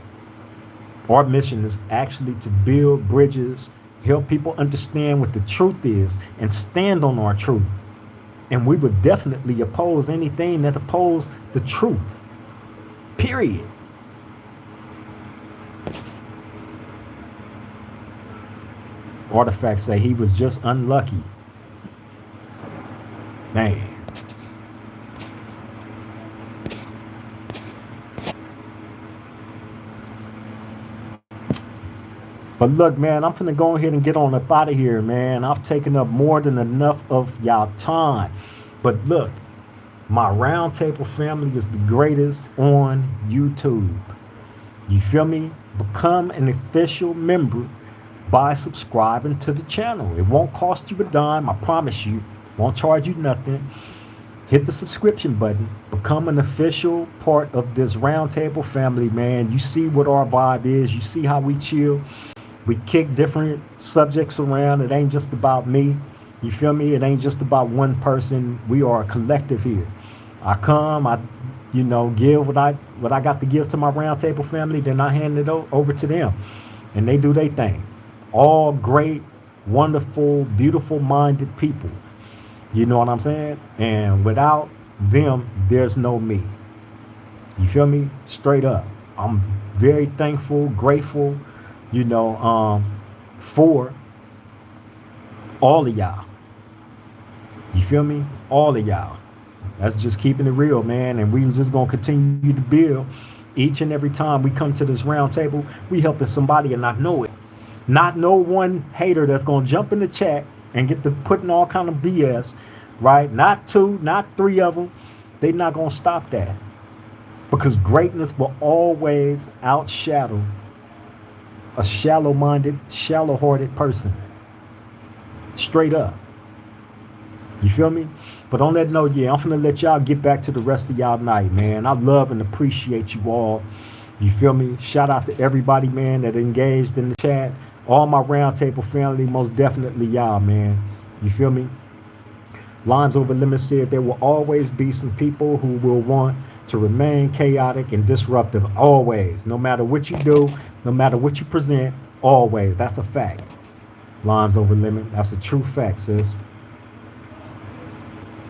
Our mission is actually to build bridges, help people understand what the truth is, and stand on our truth. And we would definitely oppose anything that opposes the truth. Period. Artifacts say he was just unlucky. Man. But look, man, I'm finna go ahead and get on up out of here, man. I've taken up more than enough of y'all time. But look, my roundtable family is the greatest on YouTube. You feel me? Become an official member by subscribing to the channel. It won't cost you a dime, I promise you. Won't charge you nothing. Hit the subscription button. Become an official part of this roundtable family, man. You see what our vibe is. You see how we chill. We kick different subjects around. It ain't just about me. You feel me? It ain't just about one person. We are a collective here. I come, I give what I got to give to my roundtable family, then I hand it over to them. And they do their thing. All great, wonderful, beautiful minded people. You know what I'm saying? And without them, there's no me. You feel me? Straight up. I'm very thankful, grateful, you know, for all of y'all. You feel me? All of y'all. That's just keeping it real, man. And we just gonna continue to build. Each and every time we come to this round table, we helping somebody and not know it. Not no one hater that's gonna jump in the chat and get to putting all kind of BS, right? Not two, not three of them. They not gonna stop that because greatness will always outshadow a shallow-minded, shallow-hearted person. Straight up. You feel me? But on that note, yeah, I'm finna let y'all get back to the rest of y'all night, man. I love and appreciate you all. You feel me? Shout out to everybody, man, that engaged in the chat. All my roundtable family, most definitely y'all, man. You feel me? Lines Over Limits said there will always be some people who will want to remain chaotic and disruptive. Always. No matter what you do, no matter what you present, always. That's a fact. Lines Over Limit. That's a true fact, sis.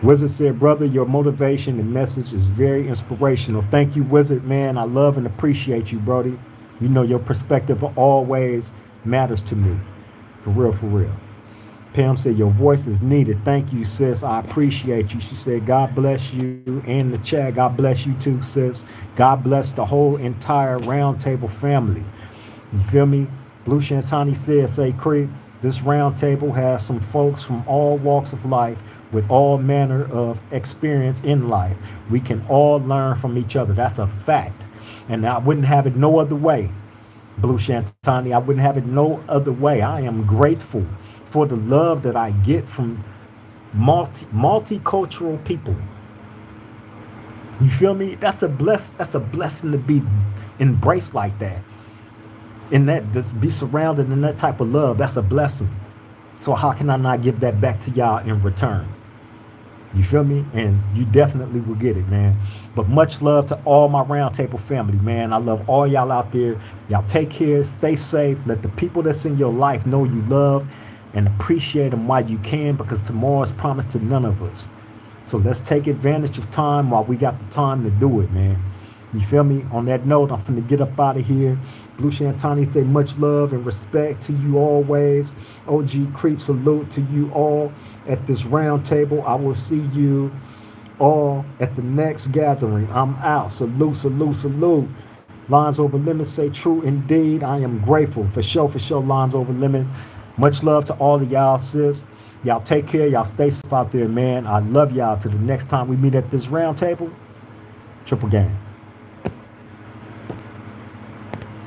Wizard said, brother, your motivation and message is very inspirational. Thank you, Wizard, man. I love and appreciate you, Brody. You know, your perspective always matters to me. For real, for real. Pam said, your voice is needed. Thank you, sis. I appreciate you. She said, God bless you. In the chat, God bless you too, sis. God bless the whole entire roundtable family. You feel me? Blue Shantani said, say, Creek, this roundtable has some folks from all walks of life with all manner of experience in life. We can all learn from each other. That's a fact. And I wouldn't have it no other way. Blue Shantani, I wouldn't have it no other way. I am grateful for the love that I get from multicultural people. You feel me? That's a blessing to be embraced like that. And that just be surrounded in that type of love. That's a blessing. So how can I not give that back to y'all in return? You feel me? And you definitely will get it, man. But much love to all my roundtable family, man. I love all y'all out there. Y'all take care, stay safe. Let the people that's in your life know you love and appreciate them while you can, because tomorrow is promised to none of us. So let's take advantage of time while we got the time to do it, man. You feel me? On that note, I'm finna get up out of here. Blue Shantani say much love and respect to you always. OG Creep, salute to you all at this round table. I will see you all at the next gathering. I'm out. Salute, salute, salute. Lines Over Limit say true indeed. I am grateful. For sure, Lines Over Limit. Much love to all of y'all, sis. Y'all take care. Y'all stay safe out there, man. I love y'all. Till the next time we meet at this round table. Triple game.